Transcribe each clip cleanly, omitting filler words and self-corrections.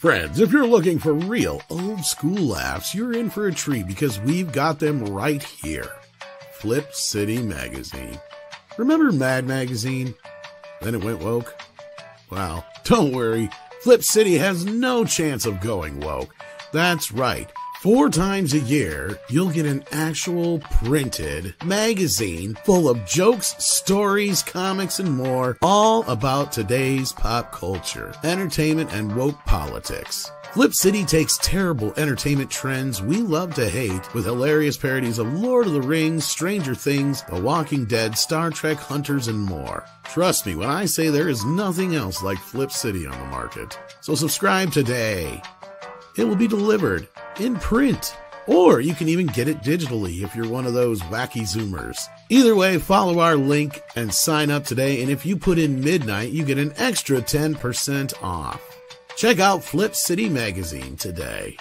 Friends, if you're looking for real old school laughs, you're in for a treat because we've got them right here. Flip City Magazine. Remember Mad Magazine? Then it went woke? Well, don't worry. Flip City has no chance of going woke. That's right. 4 times a year, you'll get an actual printed magazine full of jokes, stories, comics, and more, all about today's pop culture, entertainment, and woke politics. Flip City takes terrible entertainment trends we love to hate with hilarious parodies of Lord of the Rings, Stranger Things, The Walking Dead, Star Trek, Hunters, and more. Trust me when I say there is nothing else like Flip City on the market. So subscribe today. It will be delivered in print, or you can even get it digitally if you're one of those wacky Zoomers. Either way, follow our link and sign up today, and if you put in midnight, you get an extra 10% off. Check out Flip City Magazine today.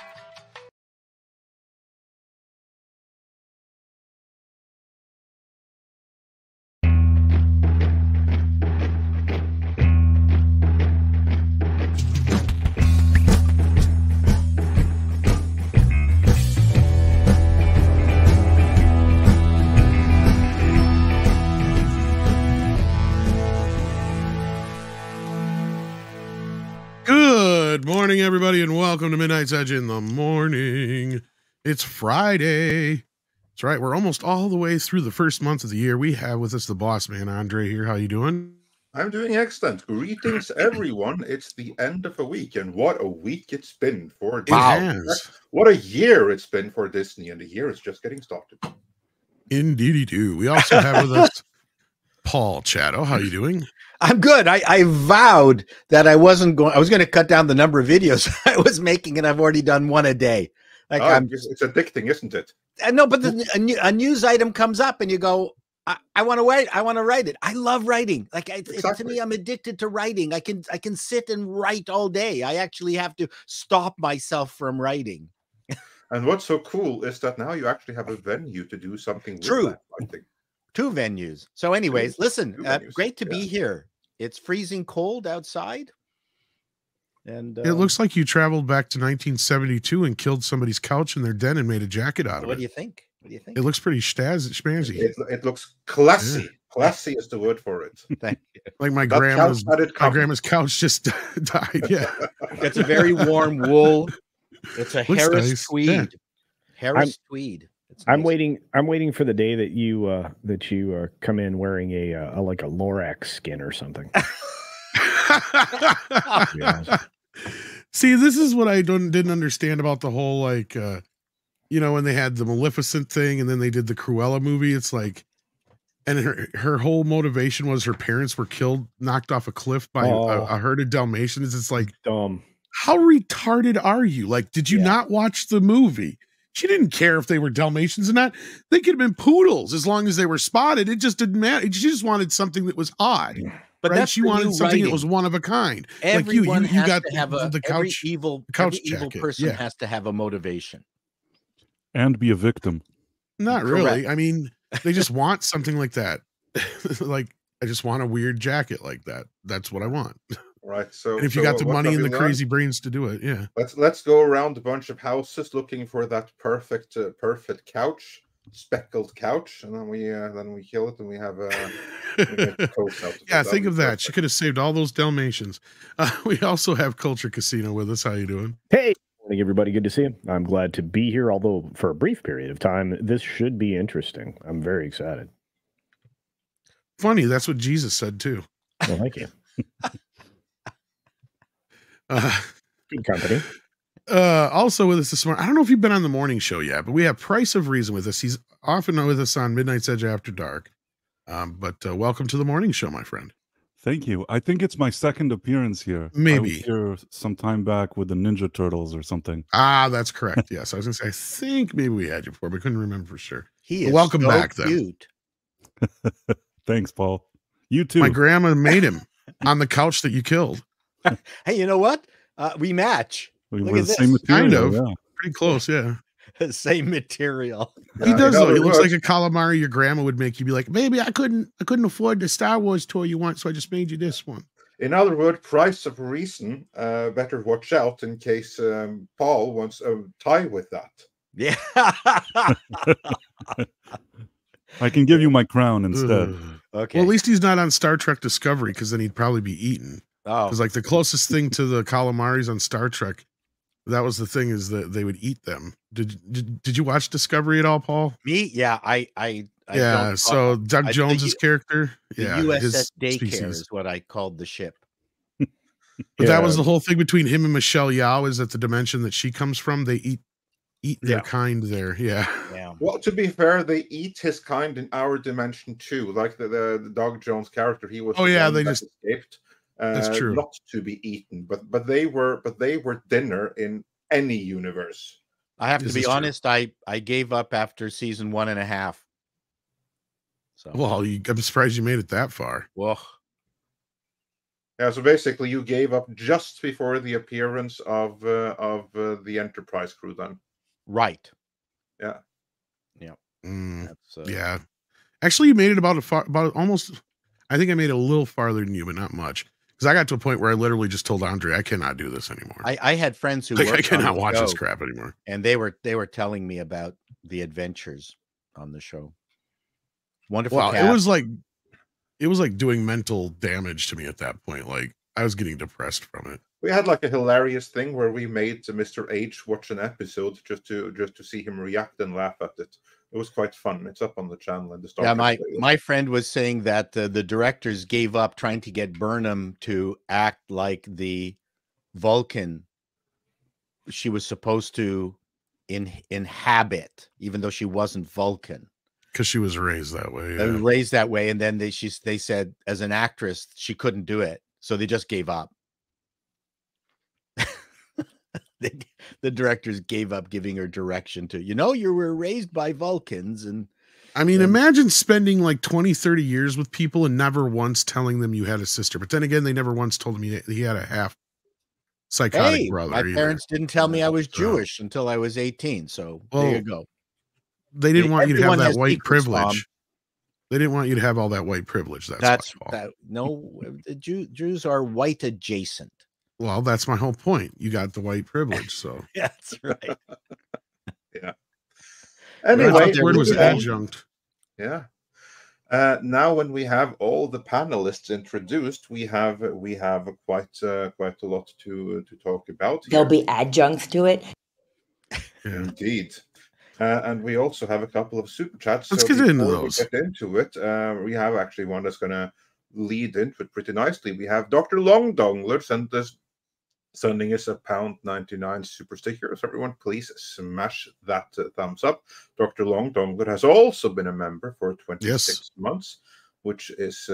Good morning, everybody, and welcome to Midnight's Edge in the morning. It's Friday. That's right. We're almost all the way through the first month of the year. We have with us the boss man, Andre, here. How you doing? I'm doing excellent. Greetings, everyone. It's the end of a week, and what a week it's been for Disney. What a year it's been for Disney, and the year is just getting started. Indeedy do. We also have with us Paul Chato. How you doing? I'm good. I vowed that I was going to cut down the number of videos I was making, and I've already done one a day. Like it's addicting, isn't it? No, but a news item comes up, and you go, I want to write. I want to write it. I love writing. Like to me, I'm addicted to writing. I can sit and write all day. I actually have to stop myself from writing. And what's so cool is that now you actually have a venue to do something with True. that writing. 2 venues. So anyways, listen, great to be here. It's freezing cold outside. And it looks like you traveled back to 1972 and killed somebody's couch in their den and made a jacket out of it. What do you think? What do you think? It looks pretty schmanzy. It looks classy. Yeah. Classy is the word for it. Thank you. Like my grandma's couch just died. Yeah. It's a very warm wool. It's a Harris tweed. Yeah. Harris tweed. I'm waiting for the day that you come in wearing a like a Lorax skin or something. See, this is what I didn't understand about the whole, like, when they had the Maleficent thing and then they did the Cruella movie. It's like, and her whole motivation was her parents were killed, knocked off a cliff by a herd of Dalmatians. It's like, dumb. How retarded are you? Like, did you not watch the movie? She didn't care if they were Dalmatians or not. They could have been poodles as long as they were spotted. It just didn't matter. She just wanted something that was odd. But right? She wanted something that was one of a kind. Everyone like you has got to have the couch. Every evil person has to have a motivation and be a victim. Not really. I mean, they just want something like that. Like, I just want a weird jacket like that. That's what I want. Right. So and if you got the money and the crazy brains to do it, yeah. Let's go around a bunch of houses looking for that perfect couch, speckled couch, and then we kill it and we have coats out. Yeah, think of that. She could have saved all those Dalmatians. We also have Culture Casino with us. How you doing? Hey, morning, everybody. Good to see you. I'm glad to be here, although for a brief period of time. This should be interesting. I'm very excited. Funny, that's what Jesus said too. Well, thank you. Good company. Also with us this morning, I don't know if you've been on the morning show yet, but we have Price of Reason with us. He's often with us on Midnight's Edge After Dark. But welcome to the morning show, my friend. Thank you. I think it's my second appearance here. Maybe. I was here some time back with the Ninja Turtles or something. Ah, that's correct. Yes, I was going to say, I think maybe we had you before, but couldn't remember for sure. Welcome back, cute. Then. Thanks, Paul. You too. My grandma made him on the couch that you killed. Hey, you know what? We match. We're the same material. Kind of. Pretty close, yeah. Same material. He does though. He looks like a calamari your grandma would make. You'd be like, "Baby, I couldn't afford the Star Wars toy you want, so I just made you this one." In other words, price of reason. Better watch out in case Paul wants a tie with that. Yeah. I can give you my crown instead. Okay. Well, at least he's not on Star Trek Discovery, because then he'd probably be eaten. Oh, Because like the closest thing to the calamaris on Star Trek, that was the thing, is that they would eat them. Did you watch Discovery at all, Paul? me? Yeah, I Yeah. don't So Doug Jones's character, the yeah, USS his Daycare species. is what I called the ship. But that was the whole thing between him and Michelle Yao, is that the dimension that she comes from, they eat their kind there. Yeah. Yeah. Well, to be fair, they eat his kind in our dimension too. Like the Doug Jones character, he was they just escaped. That's true. Not to be eaten, but they were dinner in any universe. I have to be honest. I gave up after season 1.5. So well, I'm surprised you made it that far. Well, yeah. So basically, you gave up just before the appearance of the Enterprise crew. Then, right. Yeah. Yeah. That's, yeah. Actually, you made it about almost. I think I made it a little farther than you, but not much. Because I got to a point where I literally just told Andre, I cannot do this anymore. I had friends who I cannot watch this crap anymore. And they were telling me about the adventures on the show. Wonderful. Wow, it was like doing mental damage to me at that point. Like I was getting depressed from it. We had like a hilarious thing where we made Mr. H watch an episode just to see him react and laugh at it. It was quite fun. It's up on the channel in the Star Trek. My friend was saying that the directors gave up trying to get Burnham to act like the Vulcan she was supposed to inhabit, even though she wasn't Vulcan. Because she was raised that way. Yeah. Raised that way, and then they said as an actress she couldn't do it, so they just gave up. The directors gave up giving her direction to, you were raised by Vulcans. And I mean, imagine spending like 20, 30 years with people and never once telling them you had a sister. But then again, they never once told him he had a half psychotic brother. My parents didn't tell me I was Jewish until I was 18. So there you go. They didn't want you to have that white privilege. Mom. They didn't want you to have all that white privilege. That's no, Jews are white adjacent. Well, that's my whole point. You got the white privilege, so that's right. Yeah. Anyway, the word was adjunct. Yeah. Now, when we have all the panelists introduced, we have quite a lot to talk about. There'll be adjuncts to it. Yeah. Indeed. And we also have a couple of super chats. Let's get into those. Get into it. We have actually one that's going to lead into it pretty nicely. We have Dr. Longdongler sending us a £1.99 super sticker. So everyone, please smash that thumbs up. Dr. Longdongler has also been a member for 26 months, which is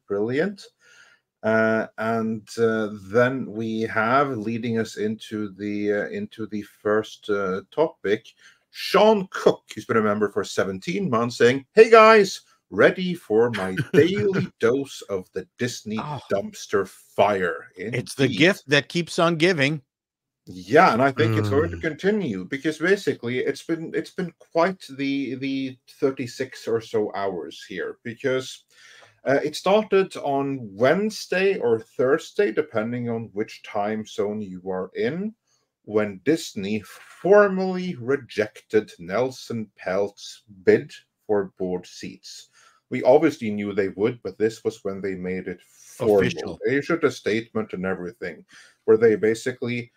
brilliant. And then we have, leading us into the first topic, Sean Cook, who's been a member for 17 months, saying, "Hey guys, ready for my daily dose of the Disney dumpster fire." Indeed. It's the gift that keeps on giving. Yeah, and I think it's going to continue, because basically it's been quite the 36 or so hours here, because it started on Wednesday or Thursday, depending on which time zone you are in, when Disney formally rejected Nelson Peltz's bid for board seats. We obviously knew they would, but this was when they made it formal. Official. They issued a statement and everything, where they basically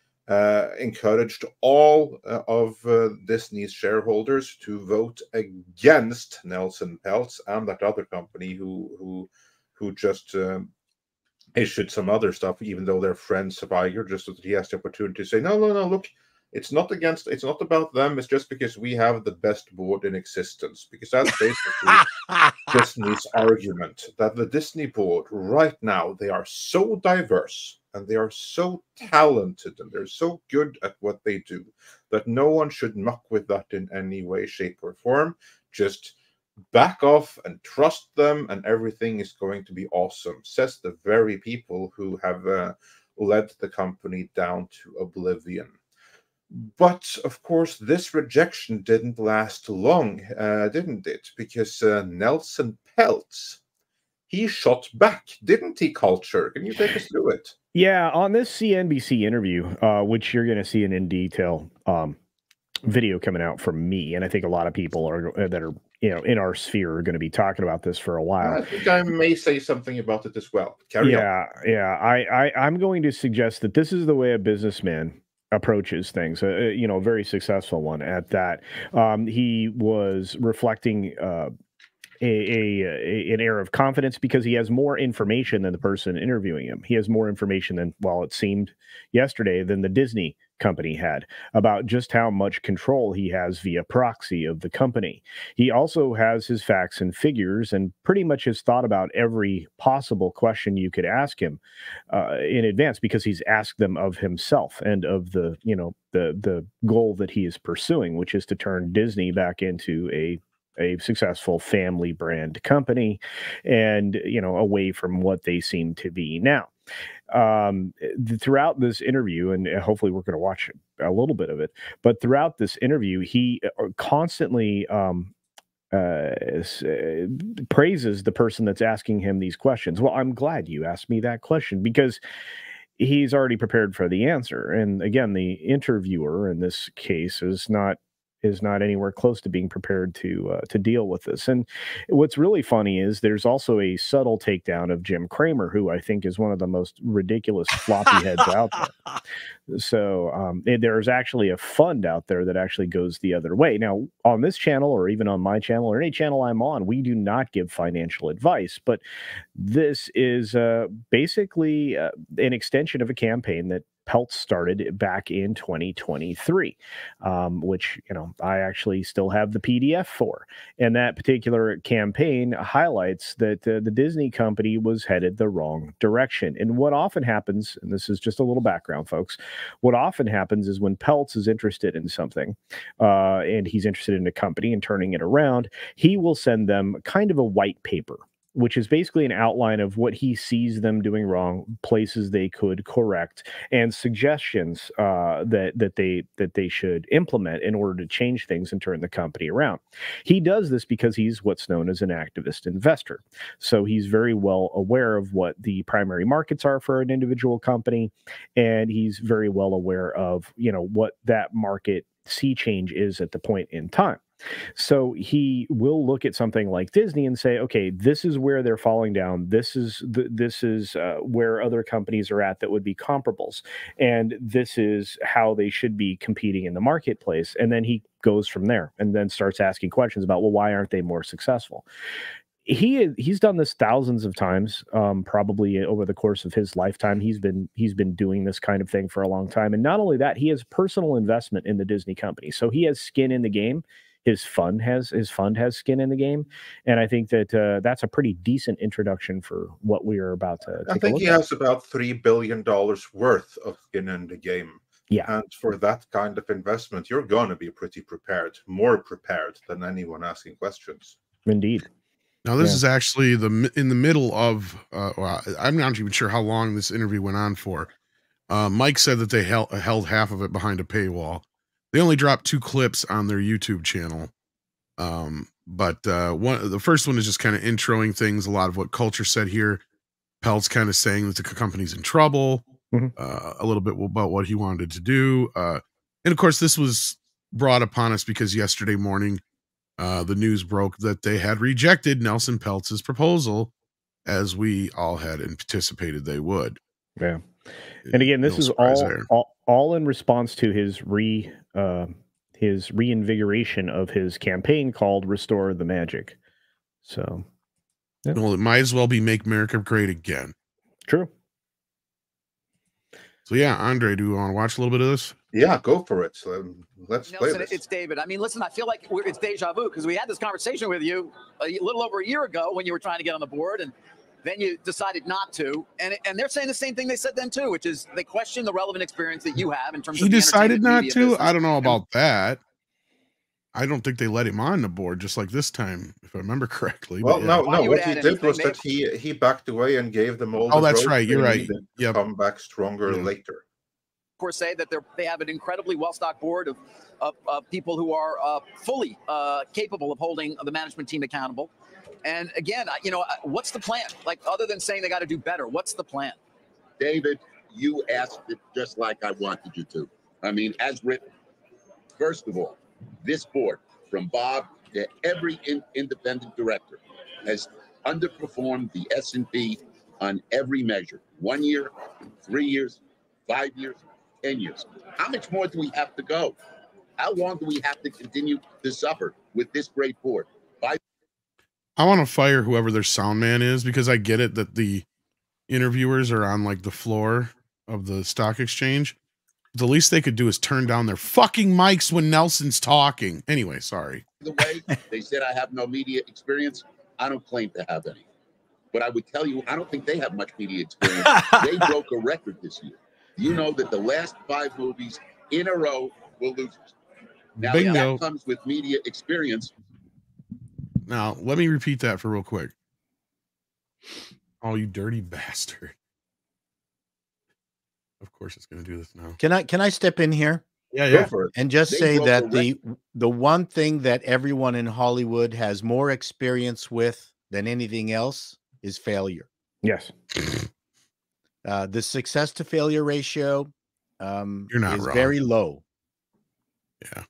encouraged all of Disney's shareholders to vote against Nelson Peltz and that other company who just issued some other stuff, even though they're friends of Iger, just so that he has the opportunity to say, no, look, it's not about them. It's just because we have the best board in existence. Because that's basically Disney's argument, that the Disney board right now, they are so diverse and they are so talented and they're so good at what they do that no one should muck with that in any way, shape, or form. Just back off and trust them, and everything is going to be awesome, says the very people who have led the company down to oblivion. But, of course, this rejection didn't last long, didn't it? Because Nelson Peltz, he shot back, didn't he, Culture? Can you take us through it? Yeah, on this CNBC interview, which you're going to see an in detail video coming out from me, and I think a lot of people that are in our sphere are going to be talking about this for a while. I think I may say something about it as well. Carry on. Yeah. I'm going to suggest that this is the way a businessman approaches things. A very successful one at that. He was reflecting an air of confidence because he has more information than the person interviewing him. He has more information than, well, it seemed yesterday, than the Disney company had about just how much control he has via proxy of the company. He also has his facts and figures and pretty much has thought about every possible question you could ask him in advance, because he's asked them of himself and of the goal that he is pursuing, which is to turn Disney back into a successful family brand company and, away from what they seem to be now. Throughout this interview, and hopefully we're going to watch a little bit of it, but throughout this interview, he constantly praises the person that's asking him these questions. Well, I'm glad you asked me that question, because he's already prepared for the answer. And again, the interviewer in this case is not anywhere close to being prepared to deal with this. And what's really funny is there's also a subtle takedown of Jim Cramer, who I think is one of the most ridiculous floppy heads out there. So there's actually a fund out there that actually goes the other way. Now, on this channel, or even on my channel, or any channel I'm on, we do not give financial advice, but this is basically an extension of a campaign that Peltz started back in 2023, which, I actually still have the PDF for. And that particular campaign highlights that the Disney company was headed the wrong direction. And what often happens, and this is just a little background, folks, what often happens is when Peltz is interested in something, and he's interested in a company and turning it around, he will send them kind of a white paper, which is basically an outline of what he sees them doing wrong, places they could correct, and suggestions that they should implement in order to change things and turn the company around. He does this because he's what's known as an activist investor. So he's very well aware of what the primary markets are for an individual company, and he's very well aware of, what that market sea change is at the point in time. So he will look at something like Disney and say, okay, this is where they're falling down. This is where other companies are at that would be comparables. And this is how they should be competing in the marketplace. And then he goes from there and then starts asking questions about, well, why aren't they more successful? He's done this thousands of times, probably over the course of his lifetime. He's been doing this kind of thing for a long time. And not only that, he has personal investment in the Disney company. So he has skin in the game. His fund has skin in the game, and I think that that's a pretty decent introduction for what we are about to. I think he has about $3 billion worth of skin in the game. Yeah, and for that kind of investment, you're going to be pretty prepared, more prepared than anyone asking questions. Indeed. Now, this is actually in the middle of. Well, I'm not even sure how long this interview went on for. Mike said that they held half of it behind a paywall. They only dropped 2 clips on their YouTube channel. But the first one is just kind of introing things, a lot of what Culture said here. Peltz kind of saying that the company's in trouble, a little bit about what he wanted to do. And of course, this was brought upon us because yesterday morning, the news broke that they had rejected Nelson Peltz's proposal, as we all had anticipated they would. Yeah. And again, this is all in response to his reinvigoration of his campaign called Restore the Magic. So, yeah. Well, it might as well be Make America Great Again. True. So, yeah, Andre, do you want to watch a little bit of this? Yeah, go for it. So let's play this. It's David. I mean, listen, I feel like it's deja vu because we had this conversation with you a little over a year ago when you were trying to get on the board, and then you decided not to, and they're saying the same thing they said then too, which is they question the relevant experience that you have in terms of. He decided not to. Business. I don't know about that. I don't think they let him on the board, just like this time, if I remember correctly. Well, no. What he did was that he backed away and gave them all. Oh, that's right. You're right. Yep. Come back stronger later. course, say that they have an incredibly well-stocked board of people who are fully capable of holding the management team accountable. And again, what's the plan? Like, other than saying they got to do better, what's the plan? David, you asked it just like I wanted you to. I mean, as written. First of all, this board, from Bob to every independent director, has underperformed the S&P on every measure. 1 year, 3 years, 5 years, 10 years. How much more do we have to go? How long do we have to continue to suffer with this great board? I want to fire whoever their sound man is, because I get it that the interviewers are on like the floor of the stock exchange. The least they could do is turn down their fucking mics when Nelson's talking. Anyway, sorry. The way they said I have no media experience, I don't claim to have any. But I would tell you, I don't think they have much media experience. They broke a record this year. You know that the last 5 movies in a row were losers. Now, Bingo. that comes with media experience. Now, let me repeat that for real quick. Oh, you dirty bastard. Of course it's going to do this now. Can I step in here? Yeah. And just say that the one thing that everyone in Hollywood has more experience with than anything else is failure. Yes. The success to failure ratio You're not is wrong. very low. Yeah.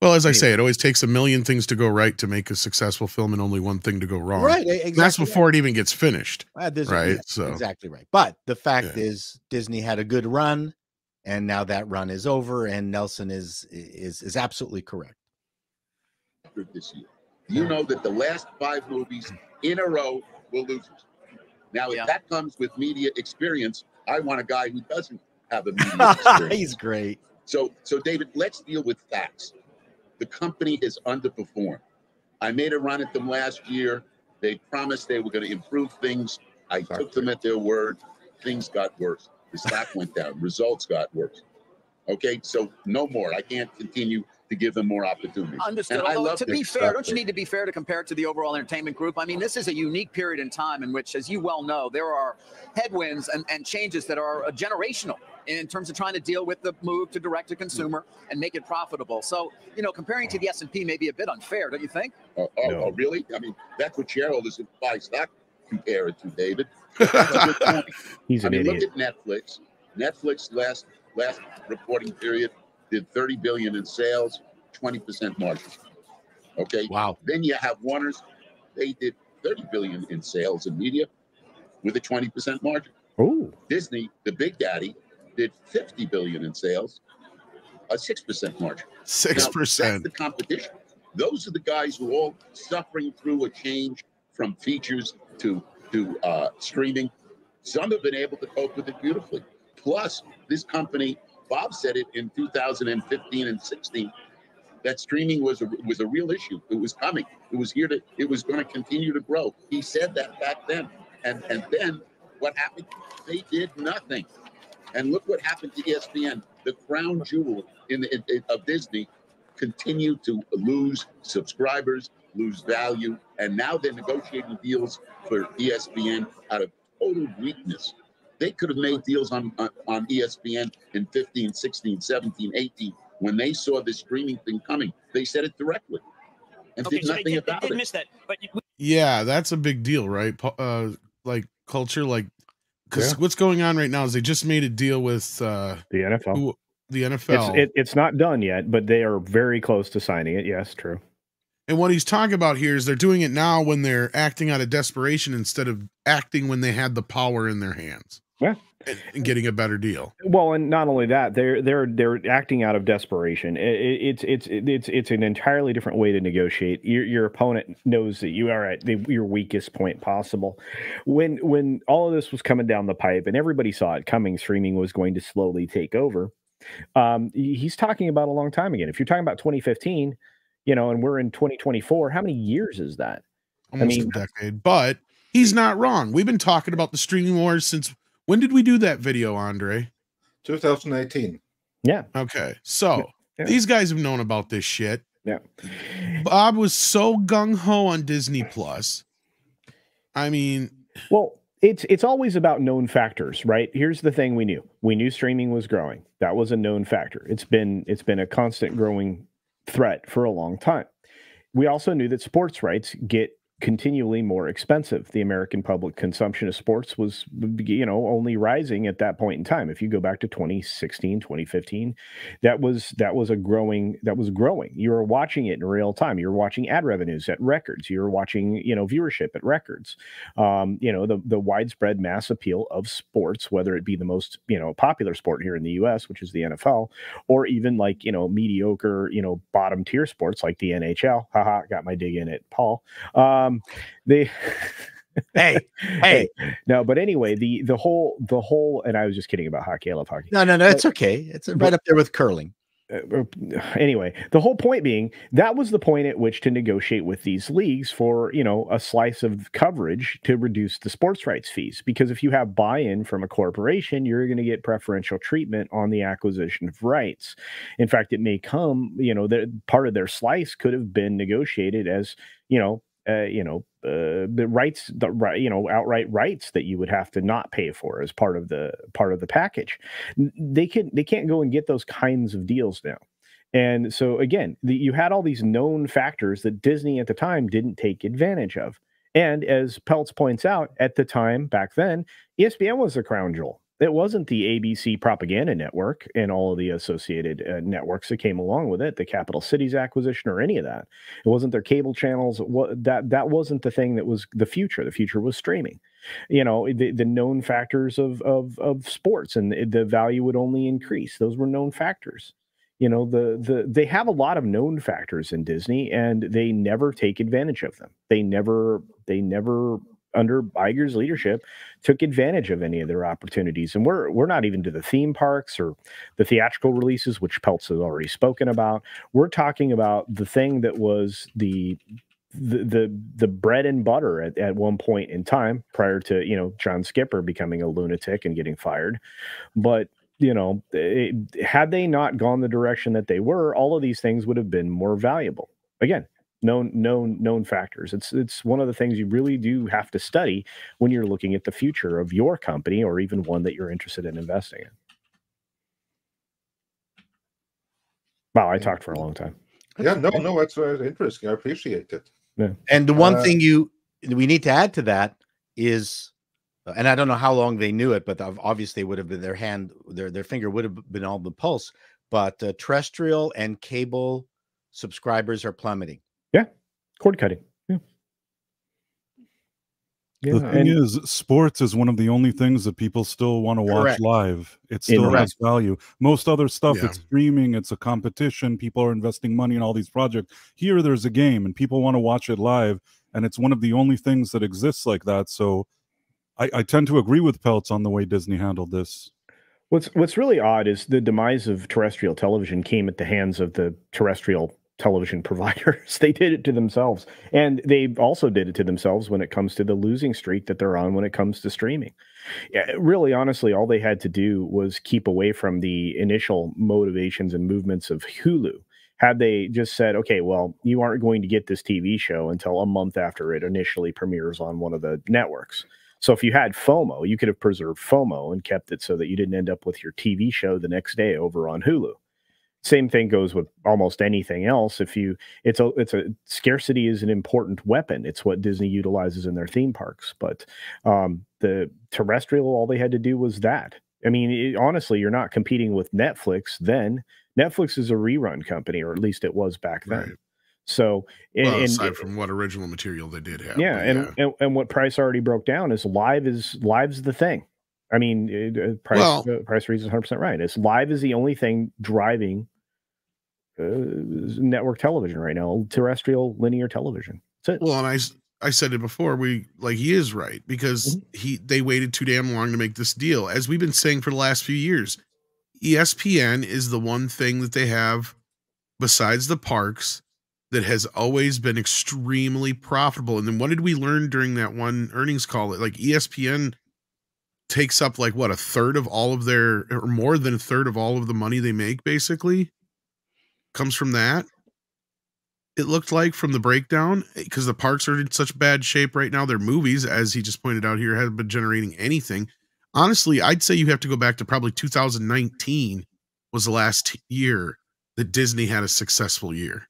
Well, as I say, it always takes a million things to go right to make a successful film and only one thing to go wrong. Right. Exactly. That's before it even gets finished. Right. So exactly right. But the fact is, Disney had a good run, and now that run is over, and Nelson is absolutely correct. This year, you know that the last 5 movies in a row were losers. Now, if that comes with media experience, I want a guy who doesn't have a media experience. He's great. So David, let's deal with facts. The company has underperformed. I made a run at them last year. They promised they were going to improve things. I took them at their word. Things got worse. The stock went down. Results got worse. Okay, so no more. I can't continue to give them more opportunities. Understood. Although, to be fair, don't you need to be fair to compare it to the overall entertainment group? I mean, this is a unique period in time in which, as you well know, there are headwinds and changes that are generational in terms of trying to deal with the move to direct to consumer and make it profitable. So, comparing to the S&P may be a bit unfair, don't you think? Oh, really? I mean, that's what shareholders who buy stock compare it to, David. That's a good point. He's an idiot. Look at Netflix. Netflix last reporting period did $30 billion in sales, 20% margin. Okay. Wow. Then you have Warner's. They did $30 billion in sales and media with a 20% margin. Oh. Disney, the big daddy, did $50 billion in sales, a 6% margin. 6%. Now, that's the competition. Those are the guys who are all suffering through a change from features to streaming. Some have been able to cope with it beautifully. Plus, this company, Bob said it in 2015 and 16, that streaming was a real issue. It was coming. It was here it was going to continue to grow. He said that back then. And then what happened? They did nothing. And look what happened to ESPN. The crown jewel of Disney continued to lose subscribers, lose value, and now they're negotiating deals for ESPN out of total weakness. They could have made deals on ESPN in 15, 16, 17, 18 when they saw this streaming thing coming. They said it directly and did nothing about it. Missed that, but yeah, that's a big deal, right? Like culture, because what's going on right now is they just made a deal with the NFL. The NFL. It's not done yet, but they are very close to signing it. Yes, true. And what he's talking about here is they're doing it now when they're acting out of desperation instead of acting when they had the power in their hands. Yeah. And getting a better deal. Well, and not only that, they're acting out of desperation. It's an entirely different way to negotiate. Your opponent knows that you are at your weakest point possible. When all of this was coming down the pipe and everybody saw it coming, streaming was going to slowly take over. He's talking about a long time again. If you're talking about 2015, and we're in 2024, how many years is that? Almost a decade. But he's not wrong. We've been talking about the streaming wars since. When did we do that video, Andre? 2018. Yeah. Okay. So these guys have known about this shit. Yeah. Bob was so gung-ho on Disney Plus. I mean, well, it's always about known factors, right? Here's the thing: we knew streaming was growing. That was a known factor. It's been a constant growing threat for a long time. We also knew that sports rights get continually more expensive. The American public consumption of sports was, only rising at that point in time. If you go back to 2016, 2015, that was growing. You were watching it in real time. You were watching ad revenues at records. You were watching, viewership at records. The widespread mass appeal of sports, whether it be the most, popular sport here in the US, which is the NFL, or even like, mediocre, bottom tier sports like the NHL. Haha, got my dig in it, Paul. They hey no, but anyway, the whole and I was just kidding about hockey. I love hockey. No, it's okay. It's right up there with curling. Anyway, the whole point being that was the point at which to negotiate with these leagues for, a slice of coverage to reduce the sports rights fees. Because if you have buy-in from a corporation, you're going to get preferential treatment on the acquisition of rights. In fact, it may come, part of their slice could have been negotiated as, the rights, outright rights that you would have to not pay for as part of the package. They can't go and get those kinds of deals now. And so again, you had all these known factors that Disney at the time didn't take advantage of. And as Peltz points out, at the time back then, ESPN was the crown jewel. It wasn't the ABC propaganda network and all of the associated networks that came along with it, the Capital Cities acquisition or any of that. It wasn't their cable channels. That wasn't the thing that was the future. The future was streaming. The known factors of sports, and the value would only increase. Those were known factors. They have a lot of known factors in Disney, and they never take advantage of them. They never under Iger's leadership took advantage of any of their opportunities. And we're not even to the theme parks or the theatrical releases, which Peltz has already spoken about. We're talking about the thing that was the bread and butter at one point in time prior to, John Skipper becoming a lunatic and getting fired. But, had they not gone the direction that they were, all of these things would have been more valuable. Again, known factors. It's one of the things you really do have to study when you're looking at the future of your company or even one that you're interested in investing in. Wow, I talked for a long time. Yeah, no, that's interesting. I appreciate it. Yeah. And the one thing we need to add to that is, and I don't know how long they knew it, but obviously it would have been their finger would have been on the pulse, but terrestrial and cable subscribers are plummeting. Yeah, cord cutting. Yeah. The thing is, sports is one of the only things that people still want to watch live. It still has value. Most other stuff, it's streaming, it's a competition. People are investing money in all these projects. Here, there's a game, and people want to watch it live, and it's one of the only things that exists like that. So I tend to agree with Peltz on the way Disney handled this. What's really odd is the demise of terrestrial television came at the hands of the terrestrial television providers. They did it to themselves, and they also did it to themselves when it comes to the losing streak that they're on when it comes to streaming. Really, honestly, all they had to do was keep away from the initial motivations and movements of Hulu. Had they just said, okay, well, you aren't going to get this TV show until a month after it initially premieres on one of the networks. So if you had FOMO, you could have preserved FOMO and kept it so that you didn't end up with your TV show the next day over on Hulu. Same thing goes with almost anything else. It's a scarcity is an important weapon. It's what Disney utilizes in their theme parks. But the terrestrial, all they had to do was that. I mean, honestly, you're not competing with Netflix then. Netflix is a rerun company, or at least it was back then. Right. So, aside from what original material they did have, and what Price already broke down is live's the thing. I mean, Price Reads is 100% right. It's live is the only thing driving network television right now, terrestrial linear television. That's it. Well, and I said it before. He is right because they waited too damn long to make this deal. As we've been saying for the last few years, ESPN is the one thing that they have besides the parks that has always been extremely profitable. And then what did we learn during that one earnings call? Like ESPN takes up like what, a third of all of their, or more than a third of all of the money they make, basically comes from that. it looked like from the breakdown, because the parks are in such bad shape right now. Their movies, as he just pointed out here, haven't been generating anything. Honestly, I'd say you have to go back to probably 2019 was the last year that Disney had a successful year.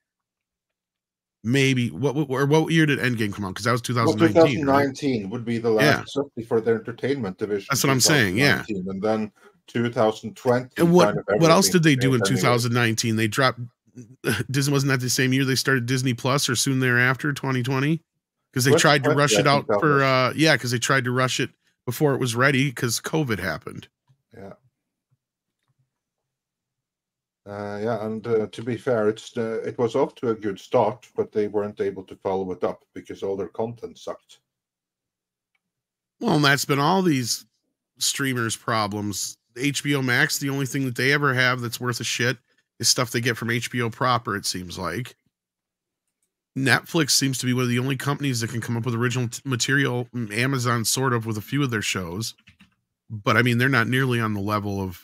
Maybe what year did Endgame come out? Because that was 2019. Well, 2019 right? Would be the last, certainly for the entertainment division. That's what I'm saying. Yeah, and then 2020. And what else did they do in 2019? They dropped. Disney wasn't that the same year they started Disney Plus, or soon thereafter, 2020, because they tried to rush it out for because they tried to rush it before it was ready because COVID happened. Yeah. And to be fair, it was off to a good start, but they weren't able to follow it up because all their content sucked. Well, and that's been all these streamers' problems. HBO Max, the only thing that they ever have that's worth a shit is stuff they get from HBO proper, it seems like. Netflix seems to be one of the only companies that can come up with original material. Amazon sort of with a few of their shows. But, I mean, they're not nearly on the level of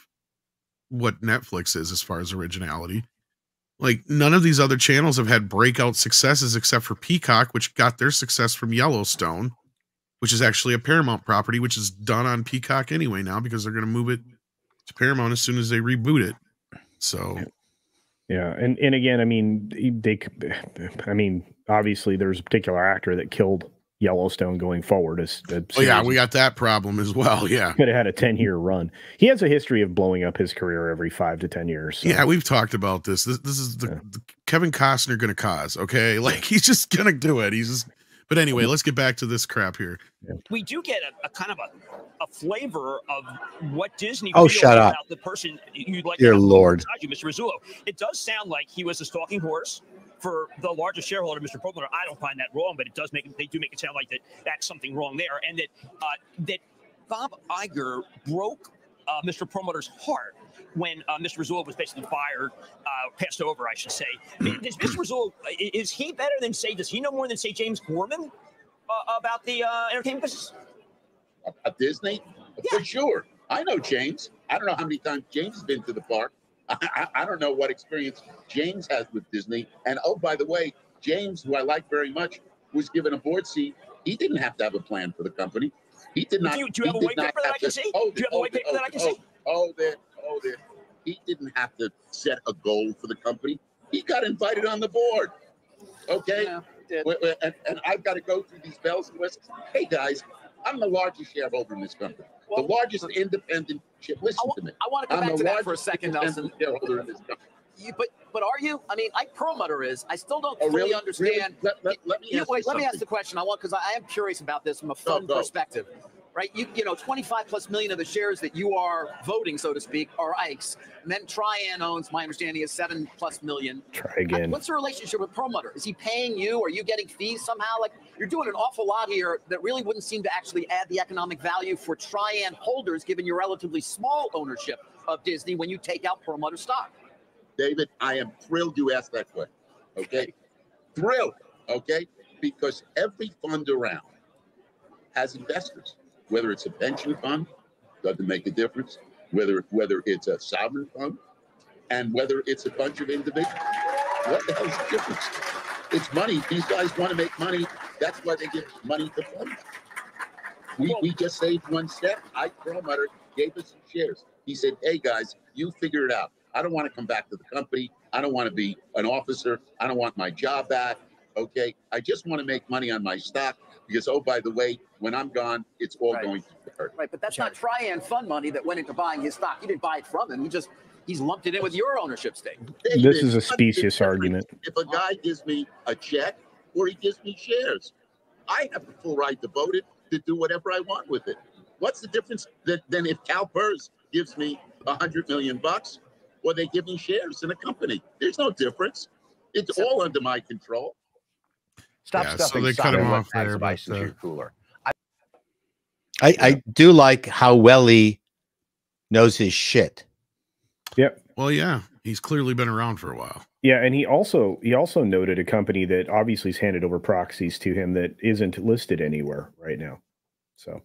what Netflix is as far as originality. Like, none of these other channels have had breakout successes except for Peacock, which got their success from Yellowstone, which is actually a Paramount property, which is done on Peacock anyway now because they're going to move it to Paramount as soon as they reboot it. So, yeah, and again, I mean, obviously, there's a particular actor that killed Yellowstone going forward. We got that problem as well. Yeah, could have had a 10-year run. He has a history of blowing up his career every 5 to 10 years. So. Yeah, we've talked about this. This is the Kevin Costner going to cause. Okay, like he's just going to do it. He's just. But anyway, let's get back to this crap here. We do get a kind of a flavor of what Disney feels shut up. About the person you'd like Dear to Lord. You, Mr. Rizzullo. It does sound like he was a stalking horse for the largest shareholder, Mr. Promoter. I don't find that wrong, but they do make it sound like that's something wrong there, and that Bob Iger broke Mr. Promoter's heart when Mr. Rizzullo was basically fired, passed over, I should say. Is Mr. Rizzullo, is he better than, does he know more than, James Gorman about the entertainment business? About Disney? Yeah. For sure. I know James. I don't know how many times James has been to the park. I don't know what experience James has with Disney. And, oh, by the way, James, who I like very much, was given a board seat. He didn't have to have a plan for the company. He did not. Do you have a white paper that I can see? Do you have a white paper that I can see? He didn't have to set a goal for the company. He got invited on the board. Okay? Yeah, and I've got to go through these bells and whistles. Hey, guys, I'm the largest shareholder in this company. Well, the largest independent ship. Listen to me. I want to go back to that for a second, Nelson. Shareholder in this company. But are you? I mean, like Perlmutter is. I still don't fully understand. Really? Let me ask the question. Because I am curious about this from a fun perspective. Right, you know, 25+ million of the shares that you are voting, so to speak, are Ike's. And then Trian owns, my understanding, is 7+ million. Try again. What's the relationship with Perlmutter? Is he paying you? Are you getting fees somehow? Like, you're doing an awful lot here that really wouldn't seem to actually add the economic value for Trian holders, given your relatively small ownership of Disney when you take out Perlmutter stock. David, I am thrilled you asked that question. Okay, thrilled. Okay, because every fund around has investors. Whether it's a pension fund, doesn't make a difference. Whether it's a sovereign fund, and whether it's a bunch of individuals. What the hell's the difference? It's money. These guys want to make money. That's why they give money to funds. We just saved one step. Ike Perlmutter gave us some shares. He said, hey, guys, you figure it out. I don't want to come back to the company. I don't want to be an officer. I don't want my job back. Okay? I just want to make money on my stock. Because, oh, by the way, when I'm gone, it's all going to hurt. Right, but that's not Trian fund money that went into buying his stock. You didn't buy it from him. He's lumped it in with your ownership stake. David, this is a specious argument. If a guy gives me a check or he gives me shares, I have the full right to vote it, to do whatever I want with it. What's the difference than if CalPERS gives me $100 million or they give me shares in a company? There's no difference. It's all under my control. Stop stuffing so they cut him off there, into your cooler. I do like how well he knows his shit. Yep. Well, yeah, he's clearly been around for a while. Yeah, and he also noted a company that obviously has handed over proxies to him that isn't listed anywhere right now. So,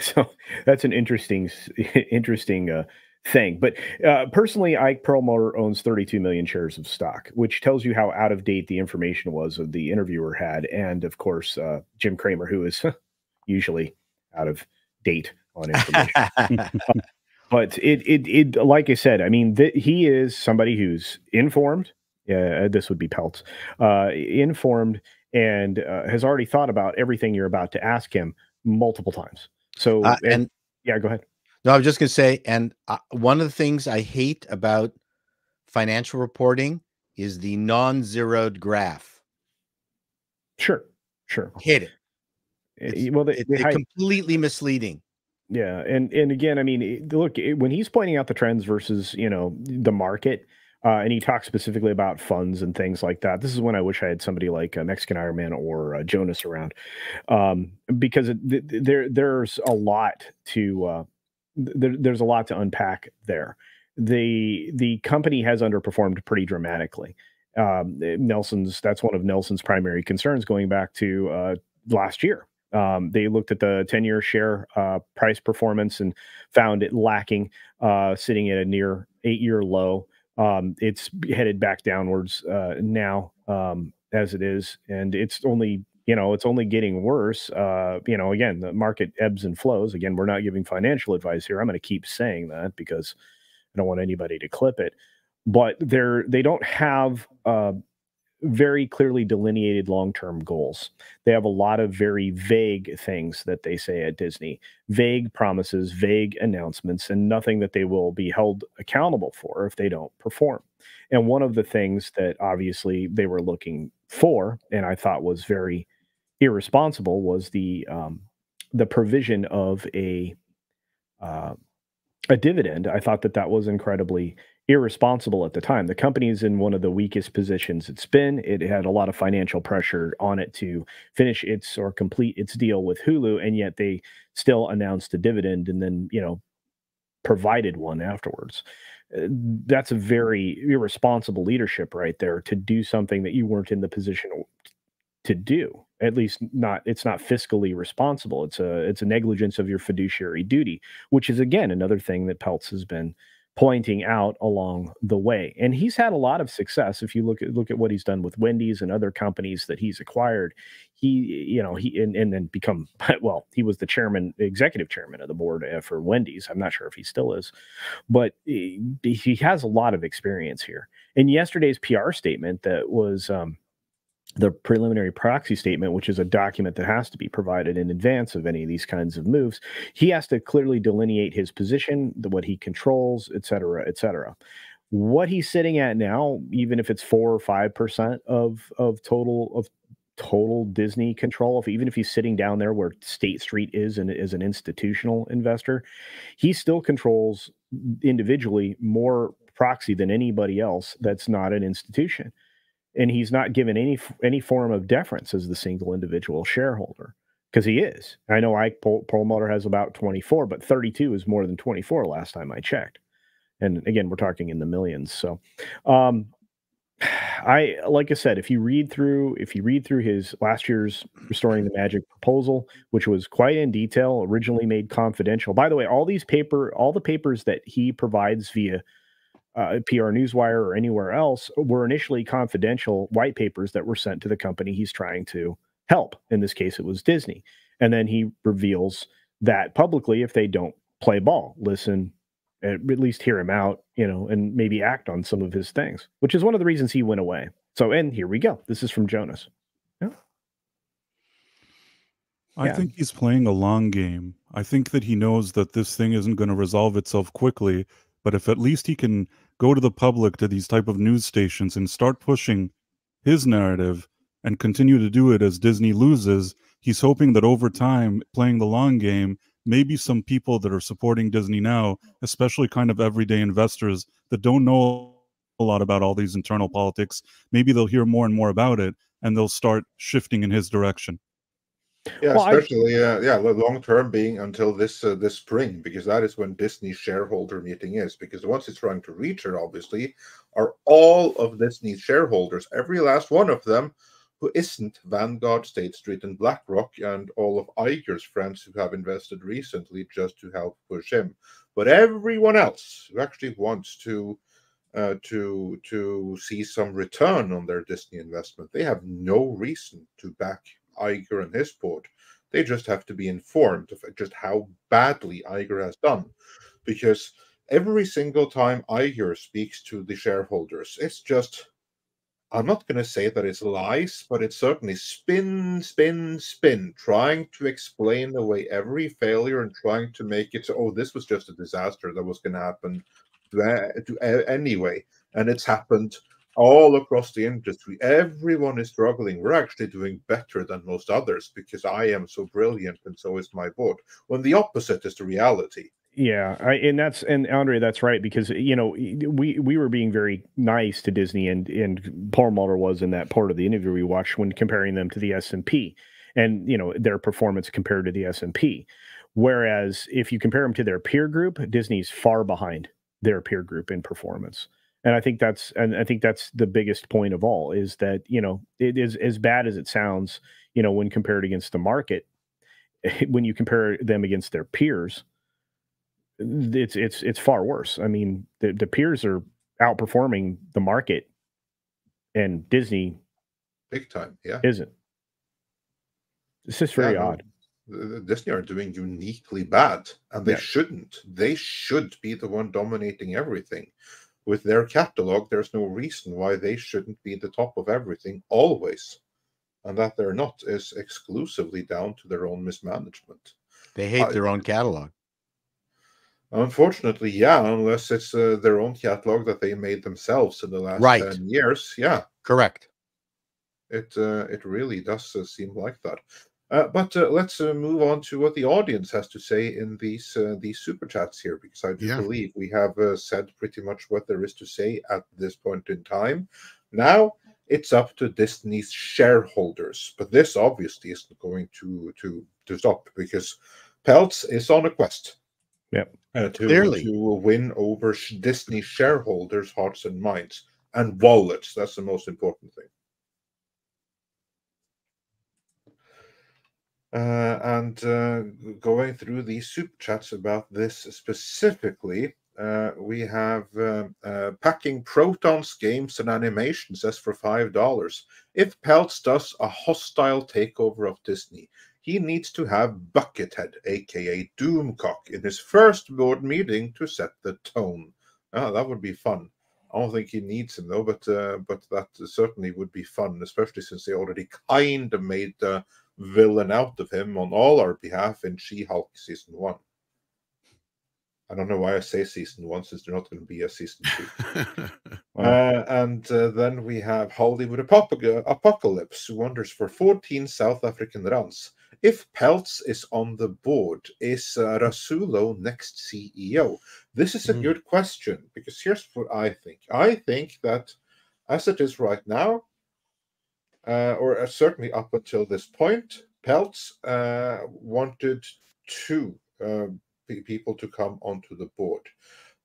so that's an interesting thing. But personally, Ike Perlmutter owns 32 million shares of stock, which tells you how out of date the information was of the interviewer had. And of course, Jim Cramer, who is usually out of date on information. But it like I said, I mean, he is somebody who's informed. This would be Peltz, informed, and has already thought about everything you're about to ask him multiple times. So, and yeah, go ahead. No, I was just going to say, and one of the things I hate about financial reporting is the non-zeroed graph. Sure. I hate it. It's completely misleading. Yeah, and again, I mean, look, when he's pointing out the trends versus, you know, the market, and he talks specifically about funds and things like that. This is when I wish I had somebody like Mexican Iron Man or Jonas around, because there's a lot to there's a lot to unpack there. The company has underperformed pretty dramatically. That's one of Nelson's primary concerns going back to last year. They looked at the 10-year share price performance and found it lacking, sitting at a near 8-year low. It's headed back downwards now as it is, and it's only getting worse. Again, the market ebbs and flows. Again, we're not giving financial advice here. I'm going to keep saying that because I don't want anybody to clip it. But they don't have very clearly delineated long-term goals. They have a lot of very vague things that they say at Disney, vague promises, vague announcements, and nothing that they will be held accountable for if they don't perform. And one of the things that obviously they were looking for, and I thought was very irresponsible, was the provision of a dividend. I thought that was incredibly irresponsible at the time. The company is in one of the weakest positions it's been. It had a lot of financial pressure on it to finish or complete its deal with Hulu, and yet they still announced a dividend and then, provided one afterwards. That's a very irresponsible leadership right there, to do something that you weren't in the position to do. At least it's not fiscally responsible. It's a negligence of your fiduciary duty, which is again another thing that Peltz has been pointing out along the way. And he's had a lot of success. If you look at what he's done with Wendy's and other companies that he's acquired, he then become, well, he was the executive chairman of the board for Wendy's. I'm not sure if he still is, but he has a lot of experience here. In yesterday's PR statement, that was the preliminary proxy statement, which is a document that has to be provided in advance of any of these kinds of moves, he has to clearly delineate his position, what he controls, et cetera, et cetera. What he's sitting at now, even if it's 4 or 5% of total Disney control, even if he's sitting down there where State Street is and is an institutional investor, he still controls individually more proxy than anybody else that's not an institution. And he's not given any form of deference as the single individual shareholder, because he is. I know Ike Perlmutter has about 24, but 32 is more than 24 last time I checked. And again, we're talking in the millions. So, like I said, if you read through his last year's Restoring the Magic proposal, which was quite in detail, originally made confidential. By the way, all the papers that he provides via PR Newswire or anywhere else were initially confidential white papers that were sent to the company he's trying to help. In this case, it was Disney. And then he reveals that publicly if they don't play ball, listen, at least hear him out, and maybe act on some of his things, which is one of the reasons he went away. So, and here we go. This is from Jonas. Yeah. I think he's playing a long game. I think that he knows that this thing isn't going to resolve itself quickly, but if at least he can go to the public, to these type of news stations, and start pushing his narrative and continue to do it as Disney loses, he's hoping that over time, playing the long game, maybe some people that are supporting Disney now, especially kind of everyday investors that don't know a lot about all these internal politics, maybe they'll hear more and more about it and they'll start shifting in his direction. Yeah, well, especially the long term being until this spring, because that is when Disney's shareholder meeting is. Because once it's trying to reach her, obviously, are all of Disney's shareholders, every last one of them, who isn't Vanguard, State Street, and BlackRock, and all of Iger's friends who have invested recently just to help push him. But everyone else who actually wants to see some return on their Disney investment, they have no reason to back Iger and his board. They just have to be informed of just how badly Iger has done. Because every single time Iger speaks to the shareholders, it's just, I'm not going to say that it's lies, but it's certainly spin, trying to explain away every failure and trying to make it so, oh, this was just a disaster that was going to happen anyway. And it's happened all across the industry. Everyone is struggling. We're actually doing better than most others because I am so brilliant and so is my board. When the opposite is the reality. Yeah, and Andre, that's right, because we were being very nice to Disney, and Paul Muller was in that part of the interview we watched when comparing them to the S&P, and their performance compared to the S&P. Whereas if you compare them to their peer group, Disney's far behind their peer group in performance. And I think that's the biggest point of all, is that it is as bad as it sounds, when compared against the market. When you compare them against their peers, it's far worse. I mean, the peers are outperforming the market, and Disney big time, yeah, isn't. It's just very odd. Disney are doing uniquely bad, and they shouldn't. They should be the one dominating everything. With their catalog, there's no reason why they shouldn't be the top of everything always. And that they're not is exclusively down to their own mismanagement. They hate their own catalog. Unfortunately, yeah, unless it's their own catalog that they made themselves in the last 10 years. Yeah. Correct. It really does seem like that. But let's move on to what the audience has to say in these super chats here, because I do believe we have said pretty much what there is to say at this point in time. Now it's up to Disney's shareholders, but this obviously isn't going to stop, because Peltz is on a quest. To win over Disney shareholders' hearts and minds and wallets. That's the most important thing. Going through these super chats about this specifically, we have Packing Protons Games and Animation says for $5. If Peltz does a hostile takeover of Disney, he needs to have Buckethead, aka Doomcock, in his first board meeting to set the tone. That would be fun. I don't think he needs him though, but that certainly would be fun, especially since they already kind of made the villain out of him on all our behalf in She-Hulk season 1. I don't know why I say season 1, since there's not going to be a season 2. Then we have Hollywood Apocalypse, who wonders for 14 South African rands. If Peltz is on the board, is Rasulo next CEO? This is a good question, because here's what I think. I think that as it is right now, or certainly up until this point, Peltz wanted two people to come onto the board.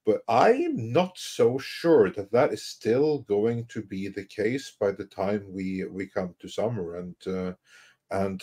But I'm not so sure that that is still going to be the case by the time we come to summer and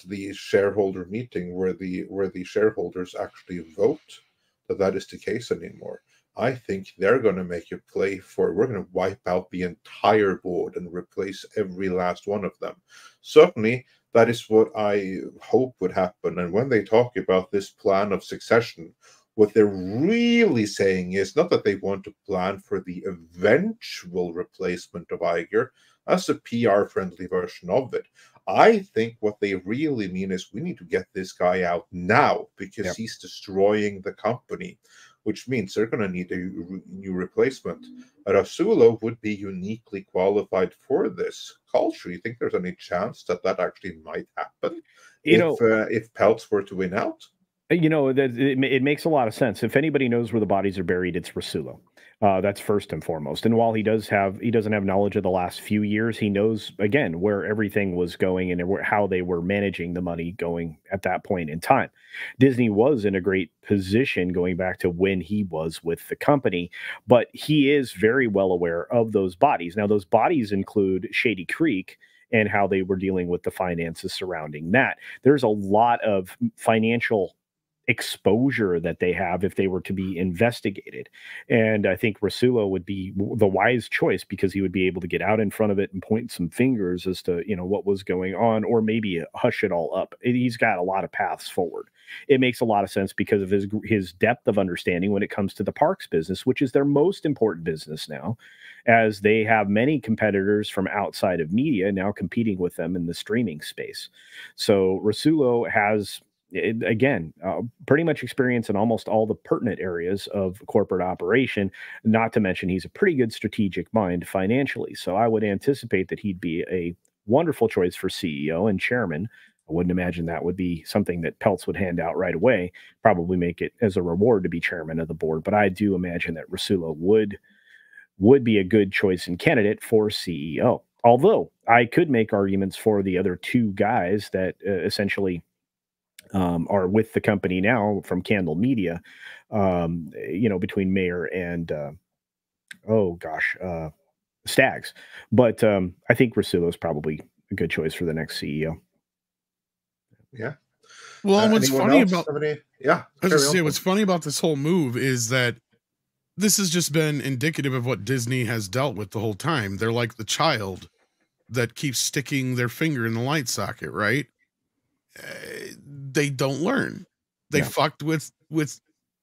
the shareholder meeting where the shareholders actually vote that is the case anymore. I think they're going to make a play for, we're going to wipe out the entire board and replace every last one of them. Certainly, that is what I hope would happen. And when they talk about this plan of succession, what they're really saying is not that they want to plan for the eventual replacement of Iger. That's a PR-friendly version of it. I think what they really mean is we need to get this guy out now because he's destroying the company, which means they're going to need a new replacement. Rasulo would be uniquely qualified for this. Culture, you think there's any chance that actually might happen if Peltz were to win out? It makes a lot of sense. If anybody knows where the bodies are buried, it's Rasulo. That's first and foremost. And while he doesn't have knowledge of the last few years, he knows, again, where everything was going and how they were managing the money going at that point in time. Disney was in a great position going back to when he was with the company, but he is very well aware of those bodies. Now, those bodies include Shady Creek and how they were dealing with the finances surrounding that. There's a lot of financial exposure that they have if they were to be investigated. And I think Rasulo would be the wise choice because he would be able to get out in front of it and point some fingers as to, you know, what was going on, or maybe hush it all up. He's got a lot of paths forward. It makes a lot of sense because of his depth of understanding when it comes to the parks business, which is their most important business now, as they have many competitors from outside of media now competing with them in the streaming space. So Rasulo has, again, pretty much experience in almost all the pertinent areas of corporate operation, not to mention he's a pretty good strategic mind financially. So I would anticipate that he'd be a wonderful choice for CEO and chairman. I wouldn't imagine that would be something that Peltz would hand out right away, probably make it as a reward to be chairman of the board. But I do imagine that Rasulo would be a good choice and candidate for CEO. Although I could make arguments for the other two guys that essentially are with the company now from Candle Media, you know, between Mayer and Staggs. But I think Rasulo is probably a good choice for the next CEO. Yeah. Well, and what's funny about what's funny about this whole move is that this has just been indicative of what Disney has dealt with the whole time. They're like the child that keeps sticking their finger in the light socket, right? They don't learn. They fucked with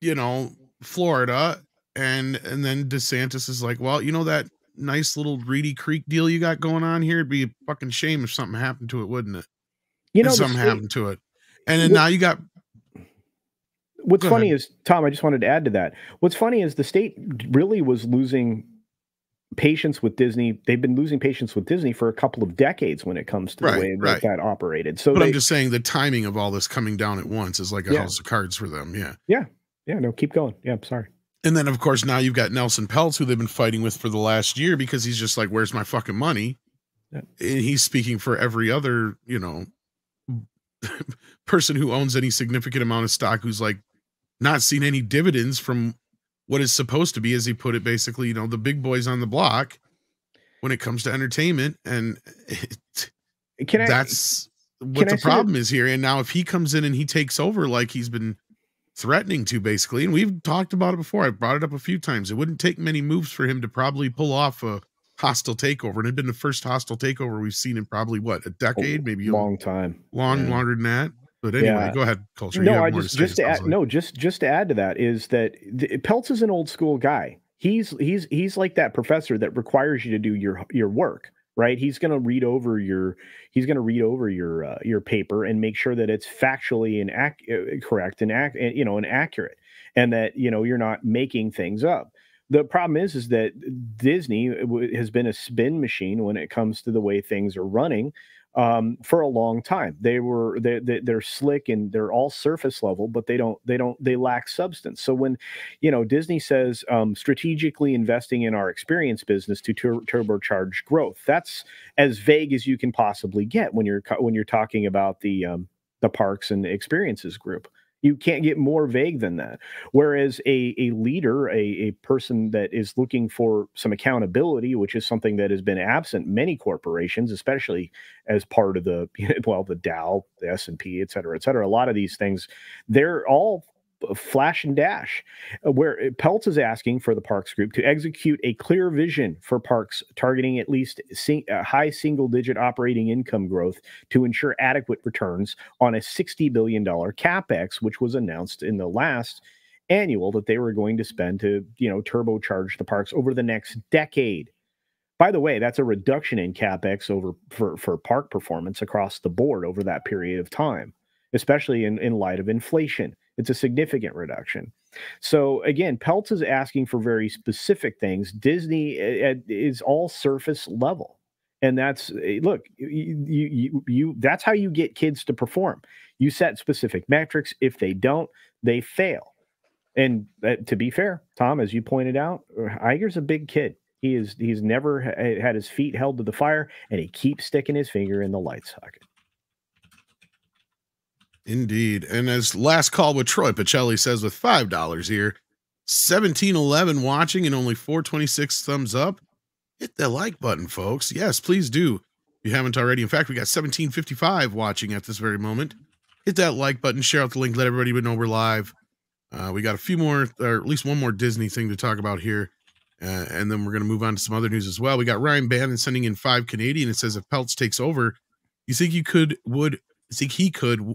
you know, Florida, and then DeSantis is like, well, you know, that nice little Reedy Creek deal you got going on here, it'd be a fucking shame if something happened to it, wouldn't it? You know, something happened to it. And then now you got. What's funny is, Tom, I just wanted to add to that. What's funny is the state really was losing patience with Disney. They've been losing patience with Disney for a couple of decades when it comes to the way that operated. So, but I'm just saying the timing of all this coming down at once is like a house of cards for them. Yeah. No, keep going. Yeah, I'm sorry. And then, of course, now you've got Nelson Peltz, who they've been fighting with for the last year because he's just like, where's my fucking money? Yeah. And he's speaking for every other, you know, person who owns any significant amount of stock who's like not seen any dividends from what is supposed to be, as he put it, basically, you know, the big boys on the block when it comes to entertainment. And that's what the problem is here. And now if he comes in and he takes over like he's been threatening to, basically, and we've talked about it before, I've brought it up a few times, it wouldn't take many moves for him to probably pull off a hostile takeover. And it'd been the first hostile takeover we've seen in probably a decade, maybe a long time, longer than that. But anyway, go ahead, Culture. No, I just to add to that is that Peltz is an old school guy. He's like that professor that requires you to do your work, right? He's going to read over your paper and make sure that it's factually and correct and accurate, and that, you know, you're not making things up. The problem is that Disney has been a spin machine when it comes to the way things are running for a long time. They're slick and they're all surface level, but they lack substance. So when, you know, Disney says strategically investing in our experience business to turbocharge growth, that's as vague as you can possibly get when you're talking about the parks and experiences group. You can't get more vague than that. Whereas a leader, a person that is looking for some accountability, which is something that has been absent in many corporations, especially as part of the Dow, the S&P, et cetera, a lot of these things, they're all flash and dash, where Peltz is asking for the Parks Group to execute a clear vision for parks, targeting at least high single-digit operating income growth to ensure adequate returns on a $60 billion capex, which was announced in the last annual that they were going to spend to, you know, turbocharge the parks over the next decade. By the way, that's a reduction in capex for park performance across the board over that period of time, especially in light of inflation. It's a significant reduction. So again, Peltz is asking for very specific things. Disney is all surface level, and that's that's how you get kids to perform. You set specific metrics. If they don't, they fail. And to be fair, Tom, as you pointed out, Iger's a big kid. He's never had his feet held to the fire, and he keeps sticking his finger in the light socket. Indeed. And as last call with Troy Pacelli says with $5 here, 1711 watching and only 426 thumbs up. Hit the like button, folks. Yes, please do. If you haven't already. In fact, we got 1755 watching at this very moment. hit that like button, share out the link, let everybody know we're live. We got a few more, or at least one more Disney thing to talk about here. And then we're going to move on to some other news as well. We got Ryan Bannon sending in 5 Canadian. It says, if Peltz takes over, you think he could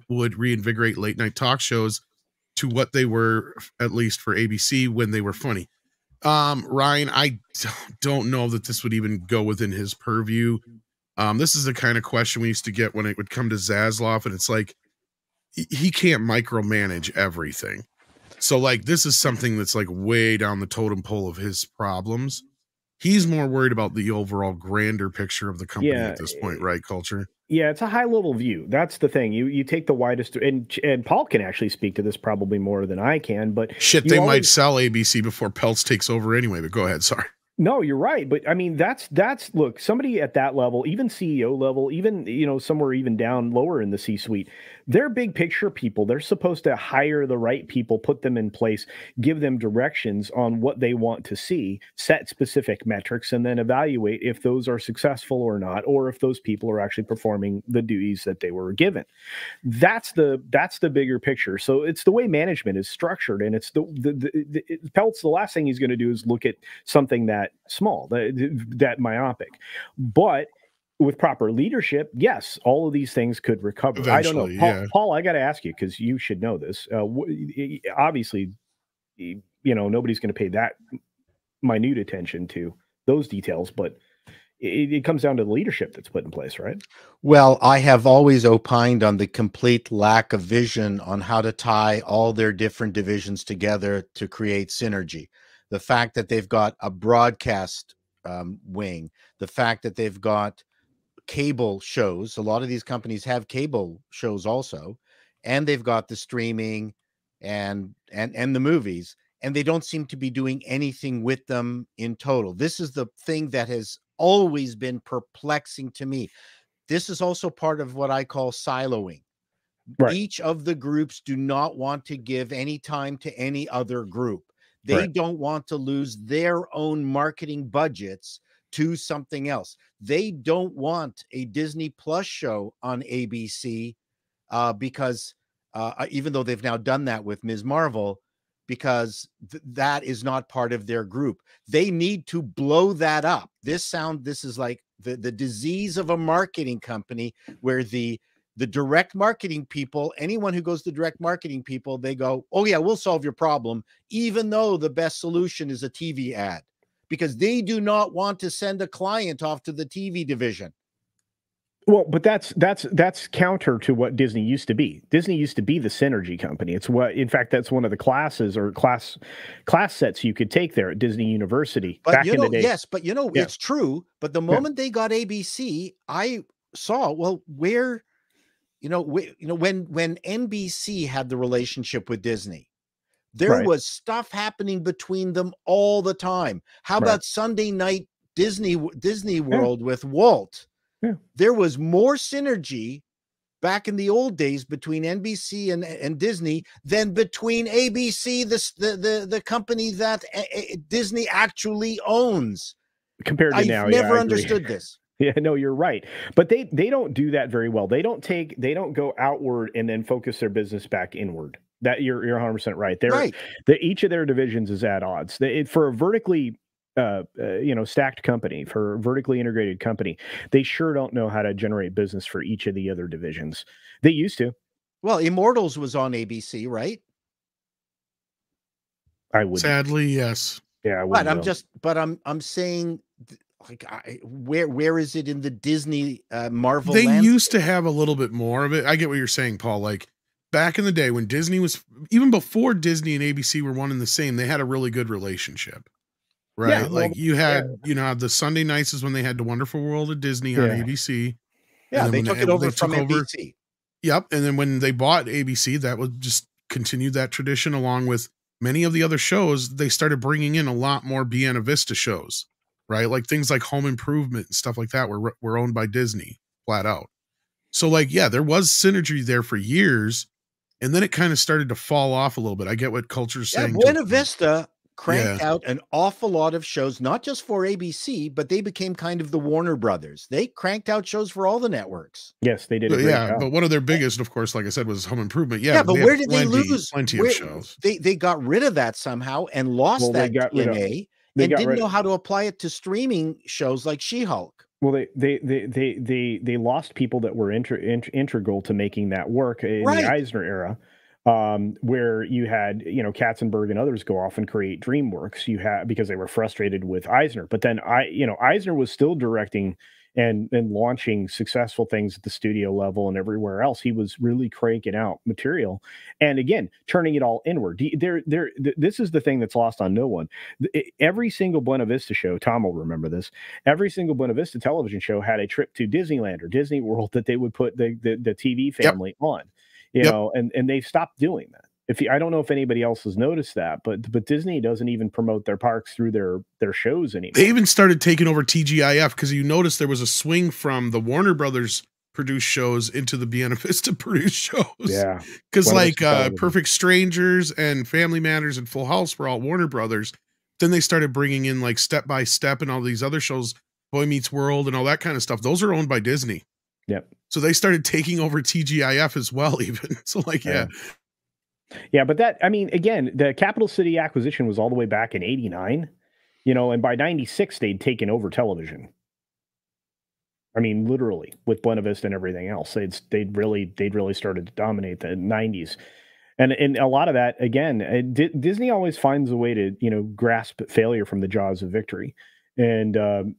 reinvigorate late night talk shows to what they were, at least for ABC, when they were funny? Ryan, I don't know that this would even go within his purview. This is the kind of question we used to get when it would come to Zaslav, and it's like, he can't micromanage everything. So like, this is something that's like way down the totem pole of his problems. He's more worried about the overall grander picture of the company at this point, right, Culture? Yeah, it's a high level view. That's the thing. You take the widest, and Paul can actually speak to this probably more than I can. But shit, they might sell ABC before Peltz takes over anyway. But go ahead, sorry. No, you're right. But I mean, that's look, somebody at that level, even CEO level, even, you know, somewhere even down lower in the C-suite, they're big picture people. They're supposed to hire the right people, put them in place, give them directions on what they want to see, set specific metrics, and then evaluate if those are successful or not, or if those people are actually performing the duties that they were given. That's the bigger picture. So it's the way management is structured, and it's Peltz, the last thing he's going to do is look at something that small, that myopic. But with proper leadership, yes, all of these things could recover. Eventually, I don't know. Paul, I got to ask you, because you should know this. Obviously, you know, nobody's going to pay that minute attention to those details, but it comes down to the leadership that's put in place, right? Well, I have always opined on the complete lack of vision on how to tie all their different divisions together to create synergy. The fact that they've got a broadcast wing, the fact that they've got cable shows. A lot of these companies have cable shows also, and they've got the streaming and the movies, and they don't seem to be doing anything with them in total. This is the thing that has always been perplexing to me. This is also part of what I call siloing. Right. Each of the groups do not want to give any time to any other group. They don't want to lose their own marketing budgets to something else. They don't want a Disney Plus show on ABC because even though they've now done that with Ms. Marvel, because that is not part of their group. They need to blow that up. This is like the disease of a marketing company, where the direct marketing people, anyone who goes to direct marketing people, they go, oh yeah, we'll solve your problem, even though the best solution is a TV ad, because they do not want to send a client off to the TV division. Well, but that's counter to what Disney used to be. Disney used to be the synergy company. It's what, in fact, that's one of the classes or class sets you could take there at Disney University back in the day. Yes, but you know, it's true. But the moment they got ABC, I saw, well, where, when NBC had the relationship with Disney, there was stuff happening between them all the time. How about Sunday night Disney World with Walt? Yeah. There was more synergy back in the old days between NBC and Disney than between ABC, the company that Disney actually owns. Compared to now, I've never understood this. Yeah, no, you're right. But they don't do that very well. They don't go outward and then focus their business back inward. That you're 100% right. Each of their divisions is at odds. For a vertically stacked company, for a vertically integrated company, they sure don't know how to generate business for each of the other divisions. They used to. Well, Immortals was on ABC, right? I would. Sadly, yes. Yeah, I'm saying, like, where is it in the Disney Marvel? They used to have a little bit more of it. I get what you're saying, Paul. Like back in the day when Disney was, even before Disney and ABC were one and the same, they had a really good relationship. Right. Yeah, like you had, the Sunday nights is when they had The Wonderful World of Disney on ABC. Yeah, they took it over from NBC. Yep. And then when they bought ABC, that was just continued that tradition along with many of the other shows. They started bringing in a lot more Buena Vista shows, right? Like things like Home Improvement and stuff like that were owned by Disney flat out. So like, yeah, there was synergy there for years. And then it kind of started to fall off a little bit. I get what Culture's saying. Buena Vista cranked out an awful lot of shows, not just for ABC, but they became kind of the Warner Brothers. They cranked out shows for all the networks. Yes, they did. Yeah, but one of their biggest, of course, like I said, was Home Improvement. Yeah, yeah, but where did they lose? Plenty of shows. They got rid of that somehow and lost that DNA and didn't know how to apply it to streaming shows like She-Hulk. Well, they lost people that were integral to making that work in the Eisner era, where you had, you know, Katzenberg and others go off and create DreamWorks. You had, because they were frustrated with Eisner, but then Eisner was still directing and launching successful things at the studio level and everywhere else. He was really cranking out material, and again, turning it all inward. This is the thing that's lost on no one. Every single Buena Vista show, Tom will remember this, every single Buena Vista television show had a trip to Disneyland or Disney World that they would put the TV family on, you know, and they stopped doing that. I don't know if anybody else has noticed that, but Disney doesn't even promote their parks through their shows anymore. They even started taking over TGIF, because you notice there was a swing from the Warner Brothers produced shows into the Buena Vista produced shows. Yeah, because like Perfect Strangers and Family Matters and Full House were all Warner Brothers. Then they started bringing in like Step by Step and all these other shows, Boy Meets World and all that kind of stuff. Those are owned by Disney. Yep. So they started taking over TGIF as well, even. So like, yeah. Yeah, but that, I mean, again, the Capital City acquisition was all the way back in '89, you know, and by '96 they'd taken over television. I mean, literally, with Buena Vista and everything else, they'd really started to dominate the '90s, and a lot of that, again, Disney always finds a way to, you know, grasp failure from the jaws of victory. And,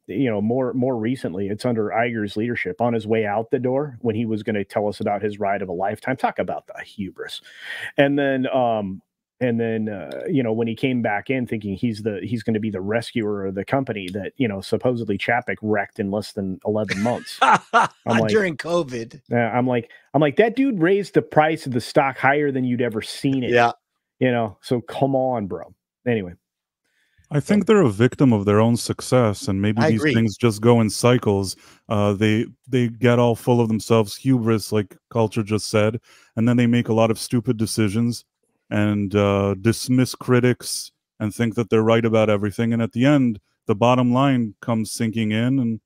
you know, more recently, it's under Iger's leadership on his way out the door when he was going to tell us about his ride of a lifetime. Talk about the hubris. And then, you know, when he came back in thinking he's going to be the rescuer of the company that, you know, supposedly Chapek wrecked in less than 11 months. During COVID. I'm like, that dude raised the price of the stock higher than you'd ever seen it. Yeah. You know, so come on, bro. Anyway. I think they're a victim of their own success, and maybe these things just go in cycles. They get all full of themselves, hubris, like Culture just said, and then they make a lot of stupid decisions and dismiss critics and think that they're right about everything. And at the end, the bottom line comes sinking in, and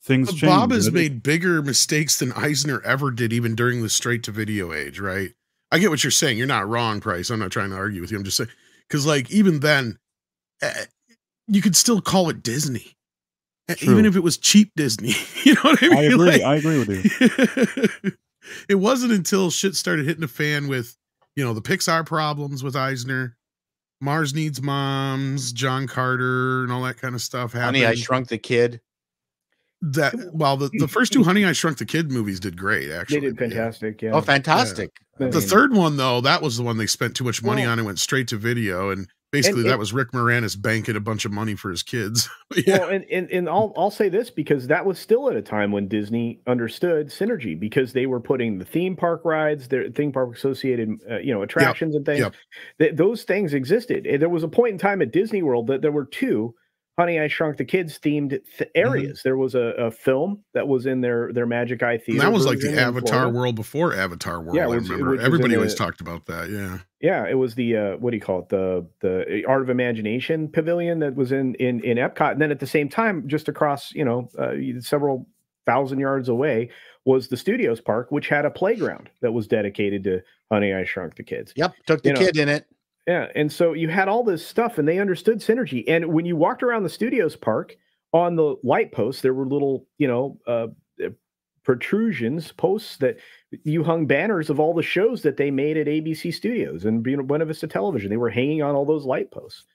things change. Bob has made bigger mistakes than Eisner ever did, even during the straight-to-video age, right? I get what you're saying. You're not wrong, Price. I'm not trying to argue with you. I'm just saying, because like even then, you could still call it Disney, even if it was cheap Disney. You know what I mean? I agree with you. It wasn't until shit started hitting the fan with, you know, the Pixar problems with Eisner, Mars Needs Moms, John Carter, and all that kind of stuff happened. Honey, I Shrunk the Kid. That, well, the first two Honey, I Shrunk the Kid movies did great, actually. They did fantastic, yeah. Oh, fantastic. Yeah. The third one, though, that was the one they spent too much money on and went straight to video, and basically that was Rick Moranis banking a bunch of money for his kids. Yeah. Well, and I'll say this, because that was still at a time when Disney understood synergy, because they were putting the theme park rides, their theme park associated, you know, attractions and things. Those things existed. And there was a point in time at Disney World that there were two Honey, I Shrunk the Kids themed areas. There was a film that was in their Magic Eye Theater. And that was like the Avatar world before Avatar world. Yeah, I remember everybody always talked about that. Yeah. Yeah, it was the what do you call it? The Art of Imagination Pavilion that was in Epcot, and then at the same time, just across, you know, several thousand yards away was the Studios Park, which had a playground that was dedicated to Honey, I Shrunk the Kids. Yep, took the kid in it. Yeah, and so you had all this stuff, and they understood synergy. And when you walked around the Studios Park, on the light posts, there were little, you know, protrusions, posts that you hung banners of all the shows that they made at ABC Studios and Buena Vista Television. They were hanging on all those light posts.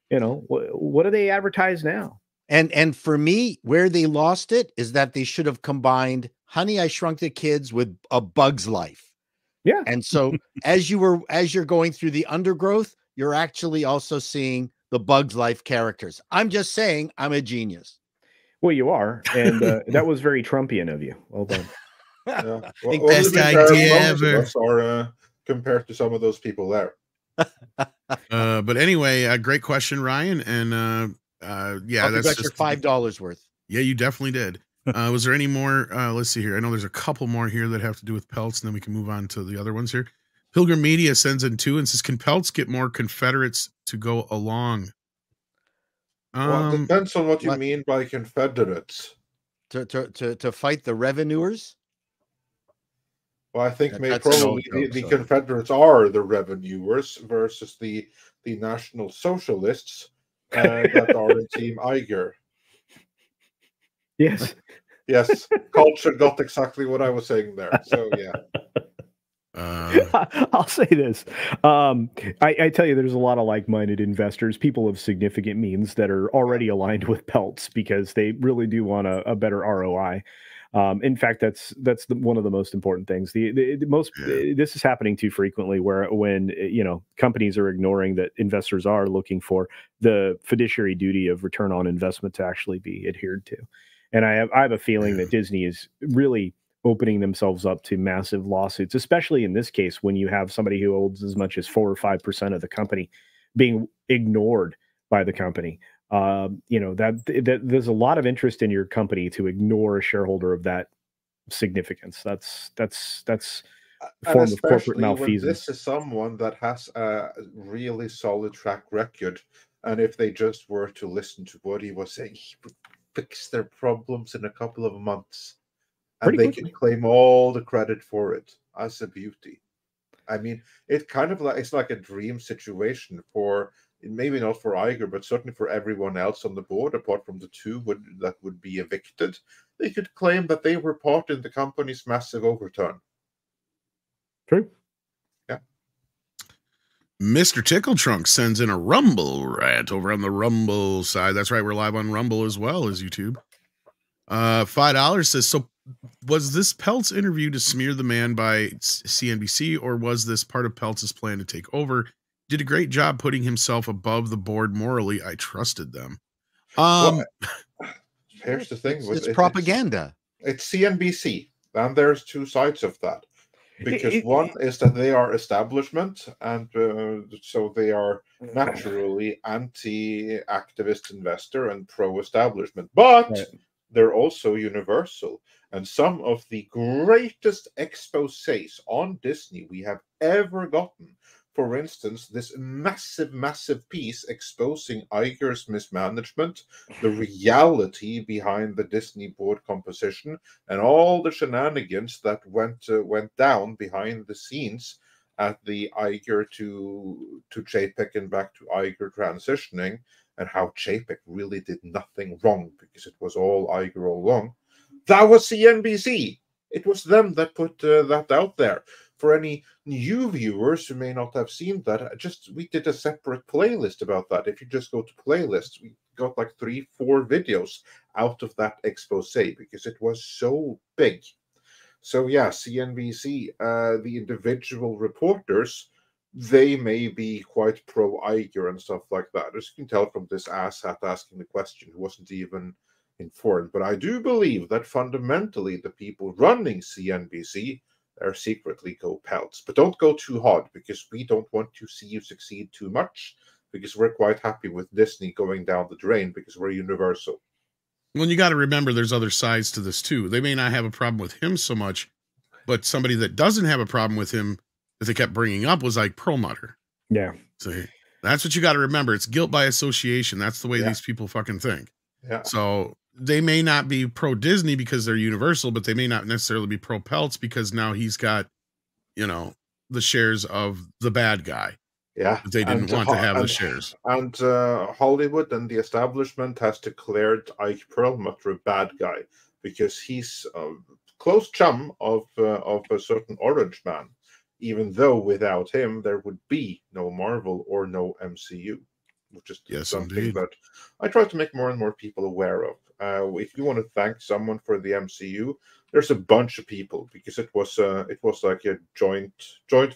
You know, what do they advertise now? And for me, where they lost it is that they should have combined Honey, I Shrunk the Kids with A Bug's Life. Yeah. And so as you're going through the undergrowth, you're actually also seeing the Bug's Life characters. I'm just saying I'm a genius. Well, you are. And that was very Trumpian of you. Well done. Yeah. Well, best idea ever. Or compared to some of those people there. But anyway, a great question, Ryan. And yeah, that's just your $5 worth. Yeah, you definitely did. Was there any more? Let's see here. I know there's a couple more here that have to do with Peltz, and then we can move on to the other ones here. Pilgrim Media sends in 2 and says, can Peltz get more Confederates to go along. Well, it depends on what you mean by Confederates. To fight the revenuers? Well, I think probably the Confederates are the revenuers versus the National Socialists that are in Team Iger. Yes. Yes. Culture got exactly what I was saying there. So, yeah. I'll say this. I tell you, there's a lot of like-minded investors, people of significant means that are already aligned with Peltz because they really do want a better ROI. In fact, that's one of the most important things. This is happening too frequently, when companies are ignoring that investors are looking for the fiduciary duty of return on investment to actually be adhered to. And I have a feeling that Disney is really opening themselves up to massive lawsuits, especially in this case when you have somebody who holds as much as 4 or 5% of the company being ignored by the company. That there's a lot of interest in your company to ignore a shareholder of that significance. That's a form of corporate malfeasance. When this is someone that has a really solid track record, and if they just were to listen to what he was saying, he would fix their problems in a couple of months, and they can claim all the credit for it as a beauty. I mean, it's like a dream situation for, maybe not for Iger, but certainly for everyone else on the board, apart from the two that would be evicted. They could claim that they were part in the company's massive overturn. True. Yeah. Mr. Tickle Trunk sends in a Rumble rant over on the Rumble side. That's right. We're live on Rumble as well as YouTube. $5 says, so was this Peltz interview to smear the man by CNBC, or was this part of Peltz's plan to take over? Did a great job putting himself above the board morally. I trusted them. Here's the thing. It's propaganda. It's CNBC. And there's two sides of that. Because one is that they are establishment, and so they are naturally anti-activist investor and pro-establishment. But they're also universal. And some of the greatest exposés on Disney we have ever gotten, for instance, this massive, massive piece exposing Iger's mismanagement, the reality behind the Disney board composition, and all the shenanigans that went down behind the scenes at the Iger to Chapek and back to Iger transitioning, and how Chapek really did nothing wrong because it was all Iger all along. That was CNBC. It was them that put that out there. For any new viewers who may not have seen that, we did a separate playlist about that. If you just go to playlists, we got like 3-4 videos out of that expose because it was so big. So yeah, CNBC, the individual reporters, they may be quite pro-Iger and stuff like that. As you can tell from this asshat asking the question, who wasn't even informed. But I do believe that fundamentally the people running CNBC are secretly go Peltz. But don't go too hard, because we don't want to see you succeed too much, because we're quite happy with Disney going down the drain because we're universal. Well, you got to remember there's other sides to this too. They may not have a problem with him so much, but somebody that doesn't have a problem with him that they kept bringing up was like Perlmutter. Yeah. So that's what you got to remember. It's guilt by association. That's the way these people fucking think. Yeah. So they may not be pro Disney because they're universal, but they may not necessarily be pro Peltz because now he's got, the shares of the bad guy. Yeah. They didn't want to have the shares. And Hollywood and the establishment has declared Ike Perlmutter a bad guy because he's a close chum of a certain Orange Man, even though without him there would be no Marvel or no MCU, which is something that I try to make more and more people aware of. If you want to thank someone for the MCU, there's a bunch of people, because it was like a joint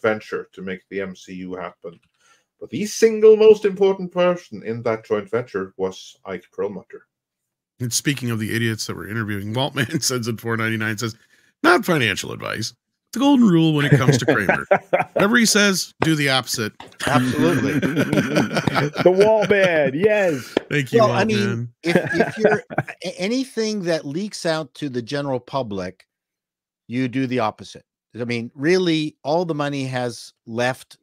venture to make the MCU happen. But the single most important person in that joint venture was Ike Perlmutter. And speaking of the idiots that we're interviewing, Waltman sends in $4.99, says, not financial advice. The golden rule when it comes to Kramer. Whatever he says, do the opposite. Absolutely. The Wallman, yes. Thank you, well, Waltman. I mean, if you're anything that leaks out to the general public, you do the opposite. I mean, really, all the money has left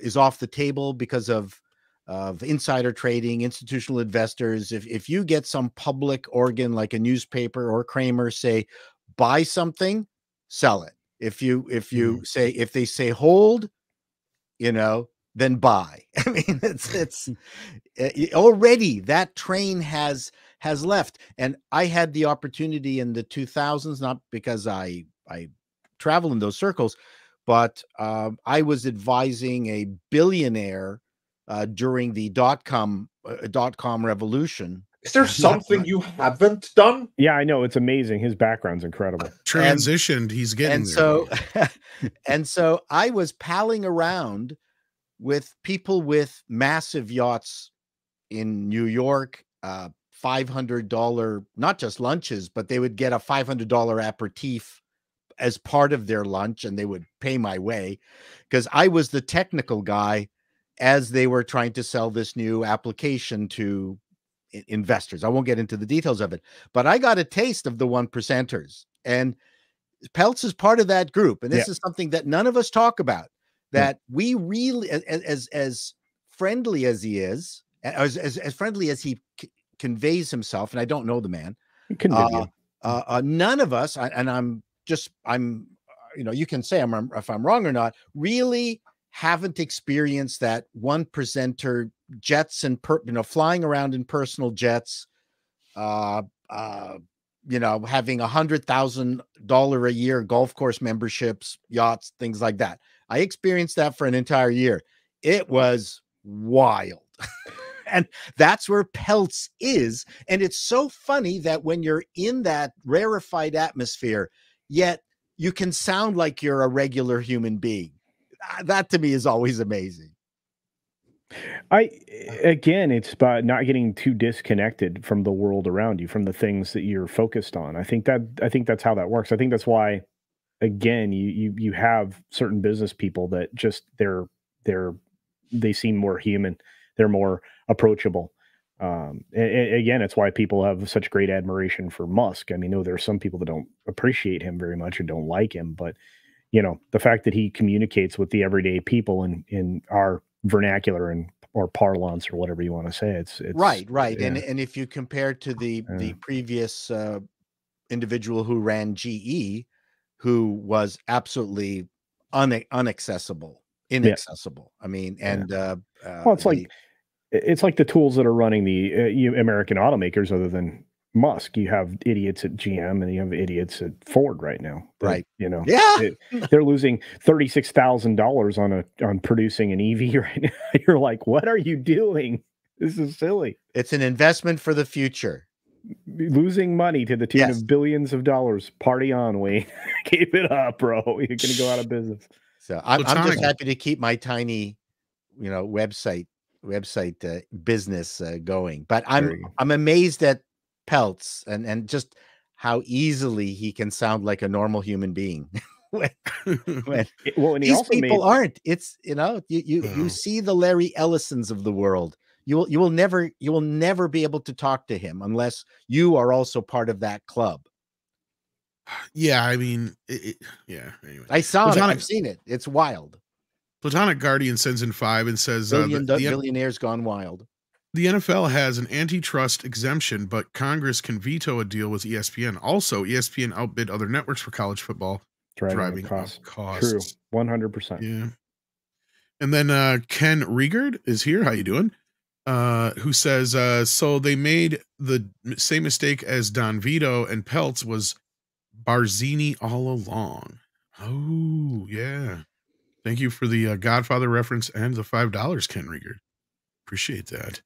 is off the table because of of insider trading, institutional investors. If you get some public organ like a newspaper or Kramer say, buy something, sell it. If they say hold, then buy. I mean, it's already that train has left. And I had the opportunity in the 2000s, not because I travel in those circles, but I was advising a billionaire during the dot-com revolution. Is there something you haven't done? Yeah, I know. It's amazing. His background's incredible. Transitioned. He's getting there. And so I was palling around with people with massive yachts in New York, $500, not just lunches, but they would get a $500 aperitif as part of their lunch, and they would pay my way because I was the technical guy as they were trying to sell this new application to investors. I won't get into the details of it, but I got a taste of the 1%ers, and Peltz is part of that group. And this is something that none of us talk about, that we really, as friendly as he is, as friendly as he conveys himself, and I don't know the man, none of us, and you can say if I'm wrong or not, really haven't experienced that 1%er jets and flying around in personal jets, having $100,000 a year golf course memberships, yachts, things like that. I experienced that for an entire year. It was wild. And that's where Peltz is. And it's so funny that when you're in that rarefied atmosphere, yet you can sound like you're a regular human being. That to me is always amazing. It's about not getting too disconnected from the world around you, from the things that you're focused on. I think that's how that works. I think that's why, again, you have certain business people that just they seem more human. They're more approachable. Again, it's why people have such great admiration for Musk. I mean, there are some people that don't appreciate him very much or don't like him, but the fact that he communicates with the everyday people in our vernacular or parlance or whatever you want to say, it's right. Yeah. And if you compare to the previous individual who ran GE, who was absolutely inaccessible. I mean, and well, it's like the tools that are running the American automakers, other than Musk. You have idiots at GM and you have idiots at Ford right now. Right. They're losing $36,000 on producing an EV right now. You're like, what are you doing? This is silly. It's an investment for the future. Losing money to the tune of billions of dollars. Party on, Wayne. Keep it up, bro. You're going to go out of business. So I'm just happy to keep my tiny, website business going. But I'm amazed at Peltz and just how easily he can sound like a normal human being. when these people aren't. It's you see the Larry Ellisons of the world. You will never be able to talk to him unless you are also part of that club. Yeah, I mean, anyway, I saw it. I've seen it. It's wild. Platonic Guardian sends in 5 and says, billionaires gone wild. The NFL has an antitrust exemption, but Congress can veto a deal with ESPN. Also, ESPN outbid other networks for college football, driving up costs. True, 100%. Yeah. And then Ken Riegard is here. How you doing? Who says, so they made the same mistake as Don Vito, and Peltz was Barzini all along. Oh, yeah. Thank you for the Godfather reference and the $5, Ken Riegard. Appreciate that.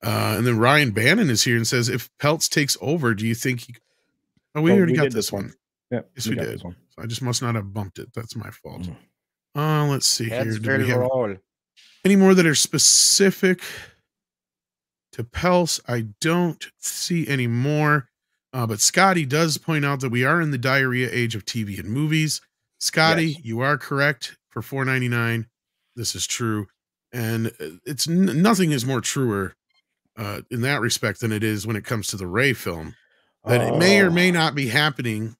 And then Ryan Bannon is here and says, if Peltz takes over, do you think he... Oh, we already got this one. Yeah, yes, we did. So I just must not have bumped it. That's my fault. Let's see here. Do we have any more that are specific to Peltz? I don't see any more. But Scotty does point out that we are in the diarrhea age of TV and movies. Scotty, you are correct. For $4.99, this is true. And it's nothing is more truer in that respect than it is when it comes to the Ray film. That it may or may not be happening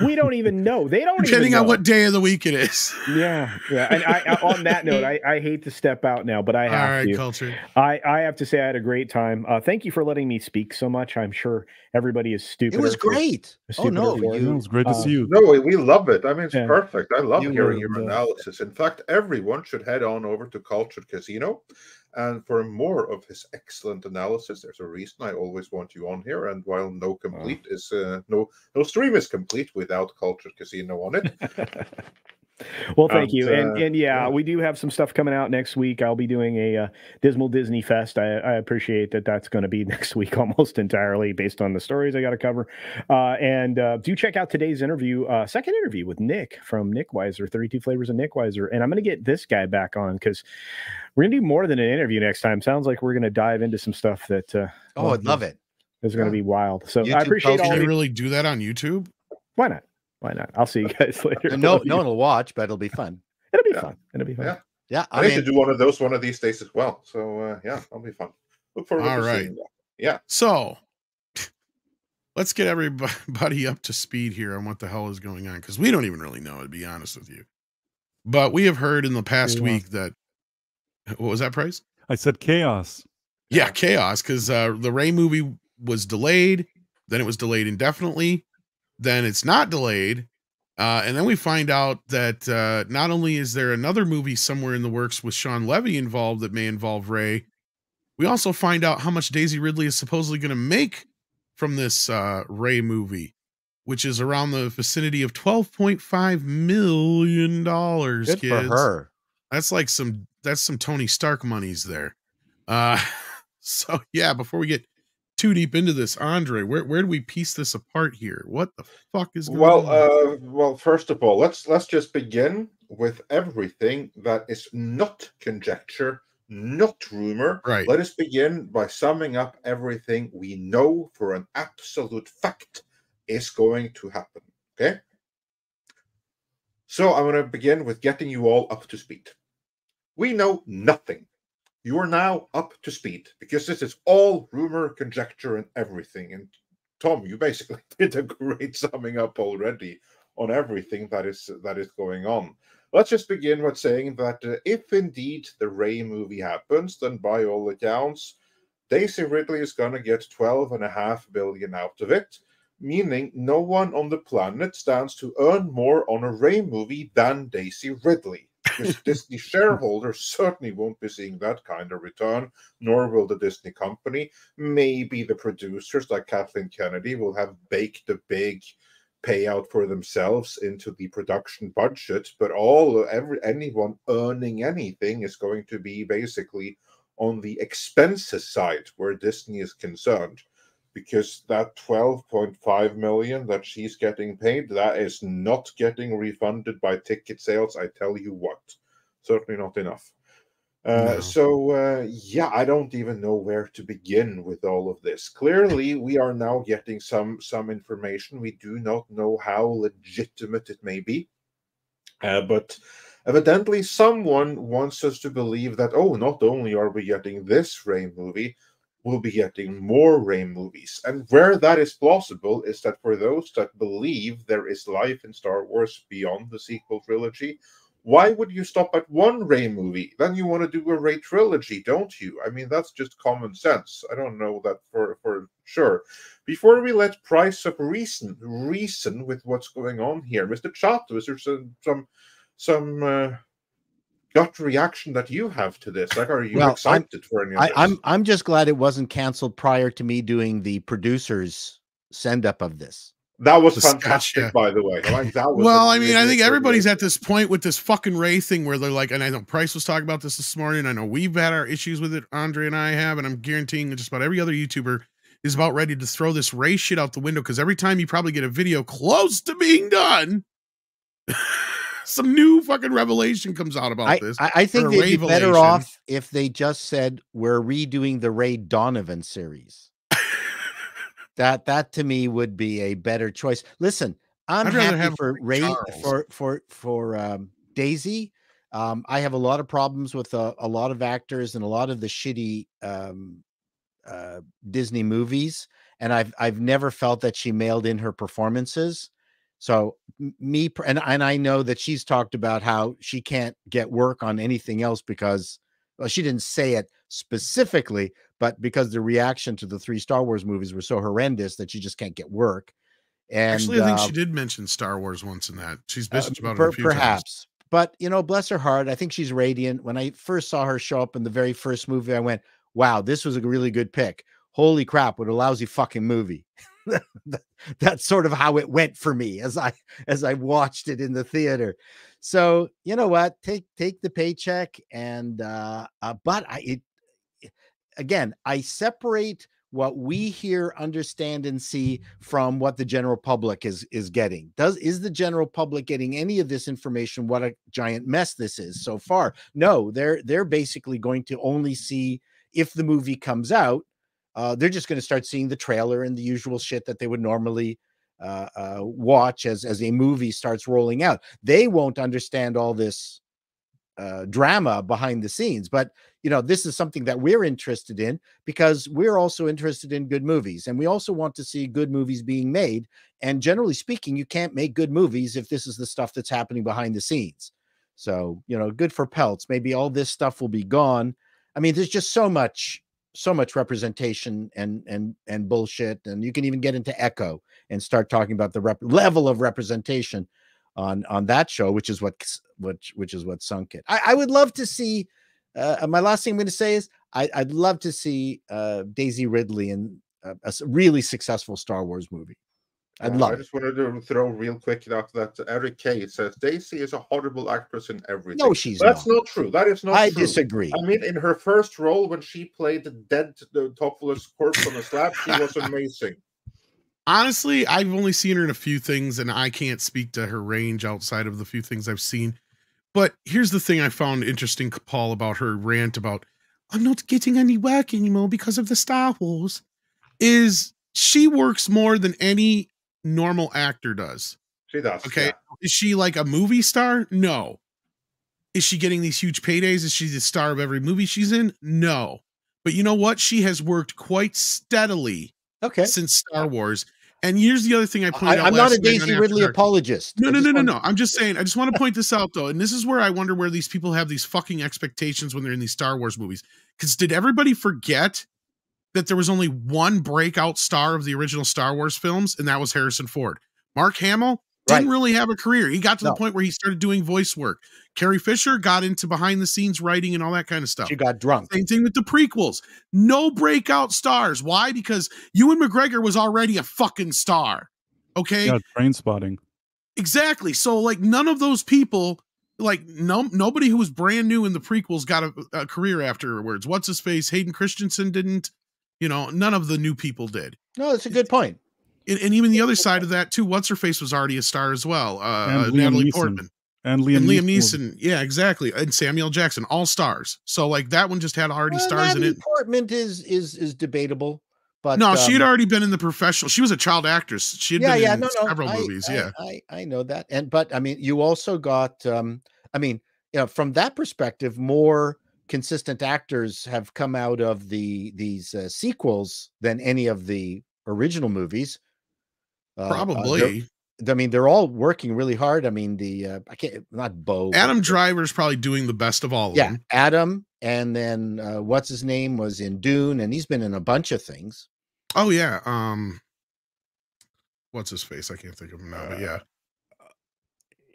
We don't even know. They don't depending even know. on what day of the week it is. Yeah. And I on that note, I hate to step out now, but I have All right, to. Culture. I have to say I had a great time. Thank you for letting me speak so much. I'm sure everybody is stupid. It was great. Oh no, it was great to see you. No, we love it. I mean, it's perfect. I love hearing your analysis. In fact, everyone should head on over to Cultured Casino. And for more of his excellent analysis, there's a reason I always want you on here. And while no stream is complete without Cultured Casino on it. Well, thank you. And yeah, we do have some stuff coming out next week. I'll be doing a Dismal Disney Fest. I appreciate that that's going to be next week almost entirely based on the stories I got to cover. And do check out today's interview, second interview with Nick from Nick Weiser, 32 Flavors of Nick Weiser. And I'm going to get this guy back on because we're going to do more than an interview next time. Sounds like we're going to dive into some stuff that I'd love it. It's going to be wild. So YouTube I appreciate all. Can you really do that on YouTube? Why not? Why not? I'll see you guys later. No one will watch, but it'll be fun. It'll be fun. It'll be fun. Yeah. I need to do one of these days as well. So that'll be fun. Look forward to seeing that. Yeah. So let's get everybody up to speed here on what the hell is going on, because we don't even really know, to be honest with you. But we have heard in the past week that what was that, Price? I said chaos. Yeah, chaos, because the Ray movie was delayed, then it was delayed indefinitely. Then it's not delayed. And then we find out that not only is there another movie somewhere in the works with Sean Levy involved that may involve Ray, we also find out how much Daisy Ridley is supposedly going to make from this Ray movie, which is around the vicinity of $12.5 million. Good kids. for her. That's some Tony Stark monies there. So yeah, before we get too deep into this, Andre, where do we piece this apart here? What the fuck is going on? Well, first of all, let's just begin with everything that is not conjecture, not rumor. Right. Let us begin by summing up everything we know for an absolute fact is going to happen. Okay? So I'm going to begin with getting you all up to speed. We know nothing. You are now up to speed because this is all rumor, conjecture, and everything. And Tom, you basically did a great summing up already on everything that is going on. Let's just begin with saying that if indeed the Ray movie happens, then by all accounts, Daisy Ridley is going to get $12.5 billion out of it, meaning no one on the planet stands to earn more on a Ray movie than Daisy Ridley. Because Disney shareholders certainly won't be seeing that kind of return, nor will the Disney company. Maybe the producers, like Kathleen Kennedy, will have baked a big payout for themselves into the production budget, but anyone earning anything is going to be basically on the expenses side where Disney is concerned. Because that $12.5 million that she's getting paid, that is not getting refunded by ticket sales. I tell you what, certainly not enough. So I don't even know where to begin with all of this. Clearly, we are now getting some information. We do not know how legitimate it may be, but evidently someone wants us to believe that, not only are we getting this Ray movie, we'll be getting more Ray movies. And where that is plausible is that for those that believe there is life in Star Wars beyond the sequel trilogy, why would you stop at one Ray movie? Then you want to do a Ray trilogy, don't you? I mean, that's just common sense. I don't know that for sure. Before we let Price of reason with what's going on here, Mr. Chato, is there some gut reaction that you have to this? Like, are you excited for any of this? I'm just glad it wasn't canceled prior to me doing the producers send up of this. That was fantastic, by the way. Like, that was I think everybody's at this point with this fucking Ray thing where they're like, and I know Price was talking about this morning. I know we've had our issues with it, Andre and I have, and I'm guaranteeing just about every other YouTuber is about ready to throw this Ray shit out the window, because every time you probably get a video close to being done, some new fucking revelation comes out about this. I think they'd be better off if they just said, we're redoing the Ray Donovan series. that to me would be a better choice. Listen, I'm happy for Ray, for Daisy. I have a lot of problems with a lot of actors and a lot of the shitty Disney movies, and I've never felt that she mailed in her performances. So and I know that she's talked about how she can't get work on anything else because, well, she didn't say it specifically, but because the reaction to the 3 Star Wars movies were so horrendous that she just can't get work. And actually, I think she did mention Star Wars once in that. She's bitched about it a few perhaps. times. But, you know, bless her heart, I think she's radiant. When I first saw her show up in the very first movie, I went, wow, this was a really good pick. Holy crap, what a lousy fucking movie. That's sort of how it went for me as I watched it in the theater. So, you know what? Take the paycheck and but again, I separate what we hear, understand, and see from what the general public is getting. Is the general public getting any of this information? What a giant mess this is so far? No, they're basically going to only see if the movie comes out. They're just going to start seeing the trailer and the usual shit that they would normally watch as a movie starts rolling out. They won't understand all this drama behind the scenes, but you know, this is something that we're interested in because we're also interested in good movies, and we also want to see good movies being made. And generally speaking, you can't make good movies if this is the stuff that's happening behind the scenes. So, you know, good for Peltz. Maybe all this stuff will be gone. I mean, there's just so much representation and bullshit, and you can even get into Echo and start talking about the level of representation on that show, which is what sunk it. I would love to see. My last thing I'm going to say is I'd love to see Daisy Ridley in a really successful Star Wars movie. I just wanted to throw real quick out that Eric K says Daisy is a horrible actress in everything. No, she's That's not true. That is not true. I disagree. I mean, in her first role when she played the topless corpse on a slab, she was amazing. Honestly, I've only seen her in a few things, and I can't speak to her range outside of the few things I've seen. But here's the thing I found interesting, Paul, about her rant about, I'm not getting any work anymore because of the Star Wars, is she works more than any normal actor does. She does. Okay. Yeah. Is she like a movie star? No. Is she getting these huge paydays? Is she the star of every movie she's in? No. But you know what? She has worked quite steadily since Star Wars. And here's the other thing I pointed out. I'm not a Daisy Ridley apologist. No. I'm just saying, I just want to point this out, though. And this is where I wonder where these people have these fucking expectations when they're in these Star Wars movies. Because did everybody forget that there was only one breakout star of the original Star Wars films, and that was Harrison Ford? Mark Hamill didn't really have a career. He got to the point where he started doing voice work. Carrie Fisher got into behind the scenes writing and all that kind of stuff. She got drunk. Same thing with the prequels. No breakout stars. Why? Because Ewan McGregor was already a fucking star. Okay. Yeah, Train Spotting. Exactly. So like none of those people, like nobody who was brand new in the prequels got a career afterwards. What's his face? Hayden Christensen didn't. You know, none of the new people did. No, that's a good point. And even the other side of that too, what's her face was already a star as well. Natalie Portman and Liam Neeson. Yeah, exactly. And Samuel Jackson, all stars. So like that one just had already stars in it. Portman is debatable, but no, she had already been in the professional. She was a child actress. She had been in several movies. I know that. But I mean, you also got. I mean, you know, from that perspective, more consistent actors have come out of these sequels than any of the original movies. Probably. I mean, they're all working really hard. I mean, not Bo. Adam Driver's probably doing the best of all of them. Adam, and then what's his name was in Dune, and he's been in a bunch of things. Oh yeah. What's his face? I can't think of him now, but yeah.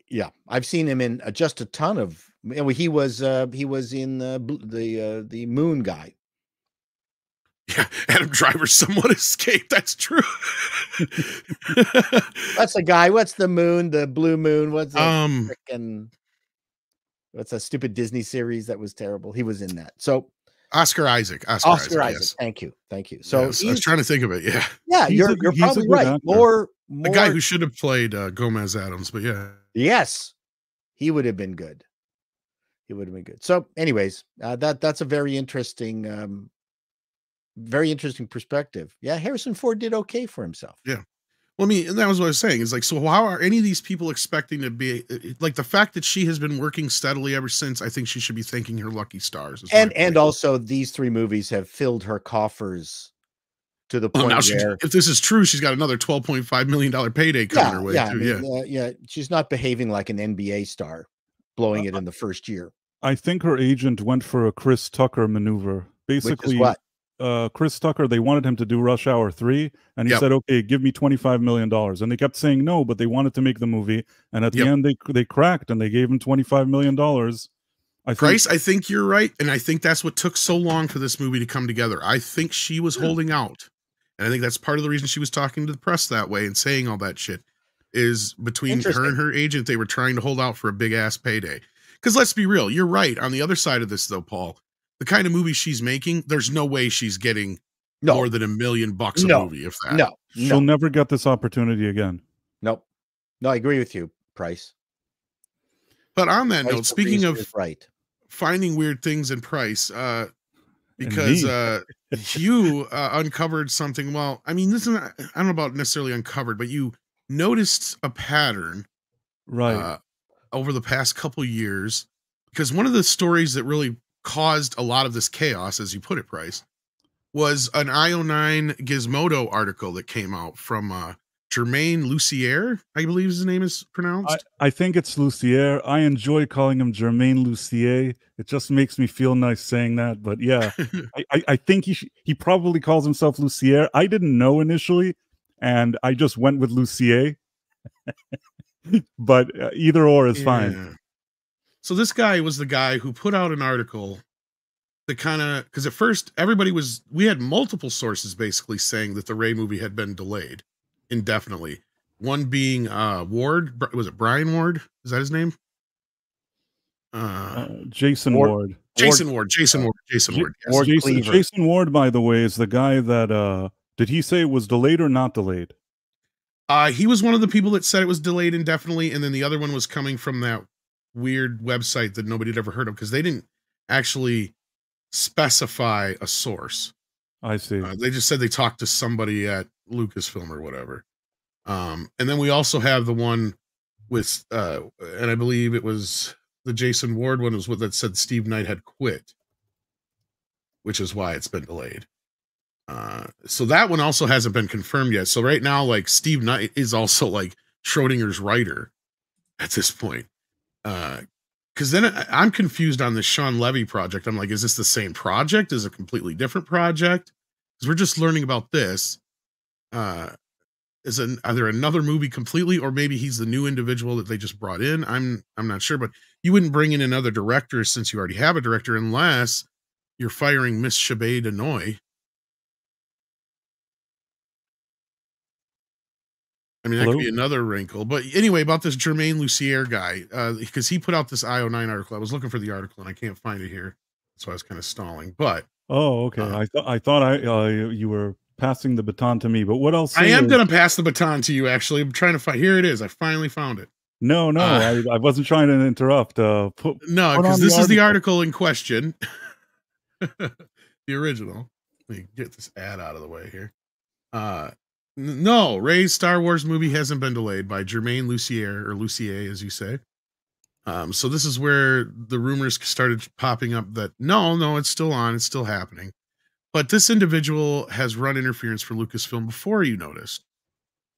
Yeah, I've seen him in just a ton of. He was in the Moon Guy. Yeah, Adam Driver somewhat escaped. That's true. That's the guy. What's the moon? The blue moon. What's a stupid Disney series that was terrible? He was in that. So Oscar Isaac. Oscar Isaac. Yes. Thank you. So yes, I was trying to think of it. Yeah. Yeah, you're probably right. Actor. More the guy who should have played Gomez Adams, but yeah. Yes, he would have been good. He would have been good. So, anyways, that's a very interesting perspective. Yeah, Harrison Ford did okay for himself. Yeah. Well, I mean, and that was what I was saying. Is like, so how are any of these people expecting to be like the fact that she has been working steadily ever since? I think she should be thanking her lucky stars. And also these 3 movies have filled her coffers to the point where, if this is true, she's got another $12.5 million payday coming her way. Yeah, Too. yeah, she's not behaving like an NBA star, blowing it in the first year. I think her agent went for a Chris Tucker maneuver. Basically, which is what? Chris Tucker, they wanted him to do Rush Hour 3, and he said, okay, give me $25 million. And they kept saying no, but they wanted to make the movie. And at the end, they cracked, and they gave him $25 million. I think you're right. And I think that's what took so long for this movie to come together. I think she was holding out. And I think that's part of the reason she was talking to the press that way and saying all that shit, is between her and her agent, they were trying to hold out for a big-ass payday. Because let's be real, you're right. On the other side of this, though, Paul, the kind of movie she's making, there's no way she's getting more than $1 million a movie, if that. She'll never get this opportunity again. Nope. No, I agree with you, Price. But on that note, speaking of finding weird things in Price, because you uncovered something. Well, I mean, this is not, I don't know about necessarily uncovered, but you noticed a pattern, right, over the past couple years, because one of the stories that really caused a lot of this chaos, as you put it, Price, was an IO9 Gizmodo article that came out from Jermaine Lucier, I believe his name is pronounced. I think it's Lucier. I enjoy calling him Jermaine Lucier. It just makes me feel nice saying that. But yeah, I think he probably calls himself Lucier. I didn't know initially, and I just went with Lucier. But either or is fine. So this guy was the guy who put out an article that kind of, because at first we had multiple sources basically saying that the Ray movie had been delayed indefinitely. One being Ward, was it Brian Ward? Is that his name? Jason Ward. Jason Ward. Jason Ward, by the way, is the guy that did he say it was delayed or not delayed? He was one of the people that said it was delayed indefinitely, and then the other one was coming from that weird website that nobody had ever heard of, because they didn't actually specify a source. I see. They just said they talked to somebody at Lucasfilm or whatever. And then we also have the one with, and I believe it was the Jason Ward one, was what that said Steve Knight had quit, which is why it's been delayed. So that one also hasn't been confirmed yet. So right now, like, Steve Knight is also like Schrodinger's writer at this point. Because then I'm confused on this Sean Levy project. I'm like, is this the same project? Is it a completely different project? Because we're just learning about this. Are there another movie completely, or maybe he's the new individual that they just brought in? I'm not sure, but you wouldn't bring in another director since you already have a director, unless you're firing Miss Shabay Denoy. I mean, that could be another wrinkle. But anyway, about this Jermaine Lucier guy, because he put out this IO9 article. I was looking for the article and I can't find it here, so I was kind of stalling. But okay, I thought you were passing the baton to me. But what else? I am going to pass the baton to you. Actually, I'm trying to find. Here it is. I finally found it. No, I wasn't trying to interrupt. No, because this is the article in question. The original. Let me get this ad out of the way here. No, Ray's Star Wars movie hasn't been delayed, by Jermaine Lucier, or Lucier, as you say. So this is where the rumors started popping up that no, it's still on, it's still happening. But this individual has run interference for Lucasfilm before, you noticed.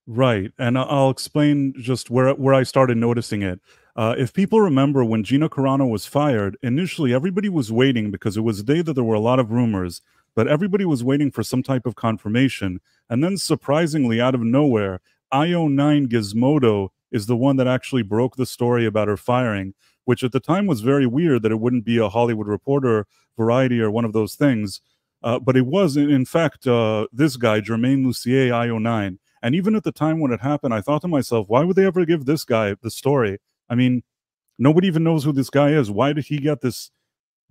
Right, and I'll explain just where I started noticing it. If people remember, when Gina Carano was fired, initially everybody was waiting, because it was a day that there were a lot of rumors, but everybody was waiting for some type of confirmation. And then surprisingly, out of nowhere, IO9 Gizmodo is the one that actually broke the story about her firing, which at the time was very weird that it wouldn't be a Hollywood Reporter, Variety, or one of those things. But it was, in fact, this guy, Jermaine Lucier, IO9. And even at the time when it happened, I thought to myself, why would they ever give this guy the story? I mean, nobody even knows who this guy is. Why did he get this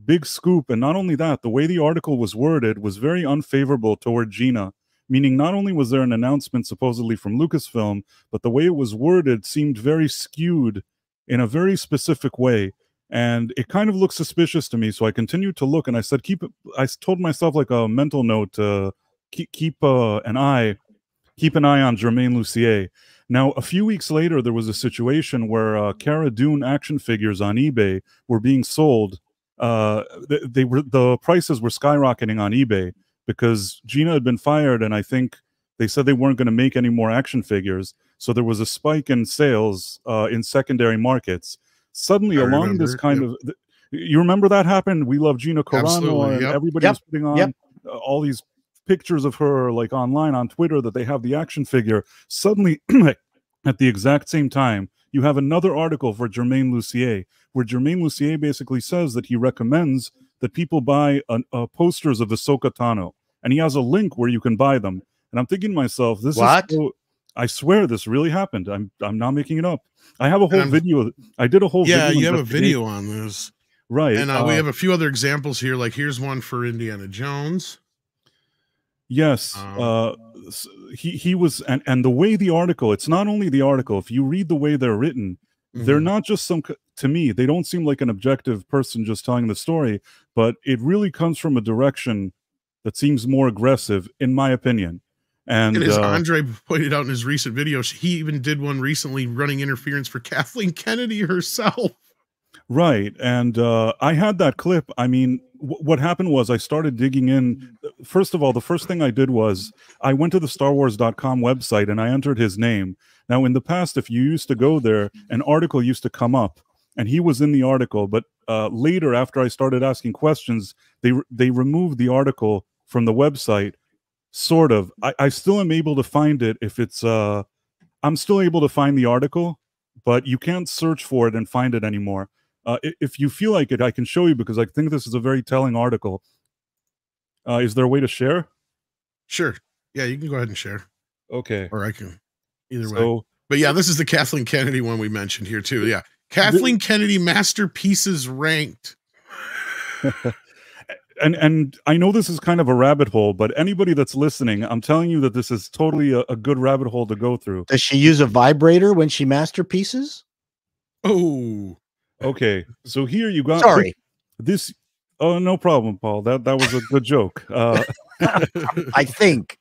big scoop? And not only that, the way the article was worded was very unfavorable toward Gina, meaning not only was there an announcement supposedly from Lucasfilm, but the way it was worded seemed very skewed in a very specific way. And it kind of looked suspicious to me. So I continued to look, and I said, I told myself, like a mental note, keep an eye on Jermaine Lucier. Now, a few weeks later, there was a situation where Cara Dune action figures on eBay were being sold. The prices were skyrocketing on eBay, because Gina had been fired, and I think they said they weren't going to make any more action figures. So there was a spike in sales in secondary markets. Suddenly, along this kind of, you remember that happened? We Love Gina Carano, and everybody was putting on all these pictures of her like online on Twitter that they have the action figure. Suddenly, at the exact same time, you have another article for Jermaine Lussier, where Jermaine Lussier basically says that he recommends that people buy posters of Ahsoka Tano, and he has a link where you can buy them. And I'm thinking to myself, this is so, I swear this really happened. I'm not making it up. I have a whole video. I did a whole video. Yeah, you have a video on this. Right. And we have a few other examples here. Like here's one for Indiana Jones. Yes. He was, and the way the article, it's not only the article, if you read the way they're written, they're not just to me, they don't seem like an objective person just telling the story, but it really comes from a direction that seems more aggressive, in my opinion. And as Andre pointed out in his recent video, he even did one recently running interference for Kathleen Kennedy herself. Right. And I had that clip. I mean, what happened was I started digging in. First of all, the first thing I did was I went to the StarWars.com website and I entered his name. Now, in the past, if you used to go there, an article used to come up and he was in the article. But later, after I started asking questions, they removed the article from the website. Sort of. I still am able to find it if it's I'm still able to find the article, but you can't search for it and find it anymore. If you feel like it, I can show you because I think this is a very telling article. Is there a way to share? Sure. Yeah, you can go ahead and share. Okay. Or I can. Either way. But yeah, this is the Kathleen Kennedy one we mentioned here too. Yeah. Kathleen Kennedy masterpieces ranked. And I know this is kind of a rabbit hole, but anybody that's listening, I'm telling you that this is totally a good rabbit hole to go through. Does she use a vibrator when she masterpieces? Oh, okay. So here you got this. Oh, no problem, Paul. That was a good joke. I think.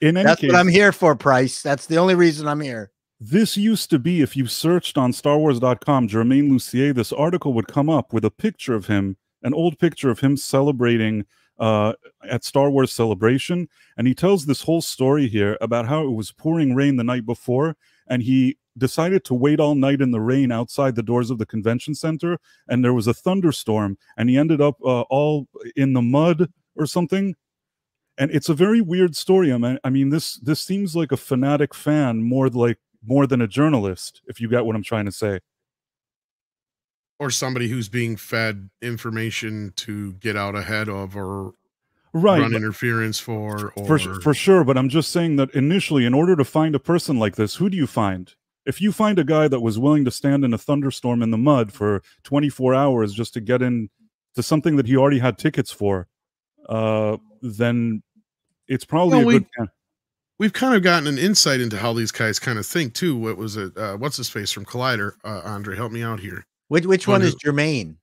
In any That's case, what I'm here for, Price. That's the only reason I'm here. This used to be, if you searched on StarWars.com, Jermaine Lussier, this article would come up with a picture of him, an old picture of him celebrating at Star Wars Celebration. And he tells this whole story here about how it was pouring rain the night before. And he decided to wait all night in the rain outside the doors of the convention center. And there was a thunderstorm. And he ended up all in the mud or something. And it's a very weird story. I mean, this seems like a fanatic fan more than a journalist, if you get what I'm trying to say. Or somebody who's being fed information to get out ahead of or run interference for sure. But I'm just saying that initially, in order to find a person like this, who do you find? If you find a guy that was willing to stand in a thunderstorm in the mud for 24 hours just to get in to something that he already had tickets for, then it's probably a good fan. We've kind of gotten an insight into how these guys kind of think too. What was it? What's his face from Collider? Andre, help me out here. Which one is Jermaine?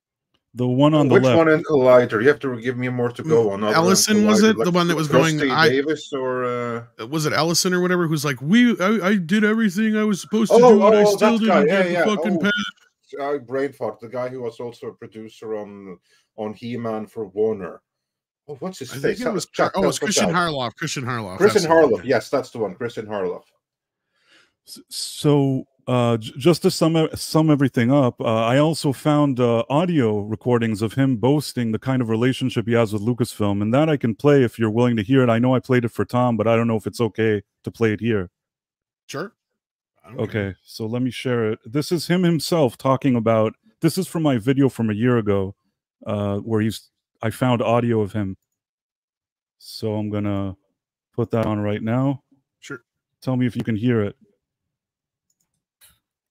The one on the left. Which one in Collider? You have to give me more to go on. Ellison, was it? Like the one that was going... Davis or... was it Ellison or whatever? Who's like, I did everything I was supposed to do, and I still didn't get the fucking pass. Brain fart. The guy who was also a producer on He-Man for Warner. Oh, what's his face? It was Christian Harloff. Christian Harloff. Christian Harloff. Yes, that's the one. Christian Harloff. So... just to sum everything up, I also found audio recordings of him boasting the kind of relationship he has with Lucasfilm, and that I can play if you're willing to hear it. I know I played it for Tom, but I don't know if it's okay to play it here. Sure. Okay, so let me share it. This is him himself talking about, this is from my video from a year ago, where I found audio of him. So I'm gonna put that on right now. Sure. Tell me if you can hear it.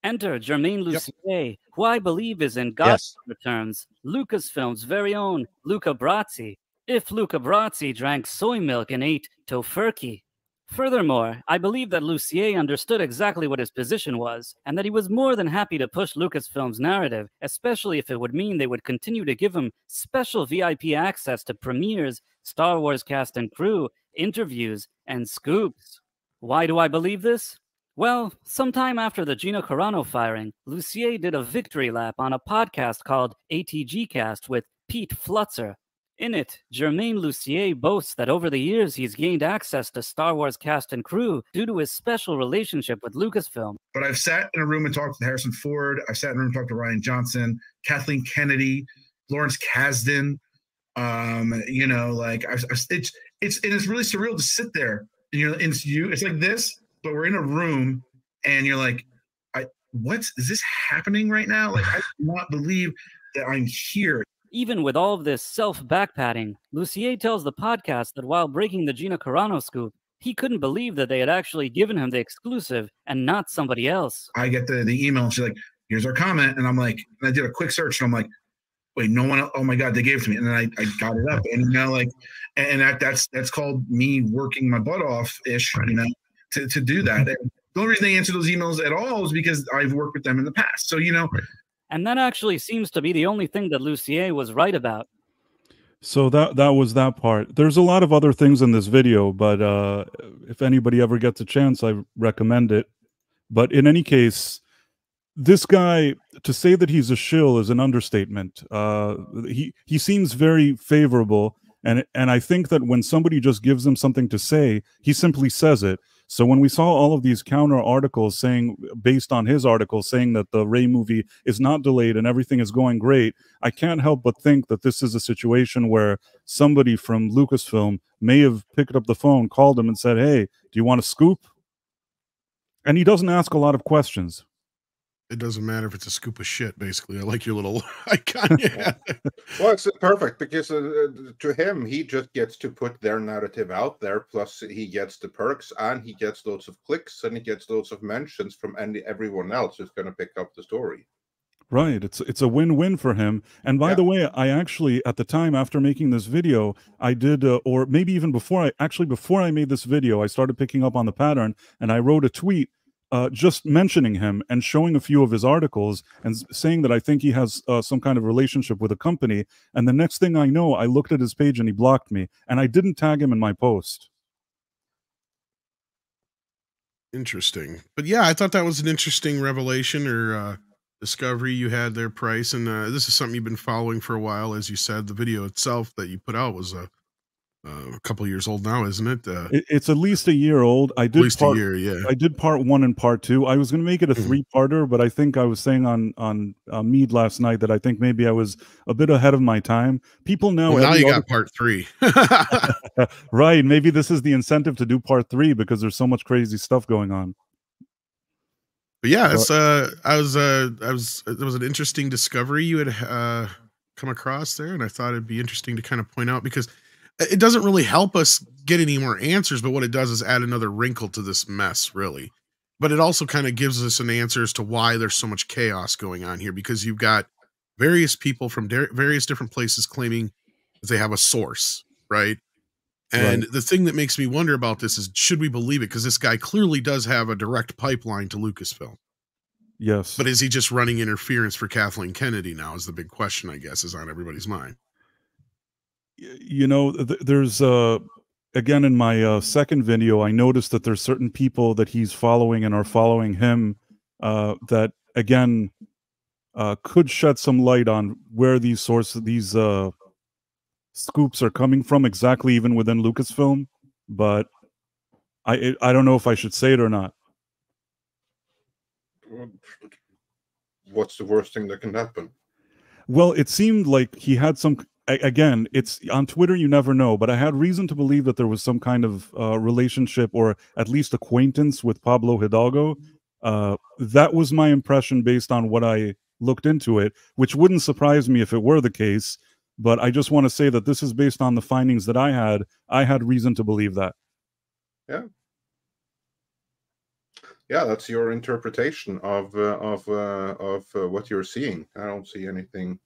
Enter Jermaine Lussier, who I believe is in Godfather terms, Lucasfilm's very own Luca Brasi, if Luca Brasi drank soy milk and ate tofurkey. Furthermore, I believe that Lussier understood exactly what his position was, and that he was more than happy to push Lucasfilm's narrative, especially if it would mean they would continue to give him special VIP access to premieres, Star Wars cast and crew, interviews, and scoops. Why do I believe this? Well, sometime after the Gina Carano firing, Lussier did a victory lap on a podcast called ATG Cast with Pete Flutzer. In it, Germain Lussier boasts that over the years he's gained access to Star Wars cast and crew due to his special relationship with Lucasfilm. But I've sat in a room and talked to Harrison Ford. I've sat in a room and talked to Rian Johnson, Kathleen Kennedy, Lawrence Kasdan. You know, like it's really surreal to sit there. You know, it's like this, but we're in a room, and you're like, is this happening right now? Like, I cannot believe that I'm here. Even with all of this self-backpatting, Lussier tells the podcast that while breaking the Gina Carano scoop, he couldn't believe that they had actually given him the exclusive and not somebody else. I get the email, and she's like, here's our comment. And I'm like, and I did a quick search, and I'm like, wait, no one else? Oh my God, they gave it to me. And then I got it up. And, you know, like, and that's called me working my butt off ish, you know, to do that. And the only reason they answer those emails at all is because I've worked with them in the past. So, you know. And that actually seems to be the only thing that Lussier was right about. So that was that part. There's a lot of other things in this video, but if anybody ever gets a chance, I recommend it. But in any case, this guy, to say that he's a shill is an understatement. He seems very favorable, and I think that when somebody just gives him something to say, he simply says it. So when we saw all of these counter articles saying, based on his article, saying that the Rey movie is not delayed and everything is going great, I can't help but think that this is a situation where somebody from Lucasfilm may have picked up the phone, called him and said, hey, do you want a scoop? And he doesn't ask a lot of questions. It doesn't matter if it's a scoop of shit, basically. I like your little icon. Yeah. Well, it's perfect because to him, he just gets to put their narrative out there. Plus, he gets the perks and he gets loads of clicks and he gets loads of mentions from everyone else who's going to pick up the story. Right. It's a win-win for him. And by the way, I actually, at the time after making this video, I did, or maybe even before I made this video, I started picking up on the pattern and I wrote a tweet just mentioning him and showing a few of his articles and saying that I think he has some kind of relationship with a company. And the next thing I know, I looked at his page and he blocked me. And I didn't tag him in my post. Interesting. But yeah, I thought that was an interesting revelation or discovery you had there, Price. And this is something you've been following for a while. As you said, the video itself that you put out was a couple of years old now, isn't it? It's at least a year old. I did a year, yeah. I did part 1 and part 2. I was going to make it a 3-parter, but I think I was saying on Mead last night that I think maybe I was a bit ahead of my time. People know. Well, now you got part 3. Right. Maybe this is the incentive to do part 3 because there's so much crazy stuff going on. But yeah, it's it was an interesting discovery you had come across there, and I thought it'd be interesting to kind of point out because it doesn't really help us get any more answers, but what it does is add another wrinkle to this mess, really. But it also kind of gives us an answer as to why there's so much chaos going on here, because you've got various people from various different places claiming that they have a source, right? And the thing that makes me wonder about this is, should we believe it? Because this guy clearly does have a direct pipeline to Lucasfilm. Yes. But is he just running interference for Kathleen Kennedy now is the big question, I guess, is on everybody's mind. You know, there's again in my second video, I noticed that there's certain people that he's following and are following him that again could shed some light on where these scoops are coming from exactly, even within Lucasfilm. But I don't know if I should say it or not. What's the worst thing that can happen? Well, it seemed like he had some. Again, it's on Twitter, you never know, but I had reason to believe that there was some kind of relationship or at least acquaintance with Pablo Hidalgo. That was my impression based on what I looked into it, which wouldn't surprise me if it were the case. But I just want to say that this is based on the findings that I had. I had reason to believe that. Yeah. Yeah, that's your interpretation of what you're seeing. I don't see anything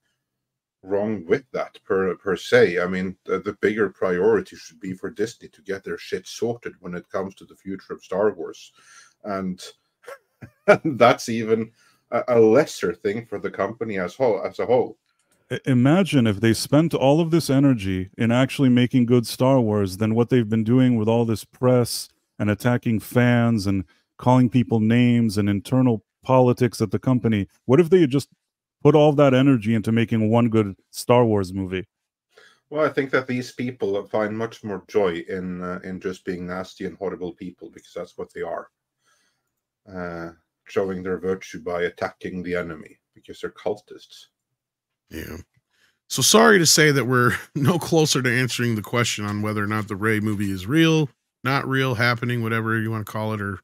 wrong with that per se. I mean, the bigger priority should be for Disney to get their shit sorted when it comes to the future of Star Wars, and that's even a lesser thing for the company as a whole. Imagine if they spent all of this energy in actually making good Star Wars than what they've been doing with all this press and attacking fans and calling people names and internal politics at the company. What if they had just put all that energy into making one good Star Wars movie? Well, I think that these people find much more joy in just being nasty and horrible people, because that's what they are. Showing their virtue by attacking the enemy, because they're cultists. Yeah. So sorry to say that we're no closer to answering the question on whether or not the Ray movie is real, not real, happening, whatever you want to call it, or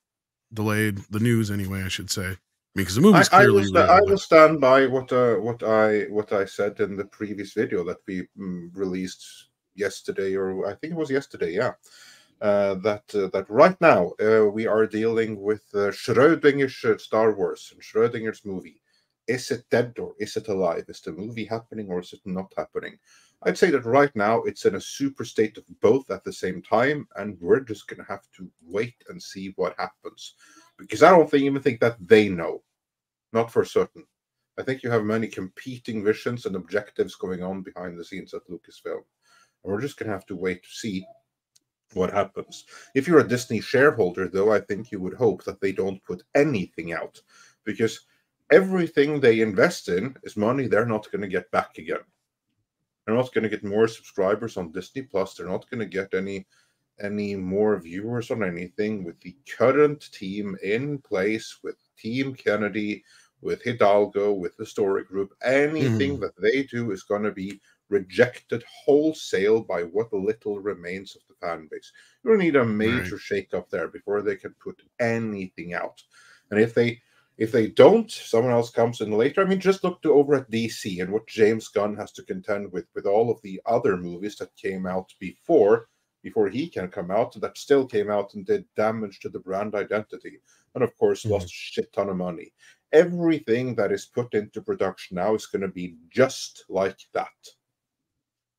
delayed. The news, anyway, I should say. Because the movie's clearly real. I will stand by what I said in the previous video that we released yesterday, or I think it was yesterday. Yeah, that right now we are dealing with Schrödinger's Star Wars and Schrödinger's movie. Is it dead or is it alive? Is the movie happening or is it not happening? I'd say that right now it's in a super state of both at the same time, and we're just going to have to wait and see what happens. Because I don't even think that they know. Not for certain. I think you have many competing visions and objectives going on behind the scenes at Lucasfilm. And we're just going to have to wait to see what happens. If you're a Disney shareholder, though, I think you would hope that they don't put anything out. Because everything they invest in is money they're not going to get back again. They're not going to get more subscribers on Disney Plus. They're not going to get any more viewers on anything with the current team in place, with Team Kennedy, with Hidalgo, with the story group. Anything that they do is going to be rejected wholesale by what little remains of the fan base. You need a major shake-up there before they can put anything out. And if they don't, someone else comes in later. I mean, just look over at DC and what James Gunn has to contend with all of the other movies that came out before he can come out, that still came out and did damage to the brand identity, and of course lost a shit ton of money. Everything that is put into production now is going to be just like that.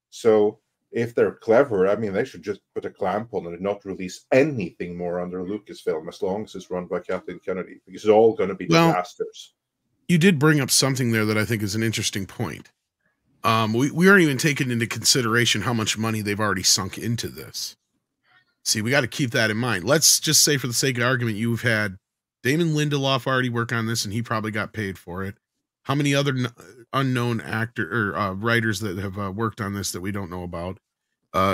So if they're clever, I mean, they should just put a clamp on it and not release anything more under Lucasfilm as long as it's run by Kathleen Kennedy, because it's all going to be disasters. You did bring up something there that I think is an interesting point. We aren't even taking into consideration how much money they've already sunk into this. See, we got to keep that in mind. Let's just say, for the sake of argument, you've had Damon Lindelof already work on this, and he probably got paid for it. How many other unknown writers that have worked on this that we don't know about?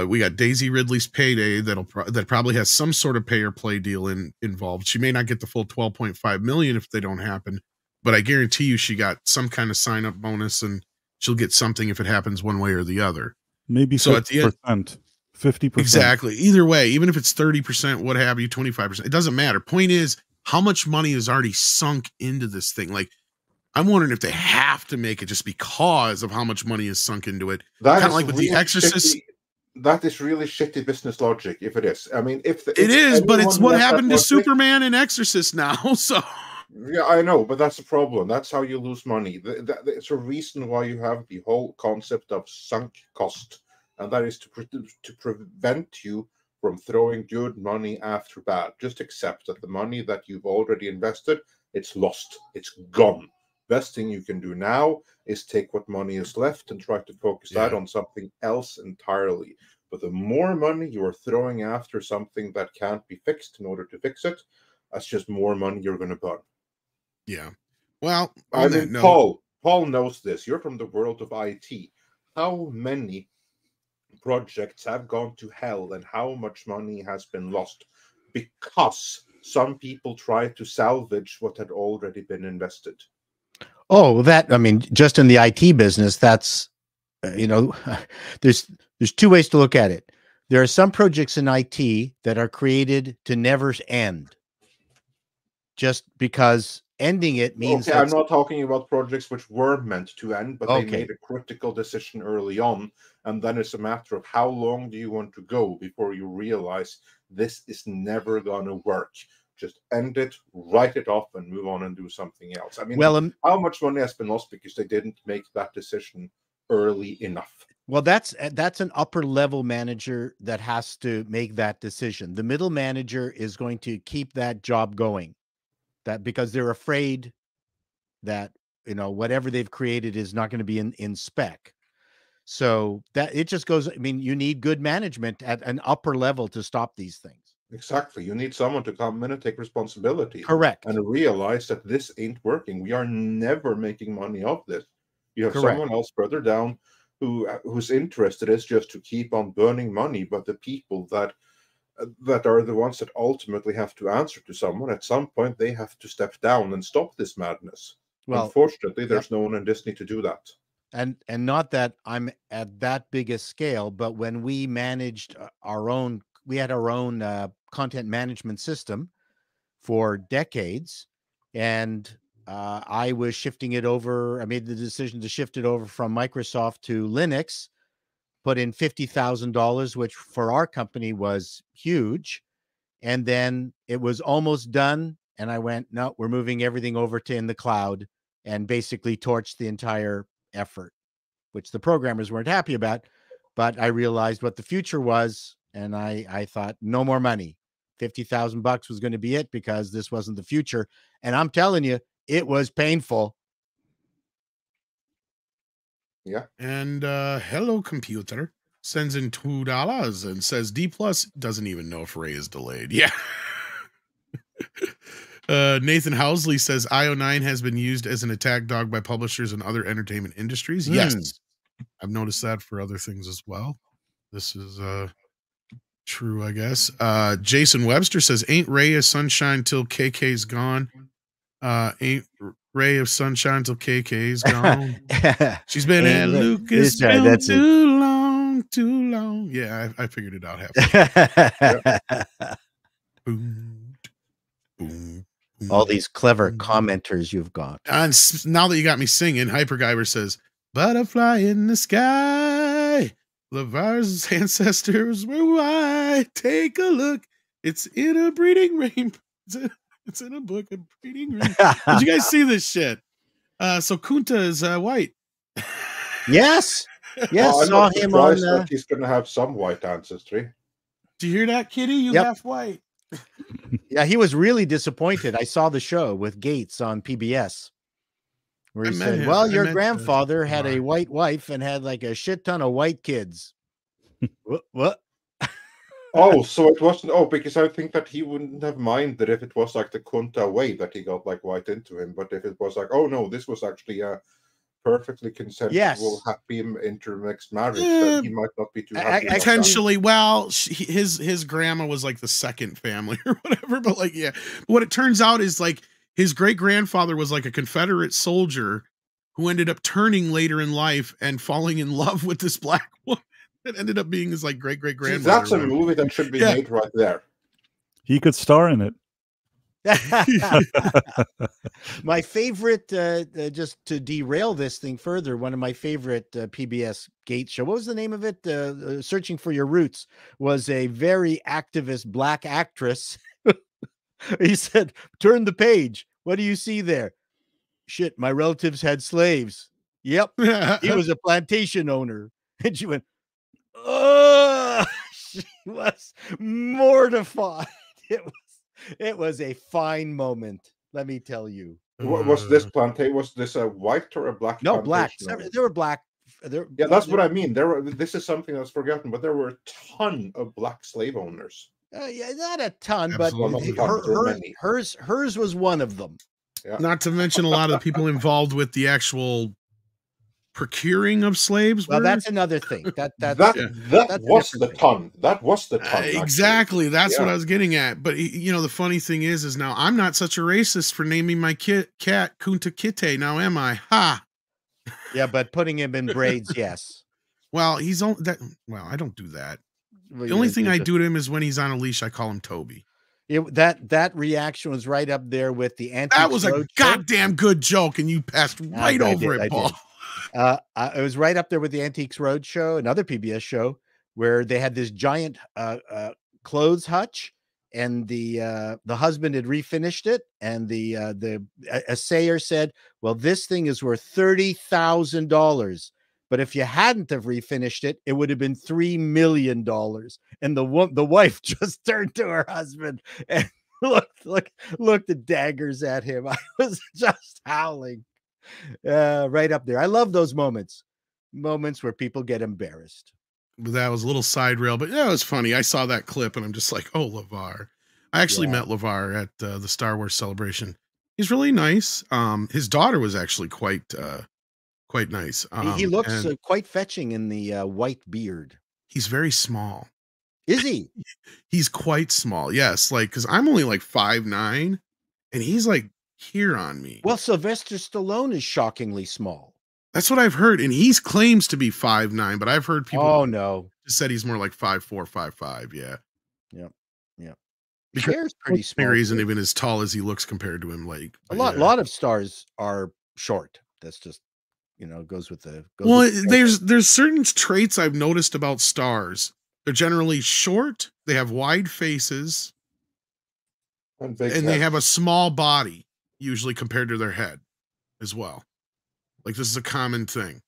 We got Daisy Ridley's payday that probably has some sort of pay or play deal involved. She may not get the full $12.5 million if they don't happen, but I guarantee you she got some kind of sign up bonus, and she'll get something if it happens one way or the other. Maybe so 50%. 50%. Exactly. Either way, even if it's 30%, what have you, 25%, it doesn't matter. Point is, how much money is already sunk into this thing? Like, I'm wondering if they have to make it just because of how much money is sunk into it. Kind of like with The Exorcist. That is really shitty business logic, if it is. I mean, it is, but it's what happened to Superman and Exorcist now. So yeah, I know, but that's the problem. That's how you lose money. It's a reason why you have the whole concept of sunk cost, and that is to prevent you from throwing good money after bad. Just accept that the money that you've already invested, it's lost. It's gone. Best thing you can do now is take what money is left and try to focus that on something else entirely. But the more money you are throwing after something that can't be fixed in order to fix it, that's just more money you're going to burn. Yeah. Well, I mean, Paul knows this. You're from the world of IT. How many projects have gone to hell and how much money has been lost because some people tried to salvage what had already been invested? Oh, I mean, just in the IT business, that's, there's two ways to look at it. There are some projects in IT that are created to never end, just because ending it means. Okay, I'm not talking about projects which were meant to end, but they made a critical decision early on, and then it's a matter of how long do you want to go before you realize this is never going to work. Just end it, write it off, and move on and do something else. I mean, how much money has been lost because they didn't make that decision early enough? Well, that's an upper level manager that has to make that decision. The middle manager is going to keep that job going, because they're afraid that whatever they've created is not going to be in spec. So that it just goes. I mean, you need good management at an upper level to stop these things. Exactly. You need someone to come in and take responsibility. Correct. And realize that this ain't working. We are never making money off this. You have someone else further down whose interest it is just to keep on burning money, but the people that are the ones that ultimately have to answer to someone. At some point, they have to step down and stop this madness. Well, unfortunately, there's no one in Disney to do that. And not that I'm at that big a scale, but when we managed our own, we had our own content management system for decades, and I was shifting it over. I made the decision to shift it over from Microsoft to Linux, put in $50,000, which for our company was huge. And then it was almost done. And I went, no, we're moving everything over to in the cloud, and basically torched the entire effort, which the programmers weren't happy about. But I realized what the future was. And I thought, no more money. $50,000 was going to be it, because this wasn't the future. And I'm telling you, it was painful. Yeah. And Hello Computer sends in $2 and says D+ doesn't even know if Ray is delayed. Yeah. Nathan Housley says IO9 has been used as an attack dog by publishers and other entertainment industries. Yes. I've noticed that for other things as well. This is true, I guess. Jason Webster says, ain't Ray a sunshine till KK's gone? Ain't Ray of sunshine till KK's gone. She's been at Lucasfilm too long. Yeah, I figured it out halfway. Boom, boom, boom. All these clever commenters you've got. And now that you got me singing, Hyperguyver says, butterfly in the sky. LeVar's ancestors were white. Take a look. It's in a breeding ring. It's in a book of breeding ring. Did you guys see this shit? So Kunta is white. Yes. Yes. Well, saw him on. He's going to have some white ancestry. Do you hear that, Kitty? You half white. Yeah, he was really disappointed. I saw the show with Gates on PBS, where he said, well, your grandfather had a white wife and had like a shit ton of white kids. What? Oh, so it wasn't. Oh, because I think that he wouldn't have minded if it was like the Kunta way that he got like white into him. But if it was like, oh no, this was actually a perfectly consensual, happy intermixed marriage, that he might not be too happy. Potentially, well, his grandma was like the second family or whatever. But like, yeah, what it turns out is like his great grandfather was like a Confederate soldier who ended up turning later in life and falling in love with this black woman. It ended up being his like great grandmother. That's a movie that should be made right there. He could star in it. My favorite, just to derail this thing further, one of my favorite PBS Gates show, what was the name of it? Searching for Your Roots, was a very activist black actress. He said, turn the page. What do you see there? Shit, my relatives had slaves. Yep. He was a plantation owner. And she went, oh, she was mortified. It was a fine moment, let me tell you. What was this plantation? Was this a white or a black? No, black. They were black. Yeah, that's what I mean. This is something that's forgotten, but there were a ton of black slave owners. Yeah, not a ton, but hers was one of them. Yeah. Not to mention a lot of the people involved with the actual procuring of slaves. Well, that's another thing. That was the ton. That was the ton. Exactly. That's what I was getting at. But you know, the funny thing is now I'm not such a racist for naming my cat Kunta Kinte. Now am I? Ha. Yeah, but putting him in braids, yes. Well, he's on that. Well, I don't do that. The only thing I do to him is when he's on a leash, I call him Toby. That reaction was right up there with the Antiques That was a Roadshow. goddamn good joke, and you passed right over it, Paul. It was right up there with the Antiques Roadshow, another PBS show, where they had this giant clothes hutch, and the husband had refinished it, and the assayer said, "Well, this thing is worth $30,000." But if you hadn't have refinished it, it would have been $3 million. And the wife just turned to her husband and looked at daggers at him. I was just howling. Right up there. I love those moments where people get embarrassed. That was a little side rail, but yeah, it was funny. I saw that clip and I'm just like, oh, LeVar. I actually met LeVar at the Star Wars celebration. He's really nice. His daughter was actually quite quite nice. He looks and quite fetching in the white beard. he's very small. Is he? He's quite small. Yes, like because I'm only like 5'9", and he's like here on me. Well, Sylvester Stallone is shockingly small. That's what I've heard, and he claims to be 5'9", but I've heard people. Oh no, just said he's more like 5'4", 5'5". Yeah. Yep. Yep. Because Cher's pretty small. He isn't even as tall as he looks compared to him. Like a lot of stars are short. That's just, goes with the. There's certain traits I've noticed about stars. They're generally short. They have wide faces, and they have a small body, usually compared to their head, as well. Like this is a common thing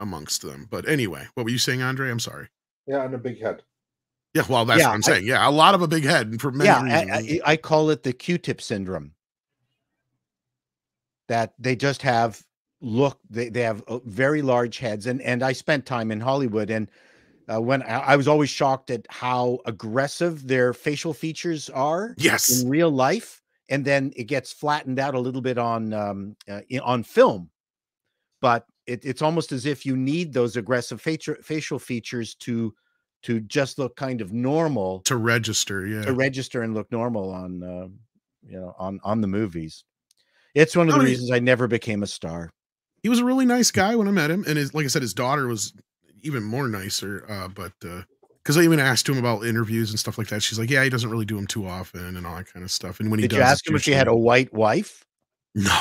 amongst them. But anyway, what were you saying, Andre? I'm sorry. Yeah, and a big head. Yeah, well, that's what I'm saying. Yeah, a lot of a big head for many reasons. I call it the Q-tip syndrome. That they just have they have very large heads, and I spent time in Hollywood, and when I was always shocked at how aggressive their facial features are. Yes, in real life, and then it gets flattened out a little bit on film, but it's almost as if you need those aggressive facial features to just look kind of normal, to register and look normal on on the movies. It's one of the reasons I never became a star. He was a really nice guy when I met him, and like I said, his daughter was even more nicer. But because I even asked him about interviews and stuff like that, she's like, "Yeah, he doesn't really do them too often, and all that kind of stuff." And when he did you ask him if he had a white wife? No,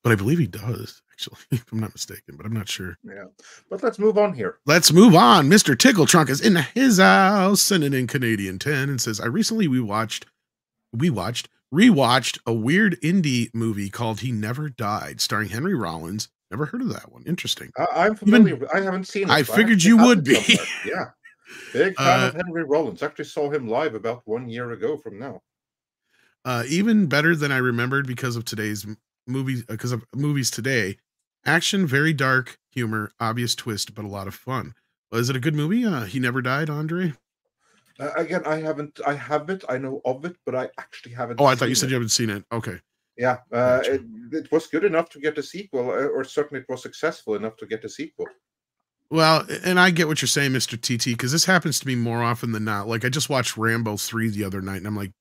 but I believe he does. Actually, if I'm not mistaken, but I'm not sure. Yeah, but let's move on here. Let's move on. Mr. Tickle Trunk is in his house, sending in Canadian 10, and says, "I recently rewatched a weird indie movie called He Never Died, starring Henry Rollins. Never heard of that one. Interesting. I'm familiar. I haven't seen it. I figured you would be. Yeah, big fan of Henry Rollins. Actually saw him live about 1 year ago from now. Even better than I remembered because of today's movie. Because of movies today, action, very dark, humor, obvious twist, but a lot of fun. Is it a good movie? He Never Died, Andre? Again, I haven't. I have it. I know of it, but I actually haven't. Oh, I thought you said you haven't seen it. Okay. Yeah, gotcha. It was good enough to get a sequel, or certainly it was successful enough to get a sequel. Well, and I get what you're saying, Mr. TT, because this happens to me more often than not. Like, I just watched Rambo 3 the other night, and I'm like,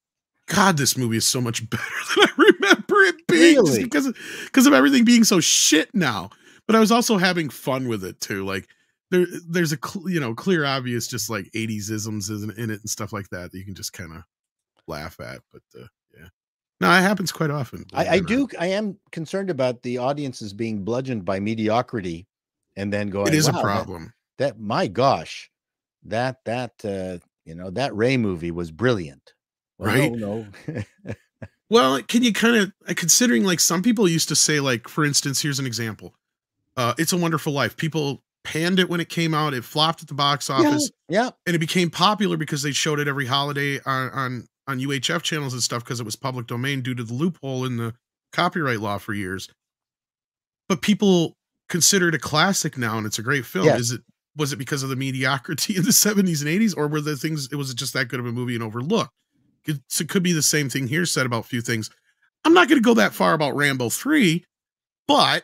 God, this movie is so much better than I remember it being, really? just because of everything being so shit now. But I was also having fun with it too. Like, there's a clear, obvious, just like 80s isms in it and stuff like that you can just kind of laugh at. But yeah, no, it happens quite often. I am concerned about the audiences being bludgeoned by mediocrity, and then going, it is a problem. That my gosh, that Ray movie was brilliant. Well, right? No. Well, can you kind of, considering like some people used to say, like, for instance, here's an example. It's a Wonderful Life. People panned it when it came out. It flopped at the box office. Yeah. And it became popular because they showed it every holiday on UHF channels and stuff because it was public domain due to the loophole in the copyright law for years. But people consider it a classic now, and it's a great film. Yeah. Was it because of the mediocrity in the 70s and 80s, or was it just that good of a movie and overlooked? It could be the same thing here said about a few things. I'm not going to go that far about Rambo 3, but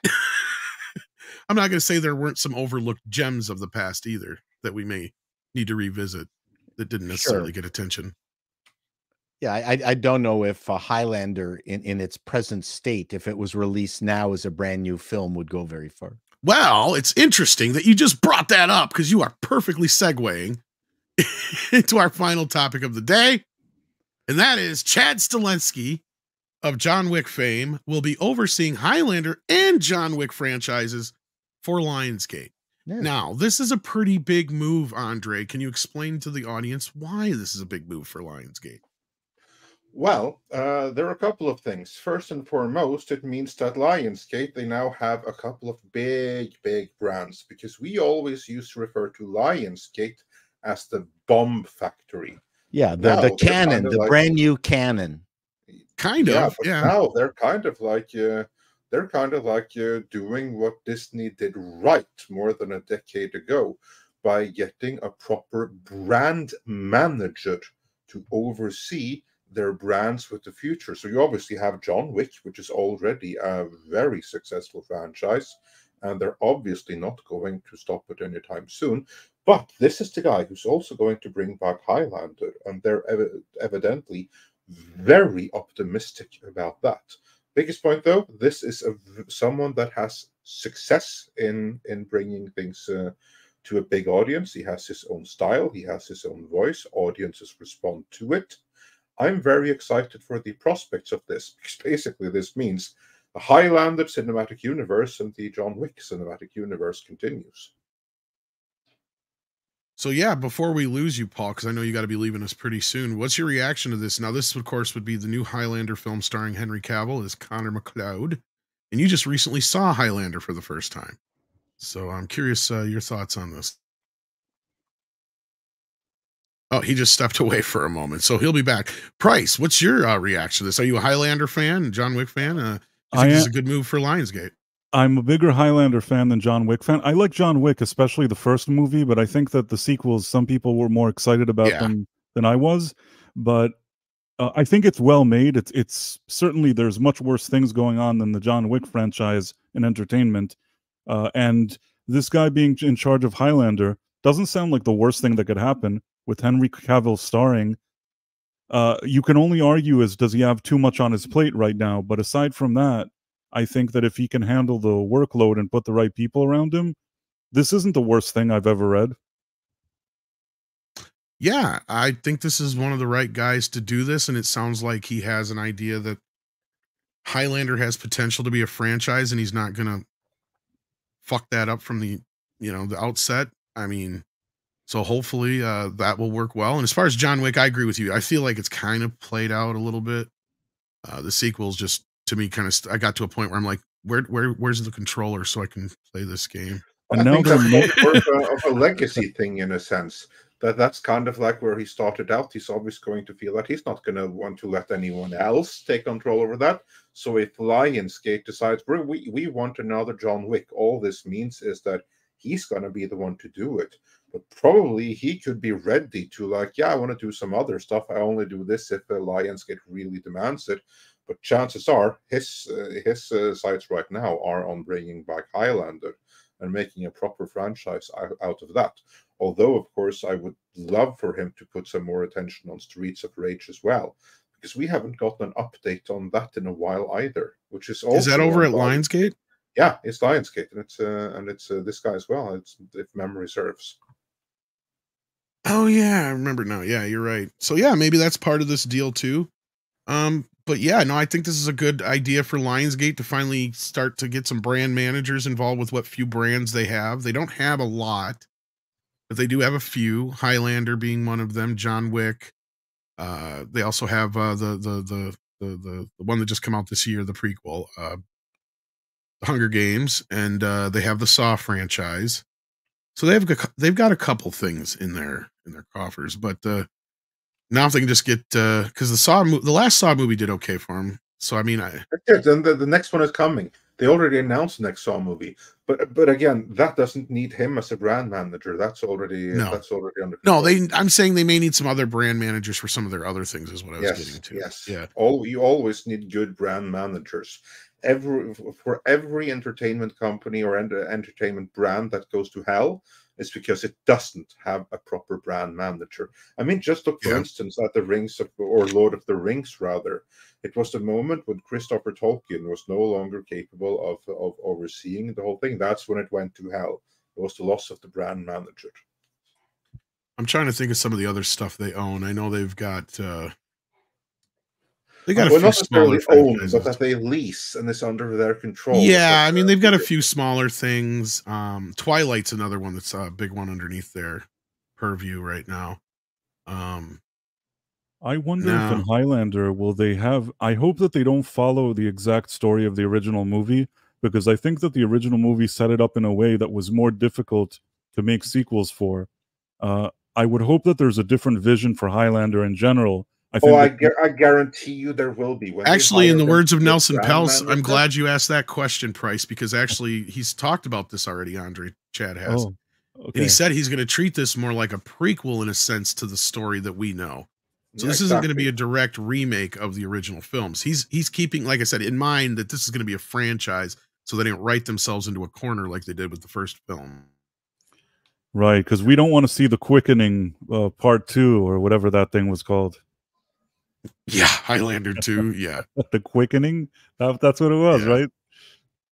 I'm not going to say there weren't some overlooked gems of the past either that we may need to revisit that didn't necessarily get attention. Yeah, I don't know if Highlander in its present state, if it was released now as a brand new film, would go very far. Well, it's interesting that you just brought that up because you are perfectly segueing into our final topic of the day. And that is Chad Stahelski of John Wick fame will be overseeing Highlander and John Wick franchises for Lionsgate. Yeah. Now, this is a pretty big move, Andre. Can you explain to the audience why this is a big move for Lionsgate? Well, there are a couple of things. First and foremost, it means that Lionsgate, they now have a couple of big brands, because we always used to refer to Lionsgate as the bomb factory. Yeah, the canon, the brand new canon. Kind of, but now they're kind of like doing what Disney did right more than a decade ago by getting a proper brand manager to oversee their brands with the future. So you obviously have John Wick, which is already a very successful franchise, and they're obviously not going to stop it anytime soon. But this is the guy who's also going to bring back Highlander, and they're evidently very optimistic about that. Biggest point, though, this is someone that has success in bringing things to a big audience. He has his own style, he has his own voice, audiences respond to it. I'm very excited for the prospects of this, because basically this means the Highlander cinematic universe and the John Wick cinematic universe continues. So yeah, before we lose you, Paul, because I know you got to be leaving us pretty soon, what's your reaction to this? Now, this, of course, would be the new Highlander film starring Henry Cavill as Connor MacLeod, and you just recently saw Highlander for the first time. So I'm curious your thoughts on this. Oh, he just stepped away for a moment, so he'll be back. Price, what's your reaction to this? Are you a Highlander fan, John Wick fan? Do you think this is a good move for Lionsgate? I'm a bigger Highlander fan than John Wick fan. I like John Wick, especially the first movie, but I think that the sequels, some people were more excited about them than I was. But I think it's well made. It's certainly, there's much worse things going on than the John Wick franchise in entertainment. And this guy being in charge of Highlander doesn't sound like the worst thing that could happen with Henry Cavill starring. You can only argue does he have too much on his plate right now? But aside from that, I think that if he can handle the workload and put the right people around him, this isn't the worst thing I've ever read. Yeah, I think this is one of the right guys to do this, and it sounds like he has an idea that Highlander has potential to be a franchise, and he's not going to fuck that up from the outset. I mean, so hopefully that will work well. And as far as John Wick, I agree with you. I feel like it's kind of played out a little bit. The sequels just, to me, kind of, I got to a point where I'm like, where's the controller so I can play this game? I think that's more of a legacy thing in a sense. That's kind of like where he started out. He's always going to feel that he's not going to want to let anyone else take control over that. So if Lionsgate decides we want another John Wick, all this means is that he's going to be the one to do it. But probably he could be ready to I want to do some other stuff. I only do this if Lionsgate really demands it. But chances are his sights right now are on bringing back Highlander and making a proper franchise out of that. Although, of course, I would love for him to put some more attention on Streets of Rage as well, because we haven't gotten an update on that in a while either. Which is also, is that over at Lionsgate? Yeah, it's Lionsgate, and it's this guy as well. It's, if memory serves. Oh yeah, I remember now. Yeah, you're right. So yeah, maybe that's part of this deal too. But yeah, no, I think this is a good idea for Lionsgate to finally start to get some brand managers involved with what few brands they have. They don't have a lot, but they do have a few. Highlander being one of them. John Wick. They also have the one that just came out this year, the prequel, The Hunger Games, and they have the Saw franchise. So they've got a couple things in their coffers, but now if they can just get because the last Saw movie did okay for them. So I mean, and the next one is coming. They already announced the next Saw movie, but again, that doesn't need him as a brand manager. That's already under control. No, I'm saying they may need some other brand managers for some of their other things. Is what I was getting to. Yes, yeah. You always need good brand managers. For every entertainment company or entertainment brand that goes to hell, it's because it doesn't have a proper brand manager. I mean, just look, for instance, at the Lord of the Rings, rather. It was the moment when Christopher Tolkien was no longer capable of overseeing the whole thing. That's when it went to hell. It was the loss of the brand manager. I'm trying to think of some of the other stuff they own. I know they've got a few not necessarily own, but that they lease and it's under their control. Yeah, I mean, they've got a few smaller things. Twilight's another one that's a big one underneath their purview right now. I wonder if in Highlander will they have... I hope that they don't follow the exact story of the original movie, because I think that the original movie set it up in a way that was more difficult to make sequels for. I would hope that there's a different vision for Highlander in general. I guarantee you there will be. Actually, in the words of Nelson Peltz, I'm glad you asked that question, Price, because actually he's talked about this already, Andre. Chad has. Oh, okay. And he said he's going to treat this more like a prequel in a sense to the story that we know. So this isn't going to be a direct remake of the original films. He's keeping, like I said, in mind that this is going to be a franchise, so they didn't write themselves into a corner like they did with the first film. Right, because we don't want to see The Quickening Part 2 or whatever that thing was called. Yeah, Highlander 2, yeah. The Quickening? That's what it was, right?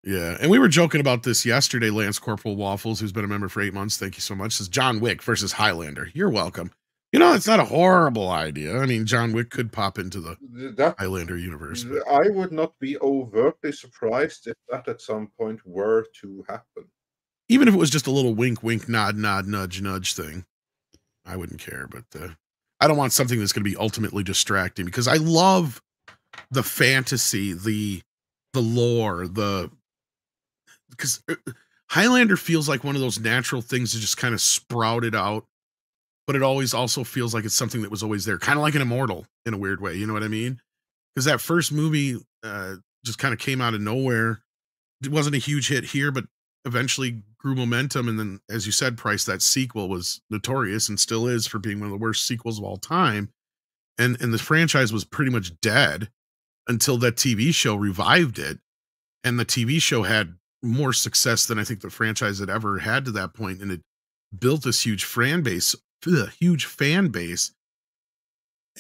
Yeah, and we were joking about this yesterday. Lance Corporal Waffles, who's been a member for 8 months, thank you so much, says John Wick versus Highlander. You're welcome. You know, it's not a horrible idea. I mean, John Wick could pop into the Highlander universe. But I would not be overtly surprised if that at some point were to happen. Even if it was just a little wink, wink, nod, nod, nudge, nudge thing, I wouldn't care. But I don't want something that's going to be ultimately distracting, because I love the fantasy, the lore, because Highlander feels like one of those natural things that just kind of sprouted out, but it always also feels like it's something that was always there, kind of like an Immortal in a weird way. You know what I mean? Because that first movie just kind of came out of nowhere. It wasn't a huge hit here, but eventually grew momentum. And then, as you said, Price, that sequel was notorious and still is for being one of the worst sequels of all time. And the franchise was pretty much dead until that TV show revived it. And the TV show had more success than I think the franchise had ever had to that point. And it built this huge fan base.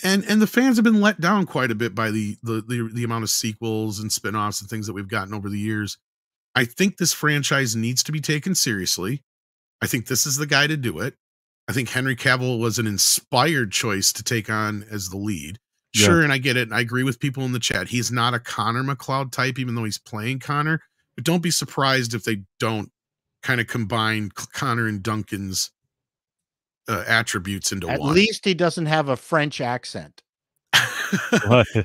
And the fans have been let down quite a bit by the amount of sequels and spinoffs and things that we've gotten over the years. I think this franchise needs to be taken seriously. I think this is the guy to do it. I think Henry Cavill was an inspired choice to take on as the lead. Sure, and I get it. And I agree with people in the chat. He's not a Connor MacLeod type, even though he's playing Connor. But don't be surprised if they don't kind of combine Connor and Duncan's attributes into one. At least he doesn't have a French accent.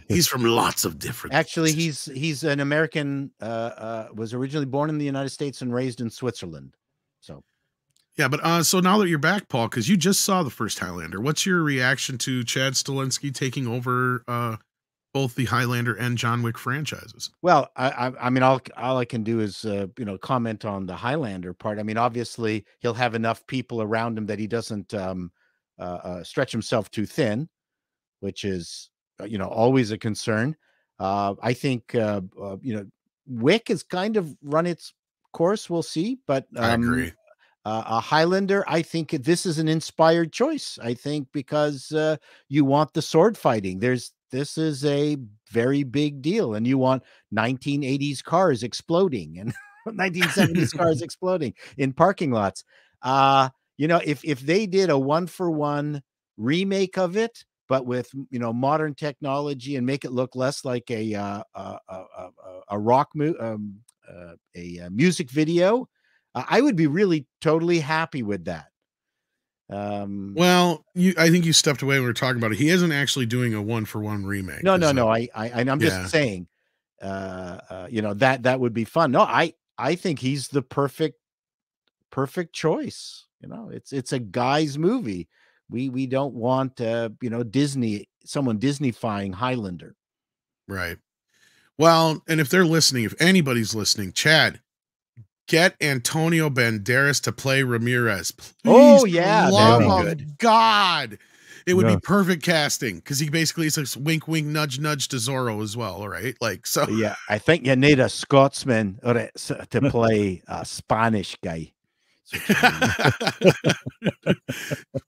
He's from lots of different. Actually, he's an American. Was originally born in the United States and raised in Switzerland. So, yeah, but so now that you're back, Paul, because you just saw the first Highlander, what's your reaction to Chad Stahelski taking over both the Highlander and John Wick franchises? Well, I mean, all I can do is comment on the Highlander part. I mean, obviously, he'll have enough people around him that he doesn't stretch himself too thin, which is always a concern. I think Wick has kind of run its course. We'll see, but I agree. A Highlander, I think this is an inspired choice. I think because you want the sword fighting. This is a very big deal, and you want 1980s cars exploding and 1970s cars exploding in parking lots. If they did a 1-for-1 remake of it, but with modern technology, and make it look less like a music video, I would be really totally happy with that. Well, I think you stepped away when we were talking about it. He isn't actually doing a 1-for-1 remake. No. I'm just saying, that would be fun. No, I think he's the perfect choice. It's a guy's movie. We don't want someone Disney-fying Highlander. Right. Well, and if they're listening, if anybody's listening, Chad, get Antonio Banderas to play Ramirez. Please, oh yeah, love of God. It would be perfect casting, because he basically says wink, wink, nudge, nudge to Zorro as well, right? Like, so yeah, I think you need a Scotsman to play a Spanish guy.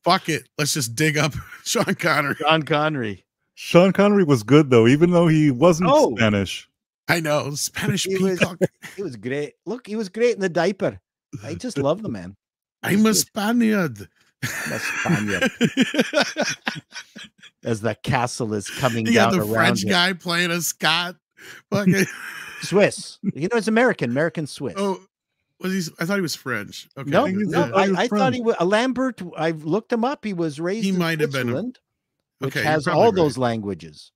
Fuck it. Let's just dig up Sean Connery. Sean Connery was good, though, even though he wasn't Spanish. I know. Spanish peacock. He was great. Look, he was great in the diaper. I just love the man. I'm a Spaniard. As the castle is coming down the around French him. guy playing a Scot. Swiss. It's American Swiss. Oh, was he? I thought he was French. Okay. No, I thought he was Lambert. I looked him up. He was raised in Switzerland, which has all those languages.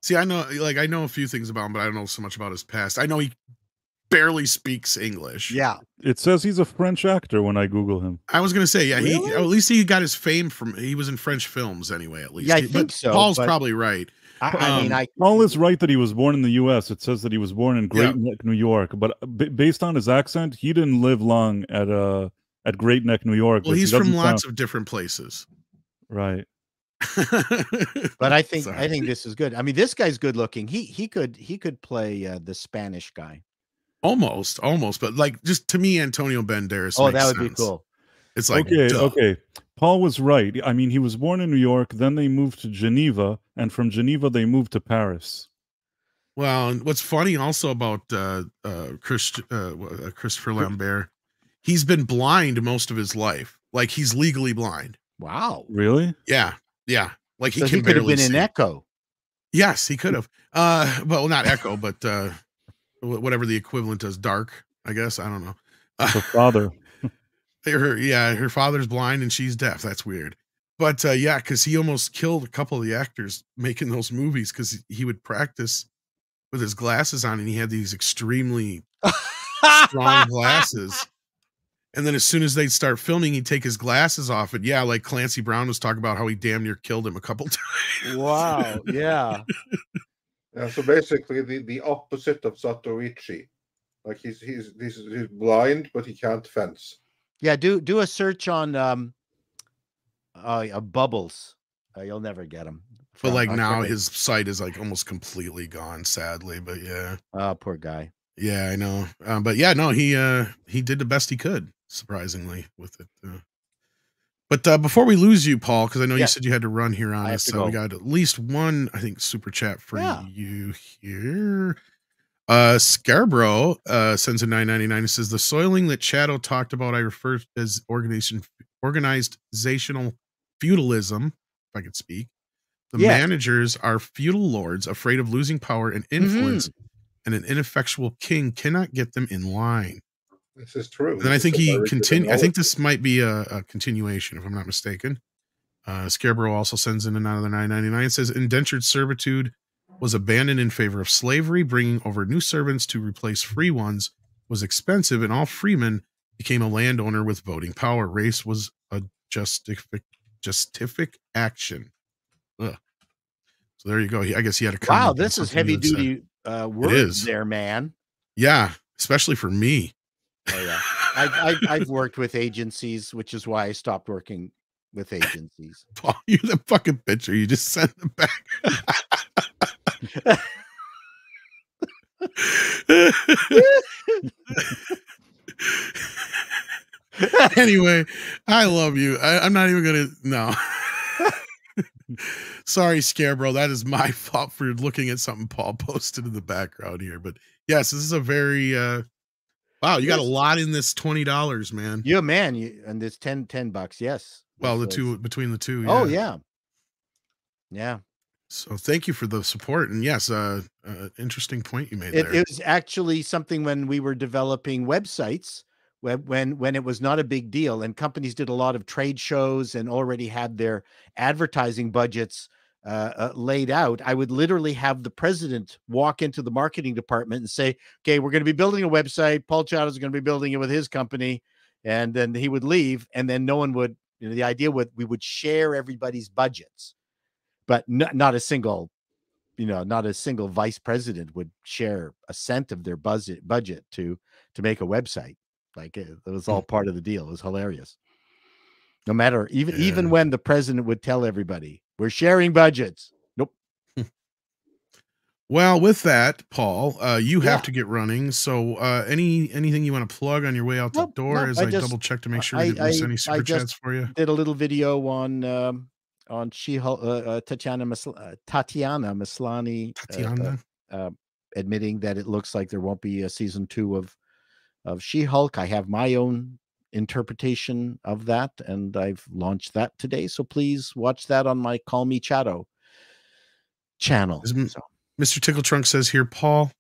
See, I know a few things about him, but I don't know so much about his past. I know he barely speaks English. Yeah. It says he's a French actor when I Google him. I was going to say, yeah, really? at least he got his fame he was in French films anyway, at least. Yeah, I think so. Paul's probably right. Paul is right that he was born in the U.S. It says that he was born in Great Neck, New York, but based on his accent, he didn't live long at Great Neck, New York. Well, he's from lots of different places. Right. But I think this is good. I mean, this guy's good looking. He could play the Spanish guy. Almost, but like just to me, Antonio Banderas. Oh, that would be cool. It's like okay. Paul was right. I mean, he was born in New York, then they moved to Geneva, and from Geneva they moved to Paris. Well, and what's funny also about Christopher Lambert, he's been blind most of his life. Like he's legally blind. Wow. Really? Yeah. Like he could have been in Echo. Yes, he could have. Well, not Echo, but whatever the equivalent is, Dark. I guess I don't know. Her father. Her father's blind and she's deaf. That's weird. But yeah, because he almost killed a couple of the actors making those movies because he would practice with his glasses on and he had these extremely strong glasses. And then as soon as they'd start filming, he'd take his glasses off. And yeah, like Clancy Brown was talking about how he damn near killed him a couple times. Wow. Yeah. So basically the opposite of Satoichi. Like he's blind, but he can't fence. Yeah, do a search on Bubbles. You'll never get him. But like now his sight is like almost completely gone, sadly. But yeah. Oh, poor guy. Yeah, I know. But yeah, no, he did the best he could, surprisingly, with it. But before we lose you, Paul, because I know you said you had to run here on us, so we got at least one, I think, super chat for you here. Scarborough sends a $9.99 and says the soiling that Chato talked about I refer as organizational feudalism, if I could speak. The managers are feudal lords afraid of losing power and influence, and an ineffectual king cannot get them in line. This is true. And I think he continued. I think this might be a continuation, if I'm not mistaken. Scarborough also sends in another $9.99. Says indentured servitude was abandoned in favor of slavery. Bringing over new servants to replace free ones was expensive, and all freemen became a landowner with voting power. Race was a justific action. Ugh. So there you go. I guess he had a comment. Wow, this is heavy duty words there, man. Yeah, especially for me. Oh yeah, I've worked with agencies, which is why I stopped working with agencies. Paul, you're the fucking picture. You just sent them back. Anyway, I love you. I'm not even gonna. No. Sorry, Scarborough. That is my fault for looking at something Paul posted in the background here. But yes, this is a very wow, you got a lot in this $20, man. Yeah, man. And this $10. Yes. Well, between the two. Yeah. Oh yeah. Yeah. So thank you for the support. And yes, interesting point you made there. It was actually something when we were developing websites, when it was not a big deal and companies did a lot of trade shows and already had their advertising budgets laid out, I would literally have the president walk into the marketing department and say, okay, we're going to be building a website. Paul Chato is going to be building it with his company. And then he would leave, and then no one would, the idea we would share everybody's budgets, but not a single, not a single vice president would share a cent of their budget to make a website. Like it was all part of the deal. It was hilarious. No matter, even when the president would tell everybody, we're sharing budgets. Nope. Well, with that, Paul, you have to get running. So anything you want to plug on your way out the door as I double check to make sure we didn't miss any super chats for you? Did a little video on Tatiana Maslany admitting that it looks like there won't be a season 2 of She-Hulk. I have my own interpretation of that, and I've launched that today. So please watch that on my Call Me Chato channel. Mr. Tickle Trunk says here, Paul,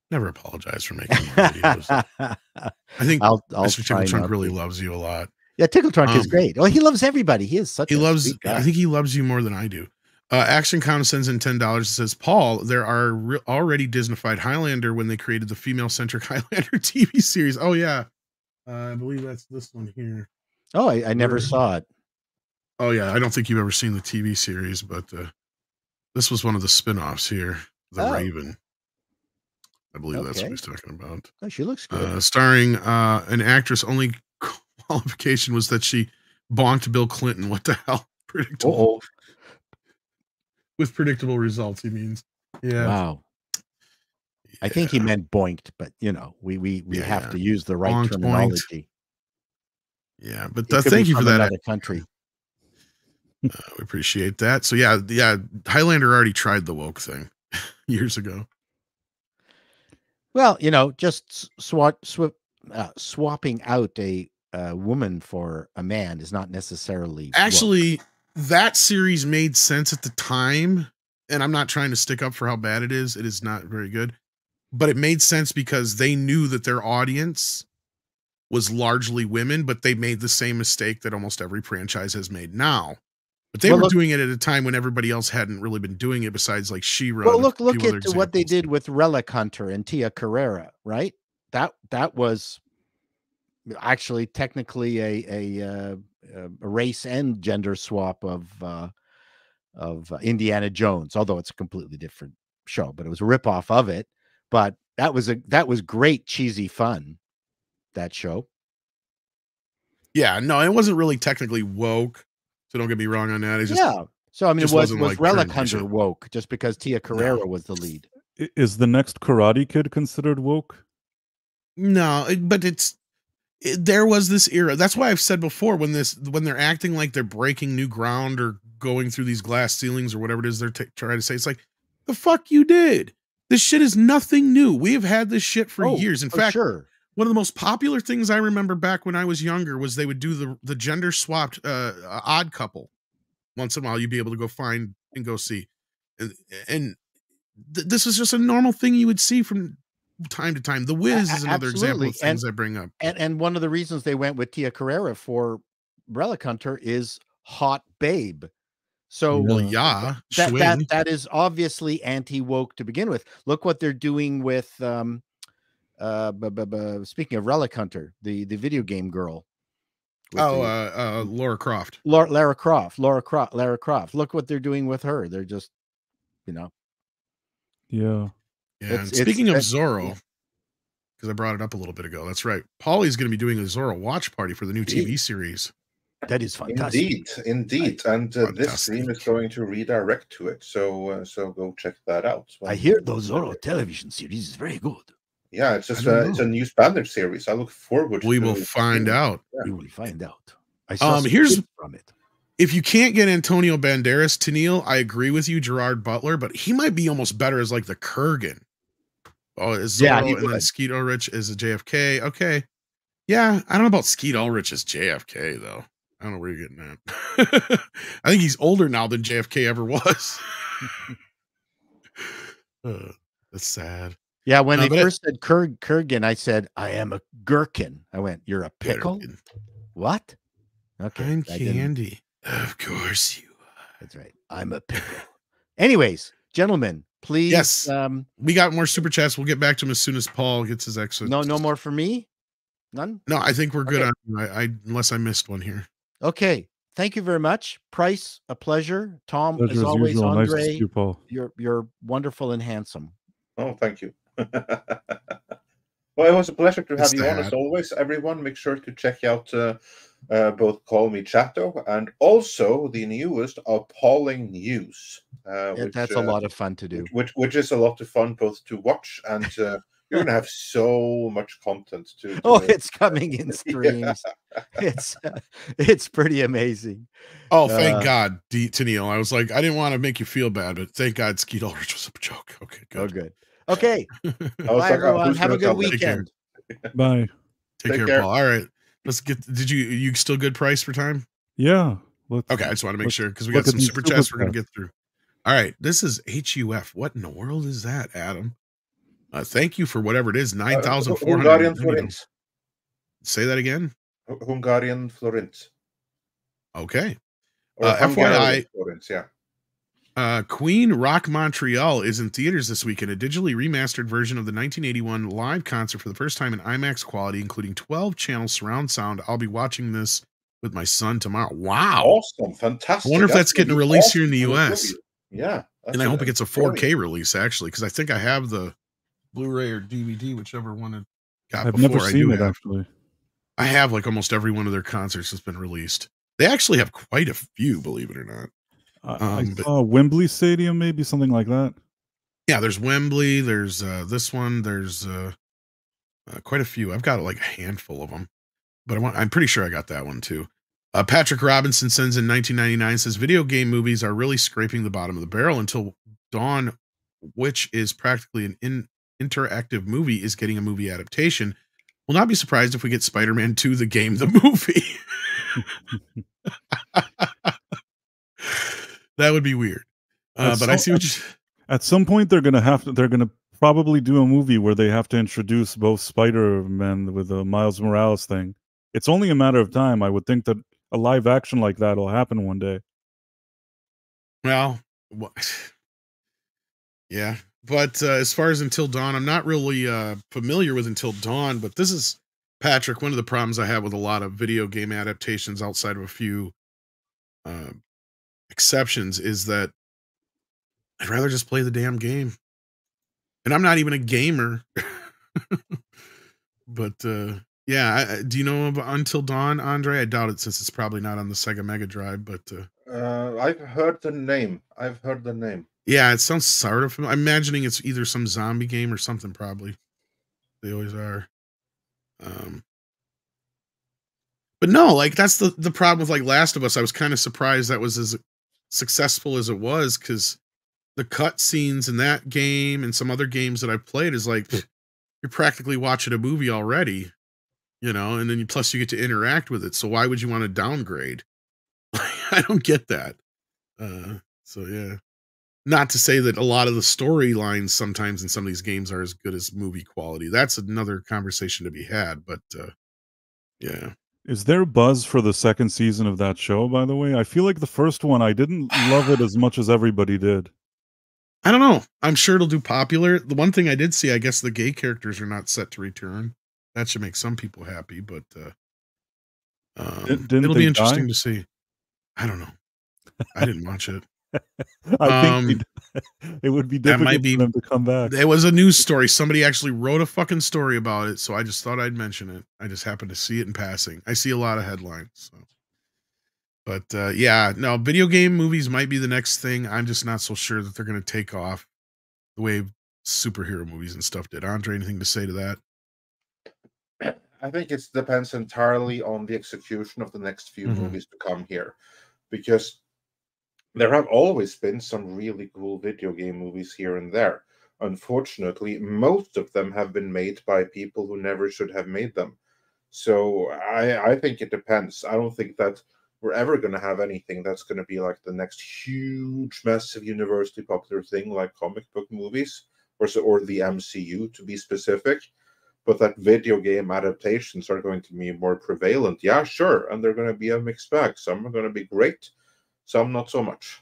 never apologize for making more videos. I think Mr. Tickle Trunk really loves you a lot. Yeah, Tickle Trunk is great. Well, he loves everybody. He is such a sweet guy. I think he loves you more than I do. Action Com sends in $10 and says, Paul, there are already Disneyfied Highlander when they created the female-centric Highlander TV series. Oh, yeah. I believe that's this one here. Oh, I never saw it. Oh, yeah. I don't think you've ever seen the TV series, but this was one of the spin-offs here. The Raven. I believe that's what he's talking about. Oh, she looks good. Starring an actress, only qualification was that she bonked Bill Clinton. What the hell? Predictable. with predictable results. He means, yeah. Wow. I think he meant boinked, but we have to use the right Bonked, terminology. Boinked. Yeah, but It could thank be you for from that. another country. We appreciate that. So yeah, Highlander already tried the woke thing years ago. Well, just swapping out a woman for a man is not necessarily actually woke. That series made sense at the time, and I'm not trying to stick up for how bad it is. It is not very good, but it made sense because they knew that their audience was largely women, but they made the same mistake that almost every franchise has made now. But they were doing it at a time when everybody else hadn't really been doing it besides like She-Ra. Well, look at what they did with Relic Hunter and Tia Carrera, right? That was actually technically a race and gender swap of Indiana Jones, although it's a completely different show, but it was a ripoff of it. But that was great cheesy fun, that show. Yeah, no, it wasn't really technically woke. So don't get me wrong on that. It's just, So I mean, it was like Relic Hunter woke just because Tia Carrera was the lead. Is the next Karate Kid considered woke? No, but there was this era. That's why I've said before, when they're acting like they're breaking new ground or going through these glass ceilings or whatever it is they're trying to say, it's like, the fuck you did. This shit is nothing new. We have had this shit for years. In fact, one of the most popular things I remember back when I was younger was they would do the gender swapped Odd Couple. Once in a while, you'd be able to go find and go see. And this is just a normal thing you would see from time to time. The Wiz is another example of things I bring up. And one of the reasons they went with Tia Carrera for Relic Hunter is hot babe. So that is obviously anti-woke to begin with. Look what they're doing with speaking of Relic Hunter, the video game girl. Lara Croft. Lara Croft. Look what they're doing with her. They're just, Yeah. Speaking of Zorro, because I brought it up a little bit ago. That's right. Paulie's going to be doing a Zorro watch party for the new TV series. That is fantastic. Indeed. And this stream is going to redirect to it. So go check that out. I hear those Zorro television series is very good. Yeah, it's just it's a new Spanish series. I look forward to it. We will find out. Yeah. We will find out. I saw here's from it. If you can't get Antonio Banderas, Tennille, I agree with you, Gerard Butler, but he might be almost better as like the Kurgan. Oh, is Zorro and then Skeet Ulrich is a JFK. Okay. Yeah, I don't know about Skeet Ulrich as JFK though. I don't know where you're getting at. I think he's older now than JFK ever was. That's sad. Yeah, when they first said Kurgan, I said, I am a gherkin. I went, you're a pickle? What? Okay. I'm Candy. Of course you are. That's right. I'm a pickle. Anyways, gentlemen, please. Yes. We got more super chats. We'll get back to him as soon as Paul gets his exit. No more for me? None? No, I think we're good on unless I missed one here. Okay. Thank you very much. Price, a pleasure. Tom, pleasure as always, usual. Andre, nice to see you, Paul. You're wonderful and handsome. Oh, thank you. Well, it was a pleasure to have you on as always. Everyone, make sure to check out both Call Me Chato and also the newest Appalling News. That's a lot of fun to do. Which is a lot of fun both to watch and you're going to have so much content to it's coming in streams. It's pretty amazing. Oh, thank God, Tennille. I was like, I didn't want to make you feel bad, but thank God Skeet Ulrich was a joke. Okay, good. Oh, good. Okay. Bye, everyone. Have a good weekend. Bye. Take care, Paul. All right. Let's get. Did you still good price for time? Yeah. Okay. I just want to make sure because we got some super chats we're gonna get through. All right. This is HUF. What in the world is that, Adam? Thank you for whatever it is. 9,400. Hungarian florins. Say that again. Hungarian florins. Okay. FYI. Florins, yeah. Queen Rock Montreal is in theaters this weekend. A digitally remastered version of the 1981 live concert for the first time in IMAX quality, including 12-channel surround sound. I'll be watching this with my son tomorrow. Wow. Awesome. Fantastic. I wonder if that's getting released here in the US. Yeah. And I hope it gets a 4K release, actually, because I think I have the Blu-ray or DVD, whichever one it got I've before. never seen it, actually. I have like almost every one of their concerts that's been released. They actually have quite a few, believe it or not. I saw Wembley Stadium, maybe something like that. Yeah, there's Wembley. There's this one. There's quite a few. I've got like a handful of them, but I'm pretty sure I got that one too. Patrick Robinson sends in 1999, says video game movies are really scraping the bottom of the barrel until Dawn, which is practically an interactive movie, is getting a movie adaptation. Will not be surprised if we get Spider-Man 2, the game, the movie. That would be weird. But I see what you... At some point, they're gonna probably do a movie where they have to introduce both Spider-Man with the Miles Morales thing. It's only a matter of time. I would think that a live action like that will happen one day. Well, yeah. But as far as Until Dawn, I'm not really familiar with Until Dawn, but this is, Patrick, one of the problems I have with a lot of video game adaptations outside of a few exceptions is that I'd rather just play the damn game. And I'm not even a gamer. But yeah, do you know about Until Dawn, Andre? I doubt it since it's probably not on the Sega Mega Drive, but I've heard the name. Yeah, it sounds sort of familiar. I'm imagining it's either some zombie game or something, probably. They always are. But no, like that's the problem with like Last of Us. I was kind of surprised that was as successful as it was, because the cut scenes in that game and some other games that I've played is like you're practically watching a movie already, you know, and then plus you get to interact with it. So why would you want to downgrade? I don't get that. So yeah. Not to say that a lot of the storylines sometimes in some of these games are as good as movie quality. That's another conversation to be had, but yeah. Is there buzz for the second season of that show, by the way? I feel like the first one, I didn't love it as much as everybody did. I don't know. I'm sure it'll do popular. The one thing I did see, I guess the gay characters are not set to return. That should make some people happy, but it'll be interesting to see. I don't know. I didn't watch it. I think it would be difficult for them to come back. It was a news story. Somebody actually wrote a fucking story about it, so I just thought I'd mention it. I just happened to see it in passing. I see a lot of headlines. So. But yeah, no, video game movies might be the next thing. I'm just not so sure that they're going to take off the way superhero movies and stuff did. Andre, anything to say to that? I think it depends entirely on the execution of the next few movies to come here, because there have always been some really cool video game movies here and there. Unfortunately, most of them have been made by people who never should have made them. So I think it depends. I don't think that we're ever going to have anything that's going to be like the next huge, massive, universally popular thing like comic book movies or the MCU, to be specific. But that video game adaptations are going to be more prevalent. Yeah, sure. And they're going to be a mixed bag. Some are going to be great. Some not so much.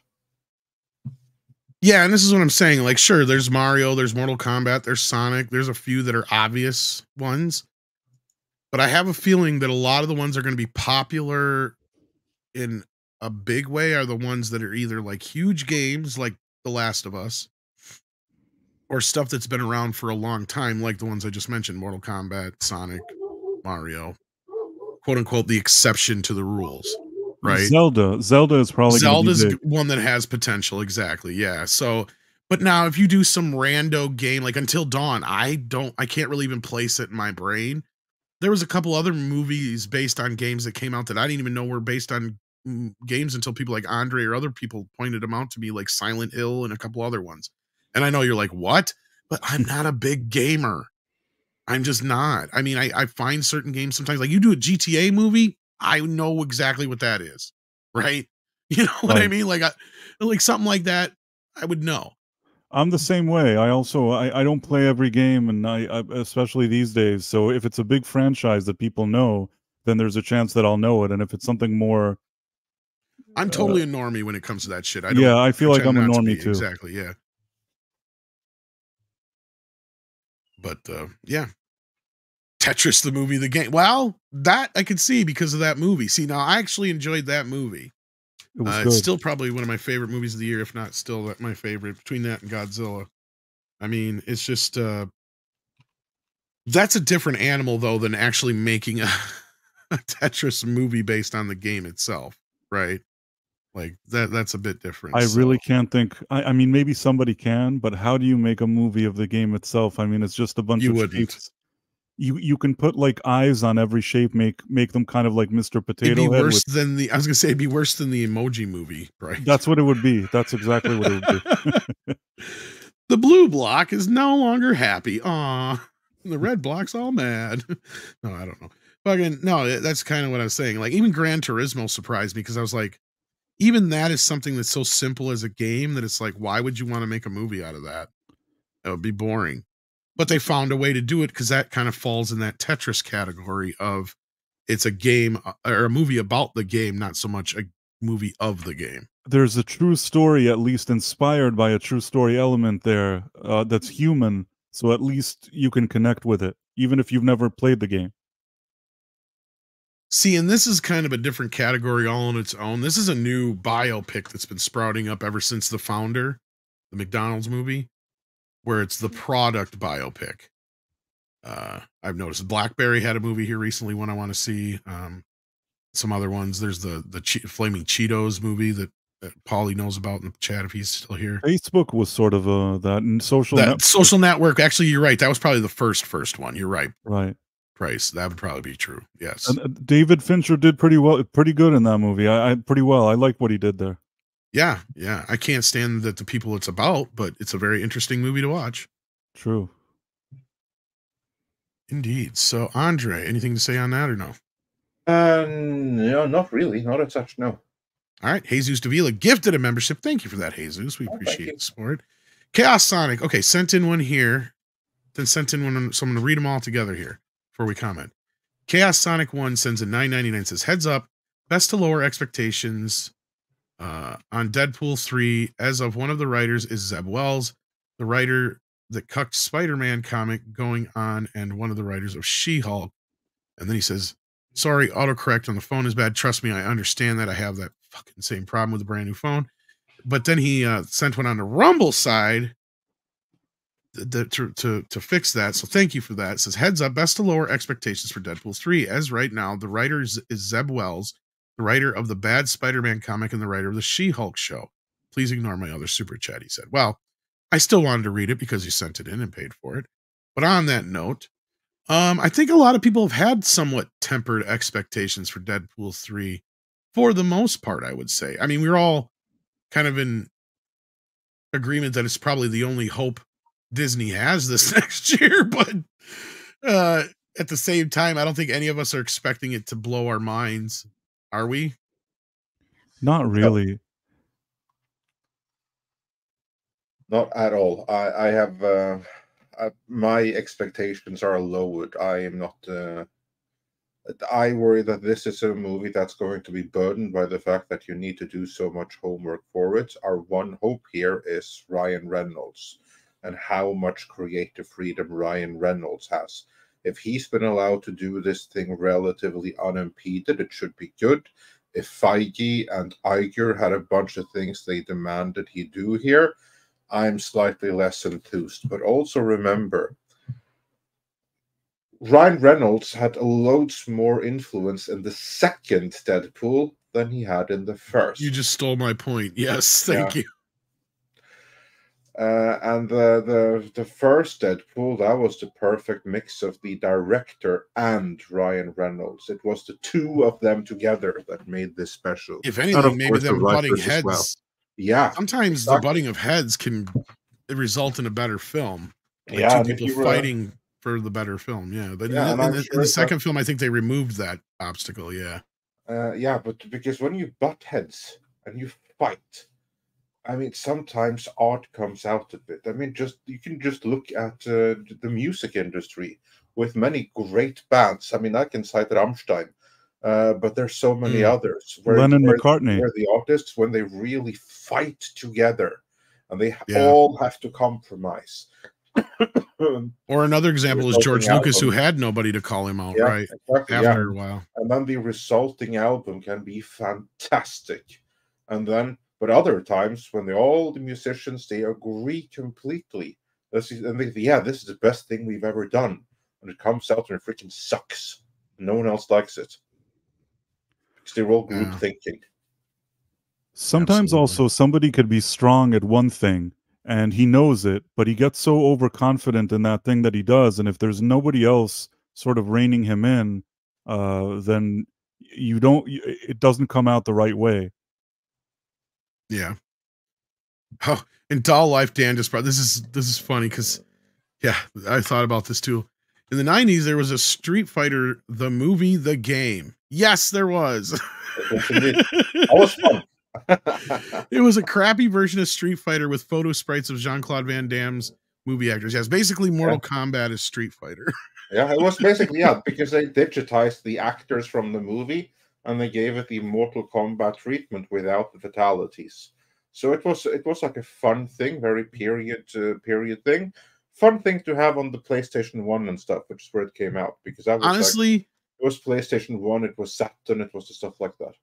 Yeah, and this is what I'm saying. Like, sure, there's Mario, there's Mortal Kombat, there's Sonic, there's a few that are obvious ones. But I have a feeling that a lot of the ones that are going to be popular in a big way are the ones that are either like huge games like The Last of Us, or stuff that's been around for a long time, like the ones I just mentioned, Mortal Kombat, Sonic, Mario, quote unquote, the exception to the rules. Right. Zelda is probably Zelda's one that has potential. Exactly. Yeah. So, but now if you do some rando game like Until Dawn, I can't really even place it in my brain. There was a couple other movies based on games that came out that I didn't even know were based on games until people like Andre or other people pointed them out to me, like Silent Hill and a couple other ones. And I know you're like, what? But I'm not a big gamer. I'm just not. I mean, I find certain games sometimes, like you do a GTA movie, I know exactly what that is, right? You know what I mean? Like, like something like that, I would know. I'm the same way. I also I don't play every game, and I especially these days. So if it's a big franchise that people know, then there's a chance that I'll know it. And if it's something more, I'm totally a normie when it comes to that shit. I feel like I'm a normie too. Exactly. Yeah. But yeah. Tetris, the movie, the game. Well, that I could see because of that movie. See, now I actually enjoyed that movie. It's still probably one of my favorite movies of the year, if not still my favorite, between that and Godzilla. I mean, it's just that's a different animal though than actually making a Tetris movie based on the game itself, right? Like that's a bit different. I really can't think. I mean, maybe somebody can, but how do you make a movie of the game itself? I mean, it's just a bunch of shapes. You can put like eyes on every shape, make them kind of like Mr. Potato It'd be Head. worse than the. I was gonna say it'd be worse than the Emoji Movie, right? That's what it would be. That's exactly what it would be. The blue block is no longer happy. Aw, the red block's all mad. No, I don't know. Fucking no, that's kind of what I was saying. Like even Gran Turismo surprised me because I was like, even that is something that's so simple as a game that it's like, why would you want to make a movie out of that? That would be boring. But they found a way to do it because that kind of falls in that Tetris category of it's a game or a movie about the game, not so much a movie of the game. There's a true story, at least inspired by a true story element there that's human. So at least you can connect with it, even if you've never played the game. See, and this is kind of a different category all on its own. This is a new biopic that's been sprouting up ever since The Founder, the McDonald's movie, where it's the product biopic. I've noticed BlackBerry had a movie here recently, one I want to see. Some other ones. There's the Flaming Cheetos movie that Paulie knows about in the chat if he's still here. Facebook was sort of that social network. Actually, you're right. That was probably the first one. You're right. Right. Price. That would probably be true. Yes. And David Fincher did pretty good in that movie. I like what he did there. Yeah, yeah. I can't stand that the people it's about, but it's a very interesting movie to watch. True. Indeed. So, Andre, anything to say on that or no? No, not really. Not as such, no. All right. Jesus Davila gifted a membership. Thank you for that, Jesus. We appreciate the support. Chaos Sonic. Okay, sent in one here. Then sent in one. So I'm going to read them all together here before we comment. Chaos Sonic 1 sends a $9.99, says, heads up, best to lower expectations on Deadpool 3. As of one of the writers is Zeb Wells, the writer that cucked Spider-Man comic going on, and one of the writers of She-Hulk. And then he says, sorry, autocorrect on the phone is bad. Trust me, I understand that. I have that fucking same problem with a brand new phone. But then he sent one on the Rumble side to fix that. So thank you for that. It says, heads up, best to lower expectations for Deadpool 3. As right now, the writer is Zeb Wells, the writer of the bad Spider-Man comic and the writer of the She-Hulk show. Please ignore my other super chat, he said. Well, I still wanted to read it because you sent it in and paid for it. But on that note, I think a lot of people have had somewhat tempered expectations for Deadpool 3 for the most part, I would say. I mean, we're all kind of in agreement that it's probably the only hope Disney has this next year, but at the same time, I don't think any of us are expecting it to blow our minds. Are we? Not really. Not at all. I have my expectations are lowered. I am not. I worry that this is a movie that's going to be burdened by the fact that you need to do so much homework for it. Our one hope here is Ryan Reynolds and how much creative freedom Ryan Reynolds has. If he's been allowed to do this thing relatively unimpeded, it should be good. If Feige and Iger had a bunch of things they demanded he do here, I'm slightly less enthused. But also remember, Ryan Reynolds had loads more influence in the second Deadpool than he had in the first. You just stole my point. Yes, thank you. And the first Deadpool, that was the perfect mix of the director and Ryan Reynolds. It was the two of them together that made this special. If anything, maybe them butting heads. Well. Yeah. Sometimes the butting of heads can result in a a film. Like two people fighting for the better film. Yeah. But in the second film, I think they removed that obstacle. Yeah. But because when you butt heads and you fight, I mean, sometimes art comes out of it. I mean, you can just look at the music industry with many great bands. I mean, I can cite Rammstein, but there's so many others. McCartney. Where the artists, when they really fight together, and they all have to compromise. Or another example is George Lucas, who had nobody to call him out, right? Exactly, after a while. And then the resulting album can be fantastic. But other times, when all the musicians, they agree completely. This is the best thing we've ever done. And it comes out and it freaking sucks. No one else likes it. Because they're all group thinking. Sometimes Absolutely. also somebody could be strong at one thing and he knows it, but he gets so overconfident in that thing that he does. And if there's nobody else sort of reining him in, then it doesn't come out the right way. Yeah. Oh, in Doll Life, Dan just brought this is funny because yeah, I thought about this too. In the 90s, there was a Street Fighter, the movie, the game. Yes, there was. That was fun. It was a crappy version of Street Fighter with photo sprites of Jean-Claude Van Damme's movie actors. Yes, basically Mortal Kombat is Street Fighter. Yeah, it was basically, yeah, because they digitized the actors from the movie and they gave it the Mortal Kombat treatment without the fatalities. So it was like a fun thing, very period thing. Fun thing to have on the PlayStation 1 and stuff, which is where it came out. Because that was honestly, it was PlayStation 1, it was Saturn, it was the stuff like that.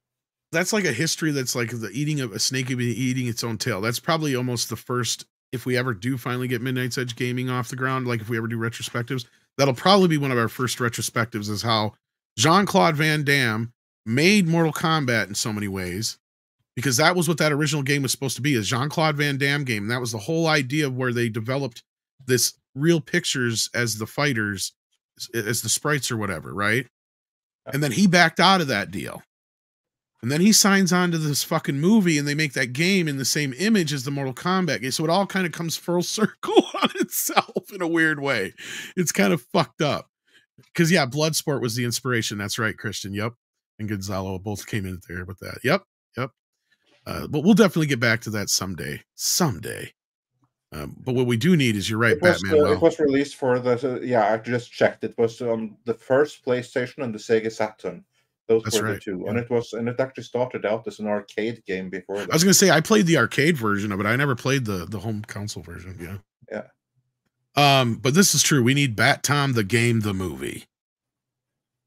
That's like a history that's like the eating of a snake eating its own tail. That's probably almost the first, if we ever do finally get Midnight's Edge gaming off the ground, like if we ever do retrospectives, that'll probably be one of our first retrospectives, is how Jean-Claude Van Damme made Mortal Kombat in so many ways, because that was what that original game was supposed to be, is Jean-Claude Van Damme game. And that was the whole idea of where they developed this real pictures as the fighters, as the sprites or whatever, right? And then he backed out of that deal. And then he signs on to this fucking movie and they make that game in the same image as the Mortal Kombat game. So it all kind of comes full circle on itself in a weird way. It's kind of fucked up. Because, yeah, Bloodsport was the inspiration. That's right, Christian. Yep. And Gonzalo both came in there with that. Yep. But we'll definitely get back to that someday. But what we do need is, you're right, Batman. It was released for the, I just checked. It was on the first PlayStation and the Sega Saturn. Those were the two. Yeah. And it actually started out as an arcade game before that. I was going to say, I played the arcade version of it. I never played the home console version. Yeah. But this is true. We need Bat Tom the game, the movie.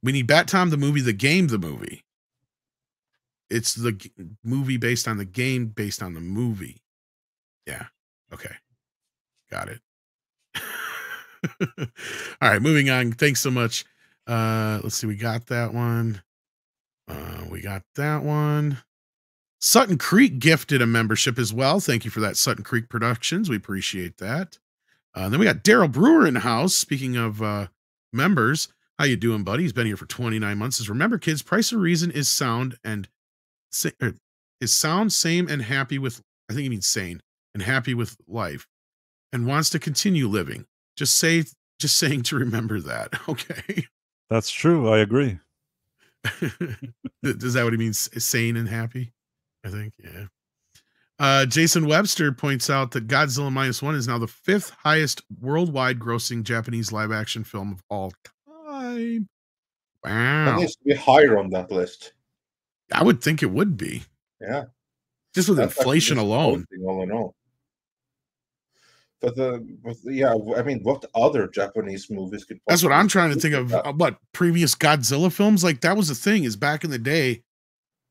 We need Bat Tom the movie, the game, the movie. It's the movie based on the game, based on the movie. Yeah. Okay. Got it. All right, moving on. Thanks so much. Let's see. We got that one. Sutton Creek gifted a membership as well. Thank you for that, Sutton Creek Productions. We appreciate that. Then we got Daryl Brewer in the house. Speaking of members, how you doing, buddy? He's been here for 29 months. Says, remember, kids, Price of Reason is sound, same, and happy with, I think he means sane, and happy with life, and wants to continue living. Just saying to remember that. Okay. That's true. I agree. Is that what he means? Sane and happy? I think, yeah. Jason Webster points out that Godzilla -1 is now the 5th highest worldwide grossing Japanese live action film of all time. Wow. It needs to be higher on that list. I would think it would be. Yeah. Just with inflation alone. All in all. But yeah, I mean, what other Japanese movies could? That's what I'm trying to think of. What previous Godzilla films? Like, that was the thing, is back in the day,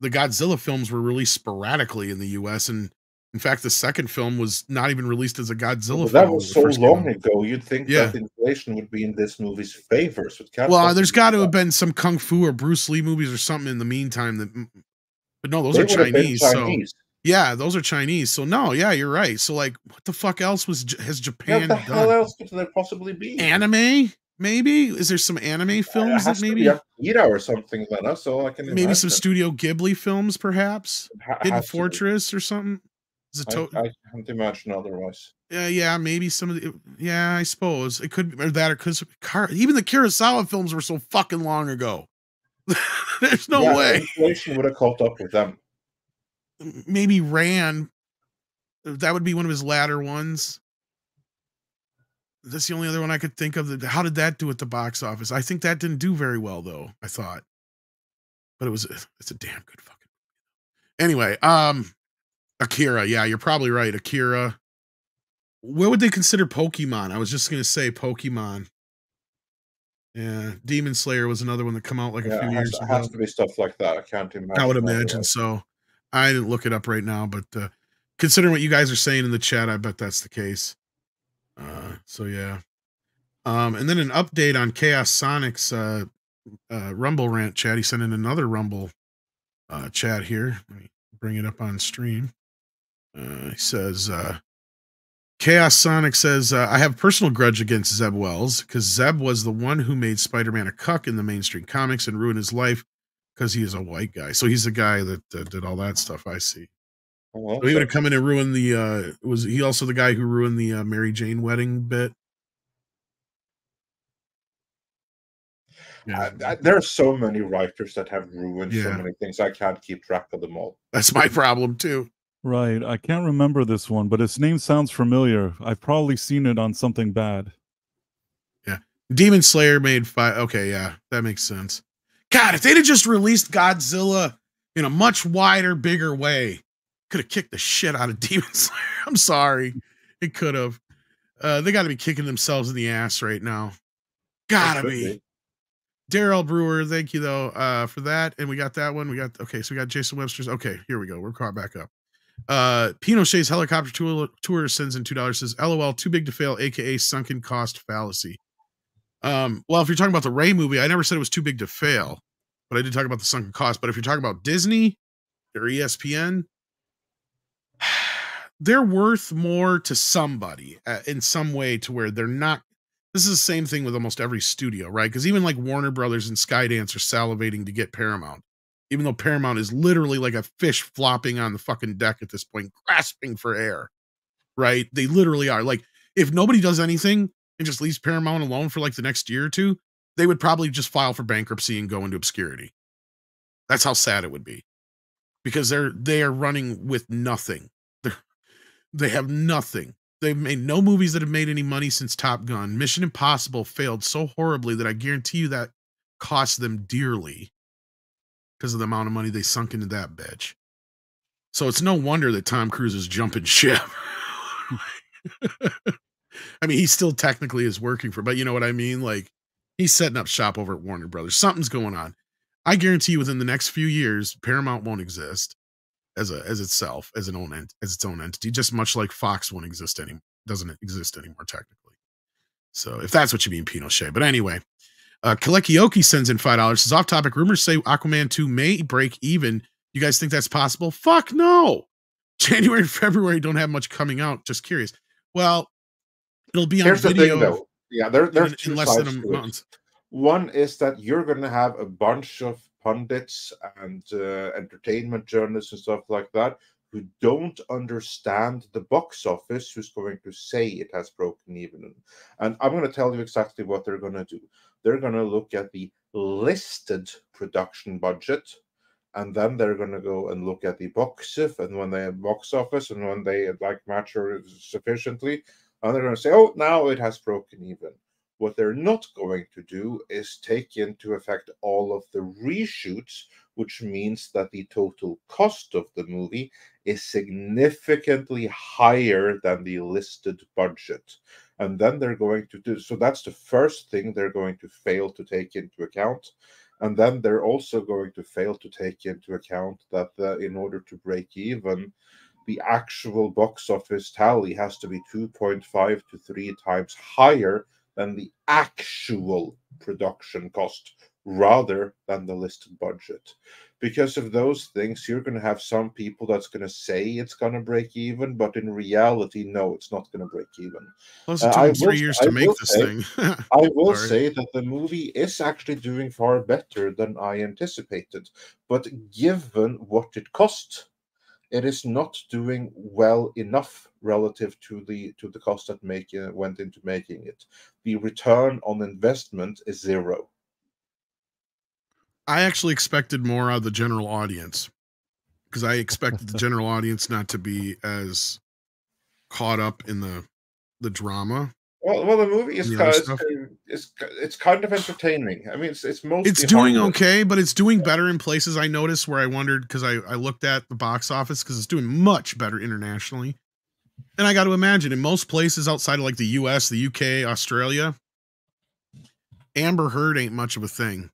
the Godzilla films were released sporadically in the U.S. And in fact, the second film was not even released as a Godzilla film. That was so long ago. You'd think that inflation would be in this movie's favor. So well, there's got to have been some Kung Fu or Bruce Lee movies or something in the meantime. But no, those are Chinese. So yeah, those are Chinese. So no, yeah, you're right. So like, what the fuck else has Japan done? What the hell else could there possibly be? Anime? Maybe? Is there some anime films that maybe Akira or something like that? So I can maybe some Studio Ghibli films, perhaps Hidden Fortress or something. I can't imagine otherwise. Yeah, maybe some of the. Yeah, I suppose it could be, or that, or because even the Kurosawa films were so fucking long ago. There's no way inflation would have caught up with them. Maybe Ran. That would be one of his latter ones. That's the only other one I could think of. How did that do at the box office? I think that didn't do very well, though, I thought. But it's a damn good fucking movie. Anyway, Akira. Yeah, you're probably right. Akira. What would they consider Pokemon? I was just going to say Pokemon. Yeah, Demon Slayer was another one that come out like a few years ago. It has to be stuff like that. I can't imagine. I would imagine so. I didn't look it up right now, but considering what you guys are saying in the chat, I bet that's the case. So yeah. And then an update on Chaos Sonic's Rumble rant chat. He sent in another Rumble chat here. Let me bring it up on stream. He says, Chaos Sonic says, I have a personal grudge against Zeb Wells because Zeb was the one who made Spider-Man a cuck in the mainstream comics and ruined his life because he is a white guy. So he's the guy that did all that stuff. I see. Well, so he would have come in and ruined the, was he also the guy who ruined the Mary Jane wedding bit? Yeah. There are so many writers that have ruined so many things. I can't keep track of them all. That's my problem too. Right. I can't remember this one, but its name sounds familiar. I've probably seen it on something bad. Yeah. Demon Slayer made 5. Okay, yeah, that makes sense. God, if they'd have just released Godzilla in a much wider, bigger way, could have kicked the shit out of Demon Slayer. I'm sorry. It could have. They got to be kicking themselves in the ass right now. Gotta be. Daryl Brewer, thank you though for that. And we got that one. So we got Jason Webster's. Okay, here we go. We're caught back up. Pinochet's helicopter tour sends in $2, says LOL, too big to fail, aka sunken cost fallacy. Well, if you're talking about the Ray movie, I never said it was too big to fail, but I did talk about the sunken cost. But if you're talking about Disney or ESPN, they're worth more to somebody in some way to where they're not. This is the same thing with almost every studio, right? Because even like Warner Brothers and Skydance are salivating to get Paramount. Even though Paramount is literally like a fish flopping on the fucking deck at this point, grasping for air, right? They literally are. Like, if nobody does anything and just leaves Paramount alone for like the next year or two, they would probably just file for bankruptcy and go into obscurity. That's how sad it would be. Because they are running with nothing. They have nothing. They've made no movies that have made any money since Top Gun. Mission Impossible failed so horribly that I guarantee you that cost them dearly. Because of the amount of money they sunk into that bitch. So it's no wonder that Tom Cruise is jumping ship. I mean, he still technically is working for, but you know what I mean? Like, he's setting up shop over at Warner Brothers. Something's going on. I guarantee you within the next few years, Paramount won't exist as its own entity, just much like Fox doesn't exist anymore technically. So if that's what you mean, Pinochet. But anyway, Kalekioki sends in $5. Says, off topic, rumors say Aquaman 2 may break even. You guys think that's possible? Fuck no. January and February don't have much coming out. Just curious. Well, it'll be on Here's video. The thing, though. Yeah, there's in less than a month. One is that you're going to have a bunch of pundits and entertainment journalists and stuff like that who don't understand the box office, who's going to say it has broken even. And I'm going to tell you exactly what they're going to do. They're going to look at the listed production budget, and then they're going to go and look at the box office, and when they have box office, and when they like mature sufficiently, and they're going to say, oh, now it has broken even. What they're not going to do is take into effect all of the reshoots, which means that the total cost of the movie is significantly higher than the listed budget. And then they're going to do, so that's the first thing they're going to fail to take into account. And then they're also going to fail to take into account that in order to break even, the actual box office tally has to be 2.5 to 3 times higher than the actual production cost, rather than the listed budget. Because of those things, you're going to have some people that's going to say it's going to break even, but in reality, no, it's not going to break even. Plus, it took 3 years to make this thing. I will say that the movie is actually doing far better than I anticipated, but given what it cost, it is not doing well enough relative to the cost that went into making it. The return on investment is 0. I actually expected more out of the general audience, because I expected the general audience not to be as caught up in the drama. Well, the movie is it's kind of entertaining. I mean, it's mostly doing okay, but it's doing better in places. I noticed where I wondered, because I looked at the box office, because it's doing much better internationally. And I got to imagine in most places outside of like the US, the UK, Australia, Amber Heard ain't much of a thing.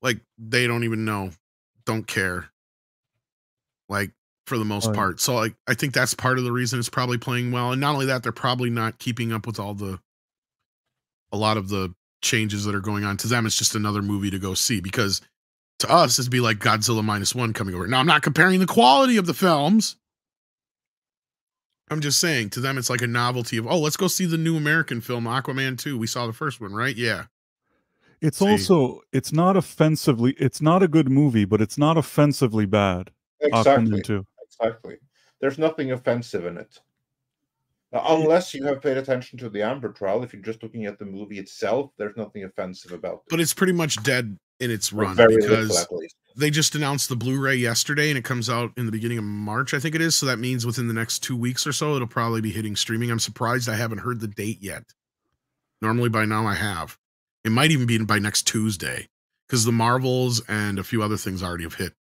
Like, they don't even know, don't care. Like, for the most part. So like, I think that's part of the reason it's probably playing well. And not only that, they're probably not keeping up with a lot of the changes that are going on. To them, it's just another movie to go see, because To us, it'd be like Godzilla -1 coming over. Now, I'm not comparing the quality of the films. I'm just saying, to them, it's like a novelty of, oh, let's go see the new American film, Aquaman 2. We saw the first one, right? Yeah. It's also, it's not offensively, it's not a good movie, but it's not offensively bad. Exactly. Aquaman 2. Exactly. There's nothing offensive in it. Unless you have paid attention to the Amber trial, if you're just looking at the movie itself, there's nothing offensive about it. But it's pretty much dead in its run because they just announced the Blu-ray yesterday, and it comes out in the beginning of March, I think it is. So that means within the next 2 weeks or so, it'll probably be hitting streaming. I'm surprised I haven't heard the date yet. Normally by now I have. It might even be by next Tuesday because the Marvels and a few other things already have hit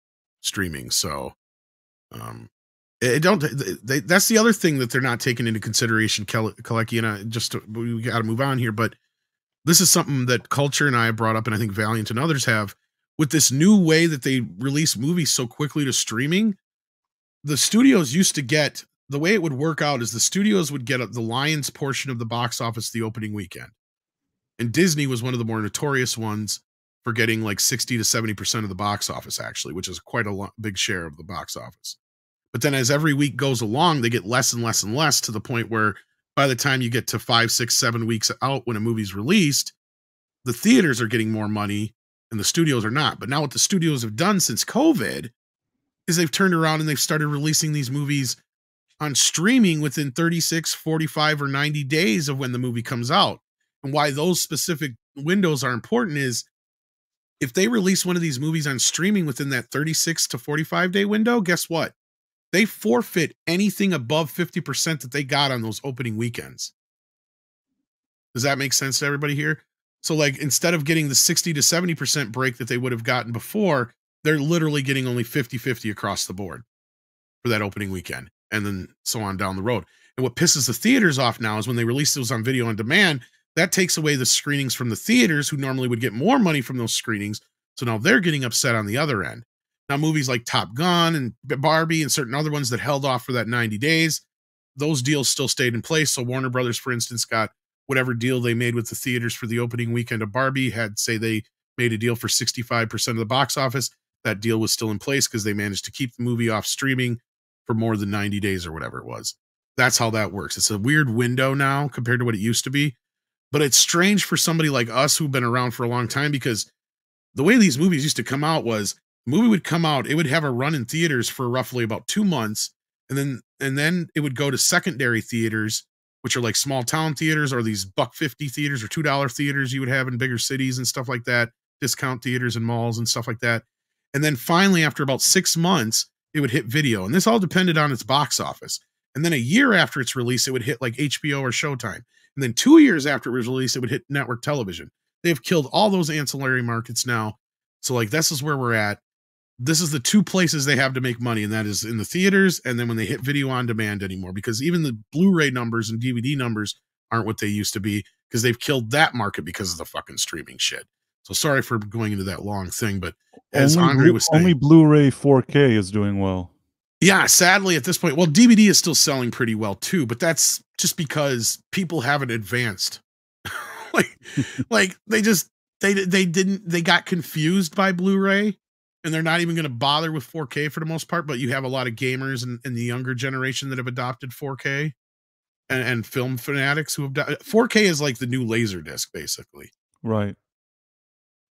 streaming. So, that's the other thing that they're not taking into consideration, Kalecki, and we got to move on here, but this is something that Culture and I brought up, and I think Valiant and others have, with this new way that they release movies so quickly to streaming. The studios used to get, the way it would work out is the studios would get the lion's portion of the box office the opening weekend. And Disney was one of the more notorious ones for getting like 60 to 70% of the box office, actually, which is quite a big share of the box office. But then as every week goes along, they get less and less and less, to the point where by the time you get to 5, 6, 7 weeks out when a movie's released, the theaters are getting more money and the studios are not. But now what the studios have done since COVID is they've turned around and they've started releasing these movies on streaming within 36, 45, or 90 days of when the movie comes out. And why those specific windows are important is if they release one of these movies on streaming within that 36 to 45 day window, guess what? They forfeit anything above 50% that they got on those opening weekends. Does that make sense to everybody here? So like, instead of getting the 60 to 70% break that they would have gotten before, they're literally getting only 50-50 across the board for that opening weekend, and then so on down the road. And what pisses the theaters off now is when they release those on video on demand, that takes away the screenings from the theaters, who normally would get more money from those screenings. So now they're getting upset on the other end. Now, movies like Top Gun and Barbie and certain other ones that held off for that 90 days, those deals still stayed in place. So Warner Brothers, for instance, got whatever deal they made with the theaters for the opening weekend of Barbie. Had, say, they made a deal for 65% of the box office. That deal was still in place because they managed to keep the movie off streaming for more than 90 days or whatever it was. That's how that works. It's a weird window now compared to what it used to be. But it's strange for somebody like us who've been around for a long time, because the way these movies used to come out was, the movie would come out, it would have a run in theaters for roughly about 2 months, and then it would go to secondary theaters, which are like small town theaters, or these $1.50 theaters or $2 theaters you would have in bigger cities and stuff like that, discount theaters and malls and stuff like that. And then finally, after about 6 months, it would hit video, and this all depended on its box office. And then a year after its release, it would hit like HBO or Showtime. And then 2 years after it was released, it would hit network television. They've killed all those ancillary markets now. So like, this is where we're at. This is the two places they have to make money, and that is in the theaters, and then when they hit video on demand anymore, because even the Blu-ray numbers and DVD numbers aren't what they used to be, because they've killed that market because of the fucking streaming shit. So sorry for going into that long thing, but as Andre was saying, only Blu-ray 4K is doing well. Yeah, sadly at this point, well, DVD is still selling pretty well too, but that's just because people haven't advanced. like they got confused by Blu-ray, and they're not even going to bother with 4K for the most part. But you have a lot of gamers in the younger generation that have adopted 4K, and film fanatics who have 4K is like the new Laserdisc, basically. Right.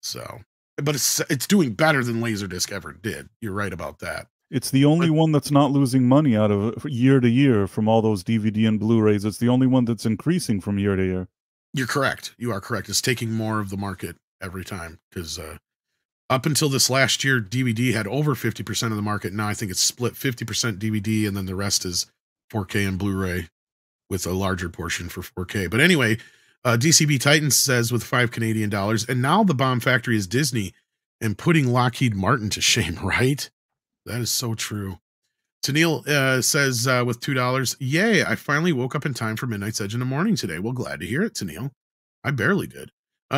So, but it's doing better than Laserdisc ever did. You're right about that. It's the only one that's not losing money out of year to year from all those DVD and Blu-rays. It's the only one that's increasing from year to year. You're correct. You are correct. It's taking more of the market every time, because up until this last year, DVD had over 50% of the market. Now I think it's split 50% DVD, and then the rest is 4K and Blu-ray, with a larger portion for 4K. But anyway, DCB Titan says with $5 Canadian, and now the bomb factory is Disney, and putting Lockheed Martin to shame, right? That is so true. Tennille says with $2, yay, I finally woke up in time for Midnight's Edge in the morning today. Well, glad to hear it, Tennille. I barely did.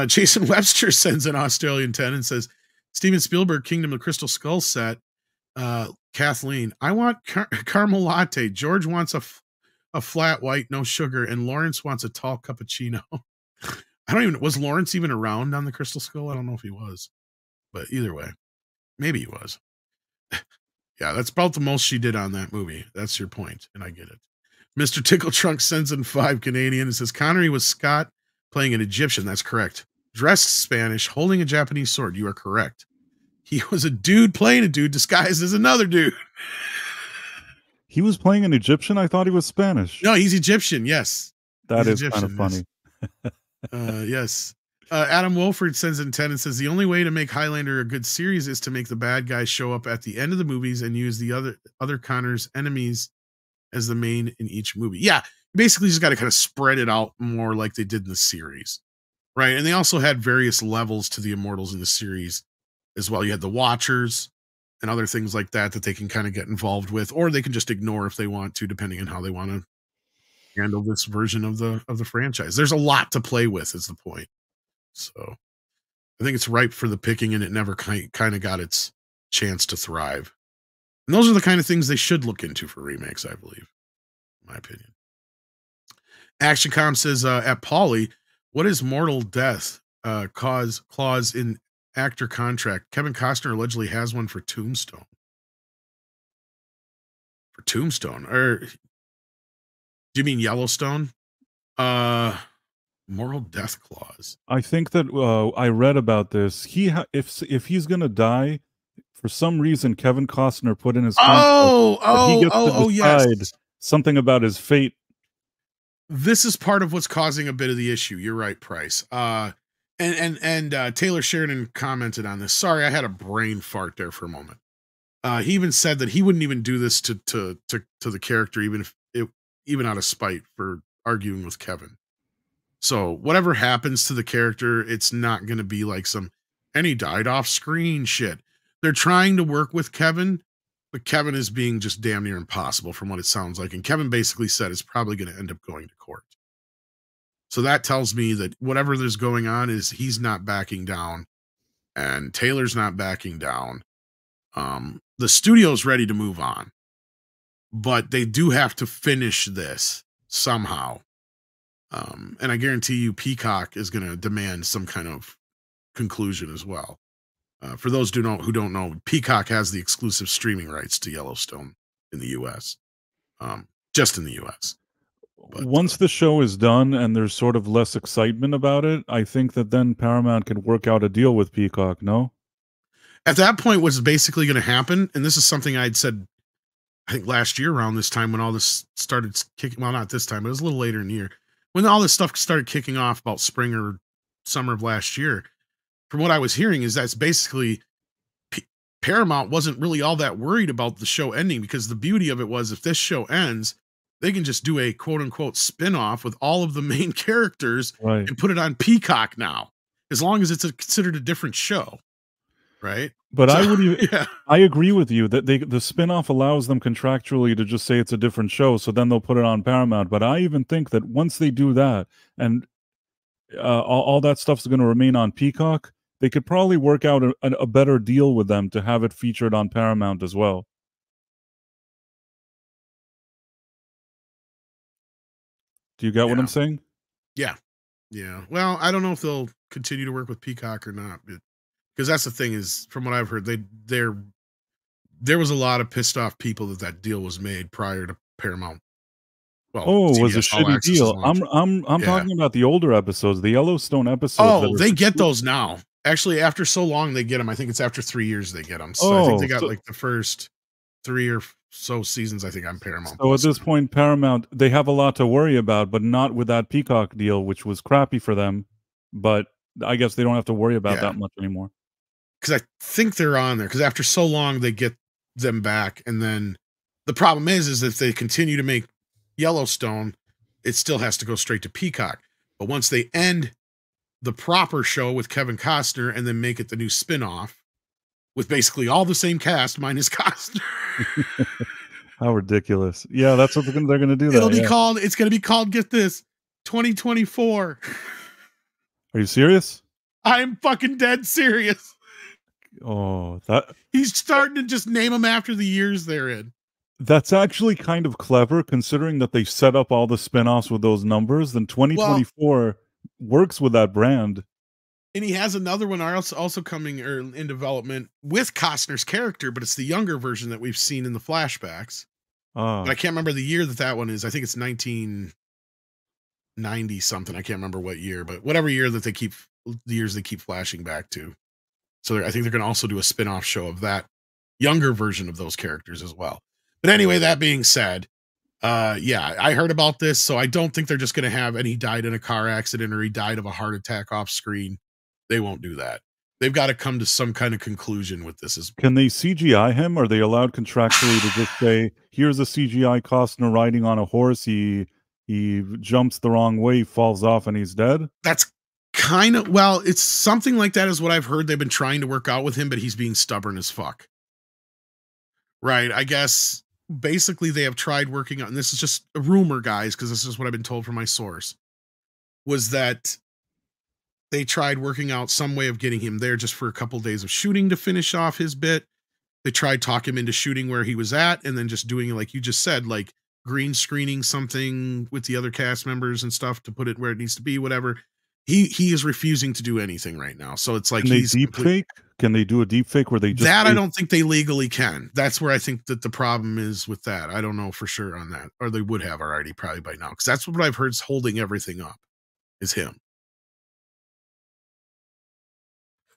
Jason Webster sends an Australian 10 and says, Steven Spielberg, Kingdom of Crystal Skull set. Kathleen, I want caramel latte. George wants a flat white, no sugar, and Lawrence wants a tall cappuccino. I don't even, was Lawrence even around on the Crystal Skull? I don't know if he was, but either way. Maybe he was. Yeah, that's about the most she did on that movie. That's your point, and I get it. Mr. Tickle Trunk sends in 5 Canadian and says Connery was Scott playing an Egyptian. That's correct. Dressed Spanish, holding a Japanese sword. You are correct. He was a dude playing a dude disguised as another dude. He was playing an Egyptian? I thought he was Spanish. No, he's Egyptian, yes. That is kind of funny. Yes. Adam Wolford sends in 10 and says the only way to make Highlander a good series is to make the bad guys show up at the end of the movies and use the other Connor's enemies as the main in each movie. Yeah, basically just got to kind of spread it out more like they did in the series, right? And they also had various levels to the Immortals in the series as well. You had the Watchers and other things like that that they can kind of get involved with, or they can just ignore if they want to, depending on how they want to handle this version of the franchise. There's a lot to play with, is the point. So I think it's ripe for the picking, and it never kind of got its chance to thrive. And those are the kind of things they should look into for remakes, I believe, in my opinion. ActionCom says, at Pauly, what is mortal death clause in actor contract? Kevin Costner allegedly has one for Tombstone. For Tombstone? Or do you mean Yellowstone? Moral death clause. I think that I read about this. If he's gonna die, for some reason, Kevin Costner put in his contract he gets to decide something about his fate. This is part of what's causing a bit of the issue. You're right, Price. And Taylor Sheridan commented on this. Sorry, I had a brain fart there for a moment. He even said that he wouldn't even do this to the character, even out of spite for arguing with Kevin. So whatever happens to the character, it's not going to be like and he died off screen shit. They're trying to work with Kevin, but Kevin is being just damn near impossible from what it sounds like. And Kevin basically said it's probably going to end up going to court. So that tells me that whatever there's going on is he's not backing down and Taylor's not backing down. The studio's ready to move on, but they do have to finish this somehow. And I guarantee you Peacock is going to demand some kind of conclusion as well. For those who don't know, Peacock has the exclusive streaming rights to Yellowstone in the U.S. Just in the U.S. But, once the show is done and there's sort of less excitement about it, I think that then Paramount could work out a deal with Peacock, no? At that point, what's basically going to happen, and this is something I'd said, I think last year around this time when all this started kicking, well, not this time, but it was a little later in the year, when all this stuff started kicking off about spring or summer of last year, from what I was hearing is that's basically Paramount wasn't really all that worried about the show ending, because the beauty of it was if this show ends, they can just do a quote unquote spin-off with all of the main characters and put it on Peacock now, as long as it's considered a different show. Right. But I agree with you that the spin-off allows them contractually to just say it's a different show. So then they'll put it on Paramount. But I even think that once they do that and all that stuff's going to remain on Peacock, they could probably work out a better deal with them to have it featured on Paramount as well. Do you get what I'm saying? Yeah. Yeah. Well, I don't know if they'll continue to work with Peacock or not, because that's the thing is, from what I've heard, there was a lot of pissed off people that deal was made prior to Paramount. Well, it was a shitty deal. I'm talking about the older episodes, the Yellowstone episodes. Oh, they get those now. Actually, after so long, they get them. I think it's after 3 years they get them. So I think they got like the first 3 or so seasons, I think, on Paramount. So at this point, Paramount, they have a lot to worry about, but not with that Peacock deal, which was crappy for them. But I guess they don't have to worry about that much anymore. Because I think they're on there. Because after so long, they get them back. And then the problem is if they continue to make Yellowstone, it still has to go straight to Peacock. But once they end the proper show with Kevin Costner and then make it the new spinoff with basically all the same cast minus Costner. How ridiculous. Yeah, that's what they're going to do. It's going to be called, get this, 2024. Are you serious? I'm fucking dead serious. Oh, he's starting to just name them after the years they're in. That's actually kind of clever, considering that they set up all the spinoffs with those numbers. Then 2024 works with that brand. And he has another one also coming or in development with Costner's character, but it's the younger version that we've seen in the flashbacks. But I can't remember the year that one is. I think it's 1990 something. I can't remember what year, but whatever year that the years they keep flashing back to. So I think they're going to also do a spin-off show of that younger version of those characters as well. But anyway, that being said, yeah, I heard about this, so I don't think they're just going to have, and he died in a car accident or he died of a heart attack off screen. They won't do that. They've got to come to some kind of conclusion with this. Can they CGI him? Are they allowed contractually to just say, here's a CGI Costner riding on a horse, he jumps the wrong way, falls off, and he's dead? That's kind of, well, it's something like that is what I've heard. They've been trying to work out with him, but he's being stubborn as fuck. Right. I guess basically they have tried working on, and this is just a rumor, guys, because this is what I've been told from my source, was that they tried working out some way of getting him there just for a couple of days of shooting to finish off his bit. They tried talking him into shooting where he was at and then just doing, like you just said, like green screening something with the other cast members and stuff to put it where it needs to be, whatever. He is refusing to do anything right now. So it's like, can they deep fake? Can they do a deep fake where they just I don't think they legally can. That's where I think that the problem is with that. I don't know for sure on that, or they would have already probably by now, because that's what I've heard is holding everything up is him.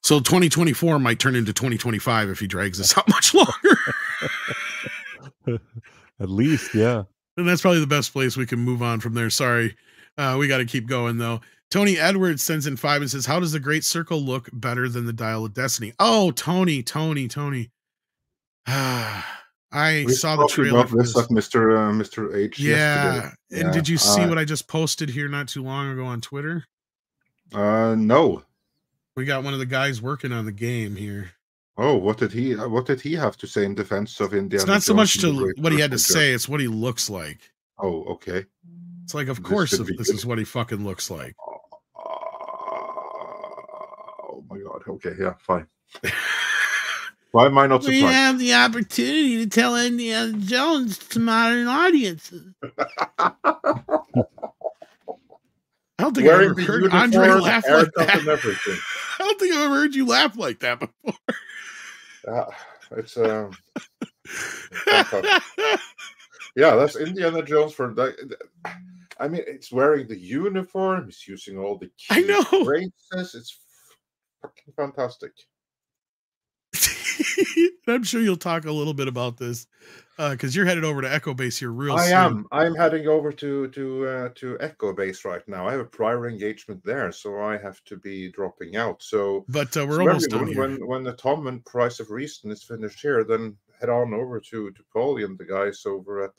So 2024 might turn into 2025 if he drags this out much longer. At least, yeah. And that's probably the best place we can move on from there. Sorry. We got to keep going, though. Tony Edwards sends in 5 and says, how does the Great Circle look better than the Dial of Destiny? Oh, Tony. I saw the trailer for this. Mr. H. Yeah. Yesterday. And did you see what I just posted here not too long ago on Twitter? No. We got one of the guys working on the game here. Oh, what did he have to say in defense of Indiana? It's not so much to what he had to say, it's what he looks like. Oh, okay. It's like, of course, this is what he fucking looks like. Oh my god. Okay, yeah, fine. Why am I not surprised? We have the opportunity to tell Indiana Jones to modern audiences. I don't think I've ever heard Andre laugh like that. I don't think I've ever heard you laugh like that before. It's yeah, that's Indiana Jones for that. I mean, it's wearing the uniform. He's using all the key phrases. It's fucking fantastic. I'm sure you'll talk a little bit about this because you're headed over to Echo Base here real soon. I'm heading over to Echo Base right now. I have a prior engagement there, so I have to be dropping out. So, but we're almost done here. When the Tom and Price of Reason is finished here, then head on over to Paulie and the guys over at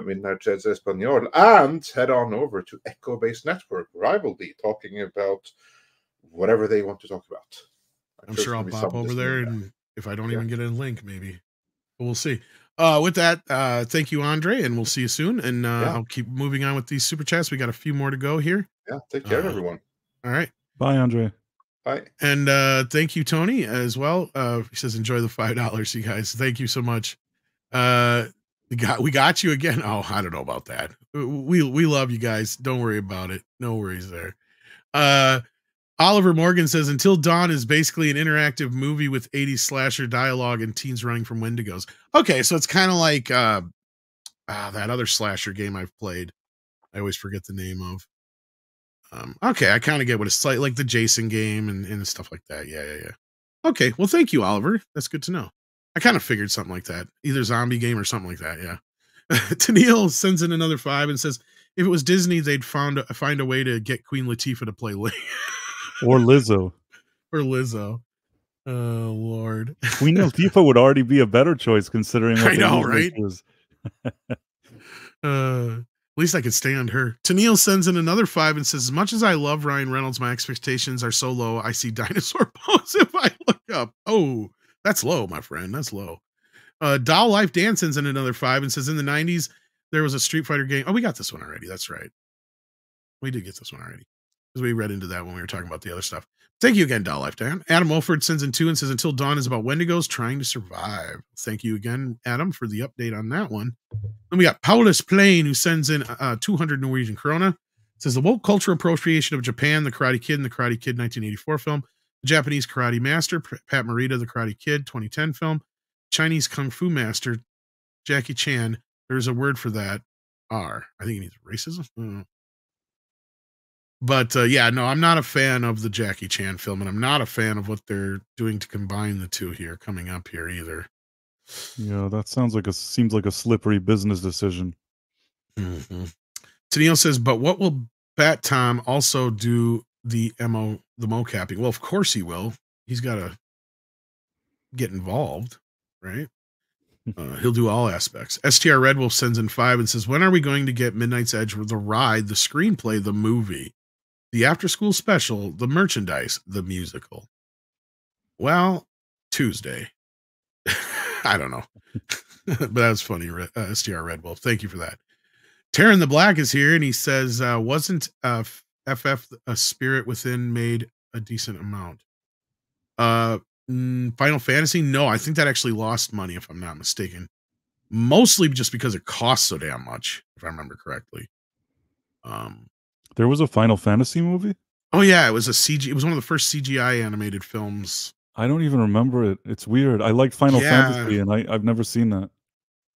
Midnight Jets Espanol, and head on over to Echo Base Network, where I will be talking about whatever they want to talk about. I'm sure I'll pop over there, and if I don't even get a link, maybe. But we'll see. With that, thank you, Andre, and we'll see you soon. And I'll keep moving on with these super chats. We got a few more to go here. Yeah, take care, everyone. All right. Bye, Andre. Bye. And thank you, Tony, as well. He says, enjoy the $5, you guys. Thank you so much. We got you again. Oh, I don't know about that. We love you guys. Don't worry about it. No worries there. Oliver Morgan says, Until Dawn is basically an interactive movie with 80s slasher dialogue and teens running from Wendigos. Okay, so it's kind of like that other slasher game I've played. I always forget the name of. Okay, I kind of get what it's like the Jason game and stuff like that. Yeah. Okay, well, thank you, Oliver. That's good to know. I kind of figured something like that. Either zombie game or something like that, yeah. Tennille sends in another 5 and says, if it was Disney, they'd find a way to get Queen Latifah to play Link. Or Lizzo. Oh, Lord. Queen Latifah would already be a better choice considering what I know, right? At least I could stand her. Tennille sends in another 5 and says, as much as I love Ryan Reynolds, my expectations are so low, I see dinosaur bones if I look up. Oh, that's low, my friend. That's low. Doll Life Dan sends in another 5 and says, in the 90s, there was a Street Fighter game. Oh, we got this one already. That's right. We did get this one already. Because we read into that when we were talking about the other stuff. Thank you again, Doll Life Dan. Adam Wolford sends in 2 and says, Until Dawn is about Wendigos trying to survive. Thank you again, Adam, for the update on that one. Then we got Paulus Plain, who sends in 200 Norwegian krona. It says the woke culture appropriation of Japan, The Karate Kid, and The Karate Kid 1984 film, the Japanese Karate Master, Pat Morita, The Karate Kid 2010 film, Chinese Kung Fu Master, Jackie Chan. There's a word for that. I think it means racism. But yeah, no, I'm not a fan of the Jackie Chan film, and I'm not a fan of what they're doing to combine the two here coming up here either. Yeah, that seems like a slippery business decision. Mm-hmm. Tennille says, but what will Bat Tom also do the mocapping? Well, of course he will. He's got to get involved, right? He'll do all aspects. STR Red Wolf sends in 5 and says, when are we going to get Midnight's Edge with the ride, the screenplay, the movie, the after school special, the merchandise, the musical? Well, Tuesday. I don't know. But that's funny, STR Red Wolf. Thank you for that. Taryn the Black is here, and he says, wasn't FF a Spirit Within made a decent amount? Final Fantasy? No, I think that actually lost money, if I'm not mistaken. Mostly just because it costs so damn much, if I remember correctly. There was a Final Fantasy movie? Oh yeah, it was it was one of the first CGI animated films. I don't even remember it. It's weird. I liked Final Fantasy, and I've never seen that.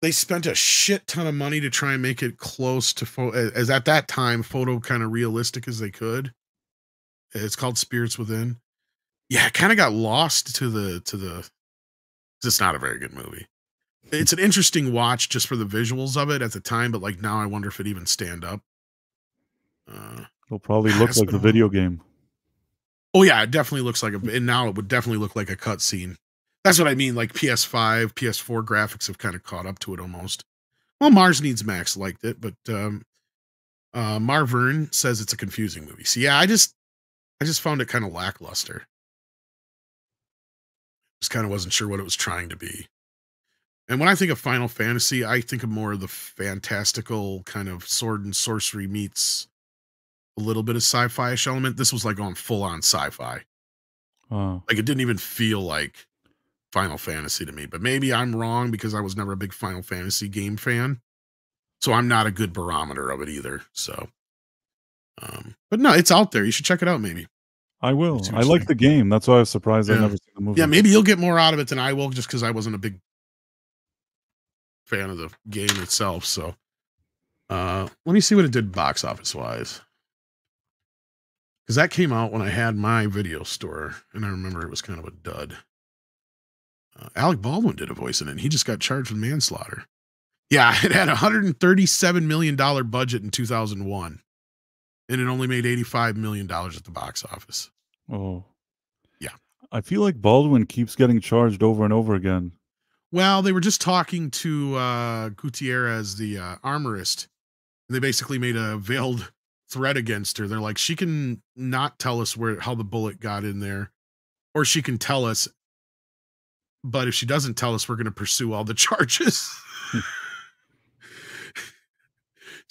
They spent a shit ton of money to try and make it close to as at that time photo kind of realistic as they could. It's called Spirits Within. Yeah, it kind of got lost to the. It's not a very good movie. It's an interesting watch just for the visuals of it at the time, but like now I wonder if it even stand up. It'll probably look like the video game. Oh yeah, it definitely looks like and now it would definitely look like a cutscene. That's what I mean. Like PS5, PS4 graphics have kind of caught up to it almost. Well, Mars Needs Max liked it, but Marvern says it's a confusing movie. So yeah, I just found it kind of lackluster. Just kind of wasn't sure what it was trying to be. And when I think of Final Fantasy, I think of more of the fantastical kind of sword and sorcery meets a little bit of sci-fi-ish element. This was like going full on sci-fi. Like it didn't even feel like Final Fantasy to me, but maybe I'm wrong because I was never a big Final Fantasy game fan. So I'm not a good barometer of it either. So, but no, it's out there. You should check it out. Maybe I will. I like the game. That's why I was surprised I never seen the movie. Yeah. Maybe you'll get more out of it than I will just because I wasn't a big fan of the game itself. So, let me see what it did box office wise. Because that came out when I had my video store, and I remember it was kind of a dud. Alec Baldwin did a voice in it, and he just got charged with manslaughter. Yeah, it had a $137 million budget in 2001, and it only made $85 million at the box office. Oh. Yeah. I feel like Baldwin keeps getting charged over and over again. Well, they were just talking to Gutierrez, the armorist, and they basically made a veiled threat against her. They're like, she can not tell us how the bullet got in there, or she can tell us, but if she doesn't tell us, we're going to pursue all the charges. It's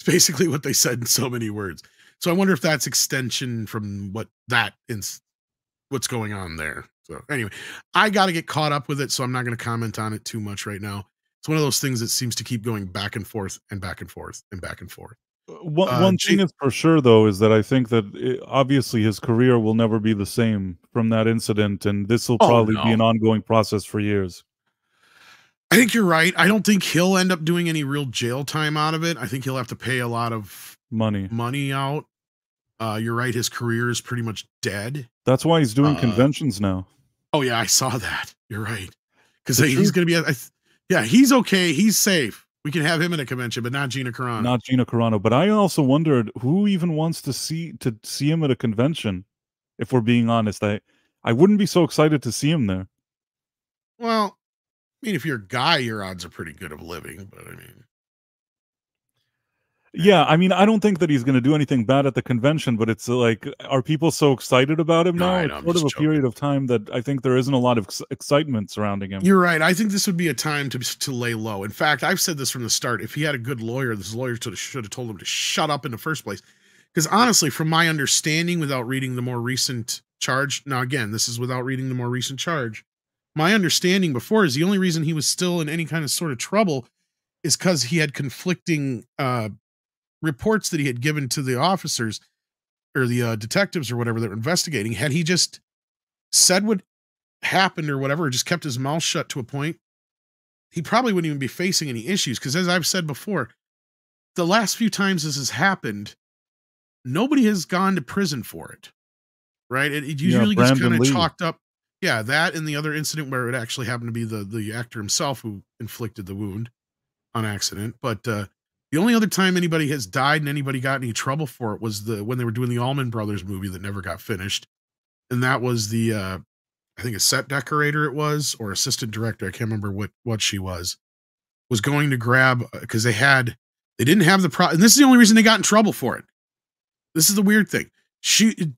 basically what they said in so many words. So I wonder if that's extension from what's going on there. So anyway, I got to get caught up with it, so I'm not going to comment on it too much right now. It's one of those things that seems to keep going back and forth and back and forth and back and forth. One thing is for sure, though, is that I think that obviously his career will never be the same from that incident, and this will probably be an ongoing process for years. I think you're right. I don't think he'll end up doing any real jail time out of it. I think he'll have to pay a lot of money out. You're right. His career is pretty much dead. That's why he's doing conventions now. Oh, yeah, I saw that. You're right. Because he's going to be, yeah, he's okay. He's safe. We can have him in a convention, but not Gina Carano. Not Gina Carano. But I also wondered who even wants to see him at a convention. If we're being honest, I wouldn't be so excited to see him there. Well, I mean, if you're a guy, your odds are pretty good of living. But I mean, yeah, I mean, I don't think that he's going to do anything bad at the convention. But it's like, are people so excited about him now? It's sort of a period of time that I think there isn't a lot of excitement surrounding him. You're right. I think this would be a time to lay low. In fact, I've said this from the start. If he had a good lawyer, this lawyer should have told him to shut up in the first place. Because honestly, from my understanding, without reading the more recent charge, now again, this is without reading the more recent charge. My understanding before is the only reason he was still in any kind of sort of trouble is because he had conflicting reports that he had given to the officers or the detectives or whatever that were investigating, had he just said what happened or whatever, or just kept his mouth shut to a point, he probably wouldn't even be facing any issues. Because as I've said before, the last few times this has happened, nobody has gone to prison for it, right? It usually gets kind of chalked up. Yeah, that and the other incident where it actually happened to be the actor himself who inflicted the wound on accident. But the only other time anybody has died and anybody got any trouble for it was when they were doing the Allman Brothers movie that never got finished. And that was the, I think a set decorator it was, or assistant director. I can't remember what she was going to grab, because they didn't have the and this is the only reason they got in trouble for it. This is the weird thing.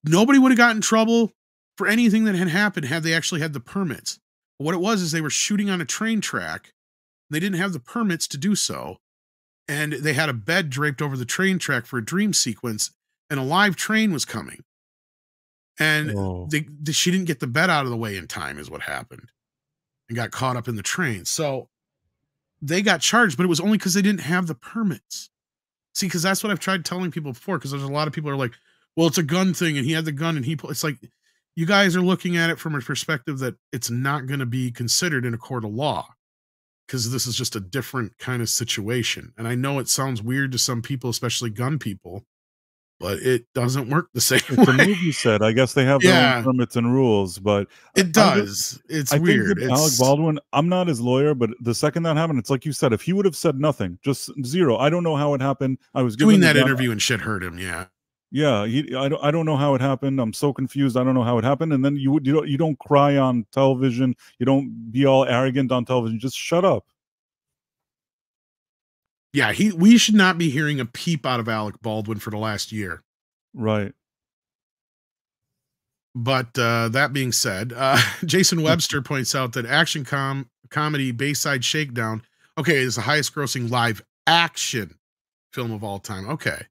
Nobody would have gotten in trouble for anything that had happened had they actually had the permits. But what it was is they were shooting on a train track. They didn't have the permits to do so. And they had a bed draped over the train track for a dream sequence, and a live train was coming. And she didn't get the bed out of the way in time is what happened, and got caught up in the train. So they got charged, but it was only because they didn't have the permits. See, because that's what I've tried telling people before, because there's a lot of people who are like, well, it's a gun thing, and he had the gun, and it's like, you guys are looking at it from a perspective that it's not going to be considered in a court of law, because this is just a different kind of situation. And I know it sounds weird to some people, especially gun people, but it doesn't work the same way. The movie said, I guess they have their own permits and rules, but it does. It's weird. Think Alec Baldwin, I'm not his lawyer, but the second that happened, it's like you said, if he would have said nothing, just zero, I don't know how it happened. I was doing that interview and shit hurt him. Yeah. Yeah, I don't know how it happened. I'm so confused. I don't know how it happened. And then you don't cry on television. You don't be all arrogant on television. Just shut up. Yeah, we should not be hearing a peep out of Alec Baldwin for the last year. Right. But that being said, Jason Webster points out that action comedy Bayside Shakedown, okay, is the highest grossing live action film of all time. Okay.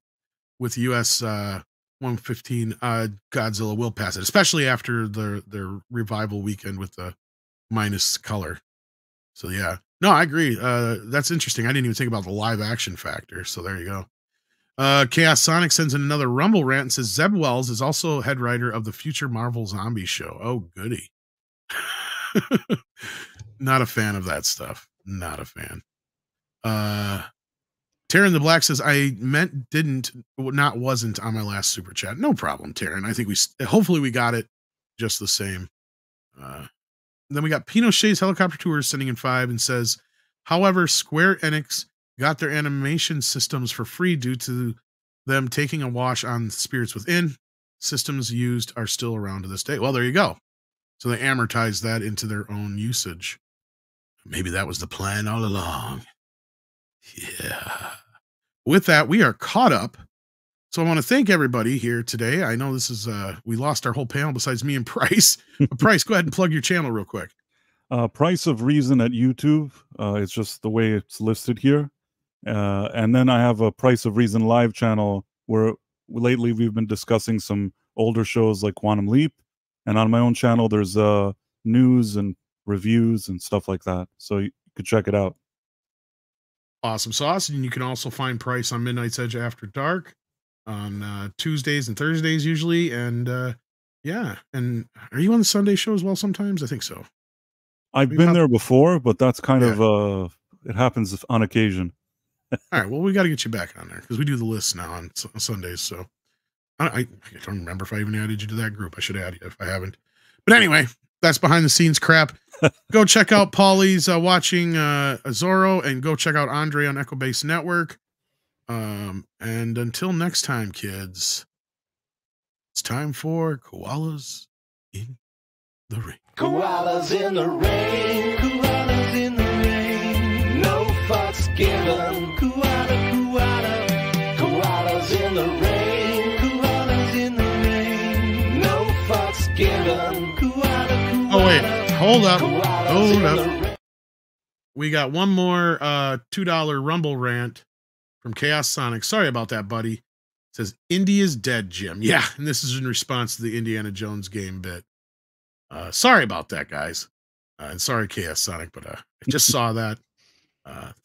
With US 115, Godzilla will pass it, especially after their revival weekend with the minus color. So yeah, no, I agree. That's interesting. I didn't even think about the live action factor. So there you go. Chaos Sonic sends in another Rumble rant and says Zeb Wells is also head writer of the future Marvel Zombie show. Oh, goody. Not a fan of that stuff. Not a fan. Taryn the Black says, I wasn't on my last super chat. No problem, Taryn. I think hopefully we got it just the same. Then we got Pinochet's Helicopter Tours sending in 5 and says, however, Square Enix got their animation systems for free due to them taking a wash on Spirits Within. Systems used are still around to this day. Well, there you go. So they amortized that into their own usage. Maybe that was the plan all along. Yeah. With that, we are caught up. So I want to thank everybody here today. I know this is, we lost our whole panel besides me and Price. But Price, go ahead and plug your channel real quick. Price of Reason at YouTube. It's just the way it's listed here. And then I have a Price of Reason live channel where lately we've been discussing some older shows like Quantum Leap. And on my own channel, there's news and reviews and stuff like that. So you could check it out. Awesome sauce. And you can also find Price on Midnight's Edge After Dark on Tuesdays and Thursdays usually. And yeah. And are you on the Sunday show as well sometimes? I think so. I've been there before, but that's kind of it happens on occasion. All right. Well, we got to get you back on there because we do the list now on Sundays. So I don't remember if I even added you to that group. I should add you if I haven't. But anyway, that's behind the scenes crap. Go check out Paulie's watching Zorro, and go check out Andre on Echo Base Network. And until next time, kids, it's time for Koalas in the Rain. Koalas in the rain, koalas in the rain, no fucks given. Koala, koalas in the rain, koalas in the rain, no fucks given. Koala. Oh wait. Hold up. We got one more $2 Rumble rant from Chaos Sonic. Sorry about that, buddy. It says, India's dead, Jim. Yeah, and this is in response to the Indiana Jones game bit. Sorry about that, guys. And sorry, Chaos Sonic, but I just saw that.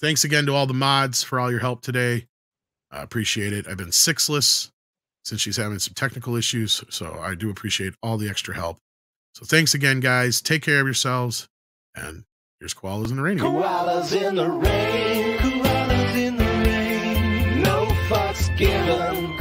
Thanks again to all the mods for all your help today. I appreciate it. I've been sixless since she's having some technical issues, so I do appreciate all the extra help. So thanks again, guys. Take care of yourselves, and here's Koalas in the Rain. Koalas in the rain, koalas in the rain, no fucks given.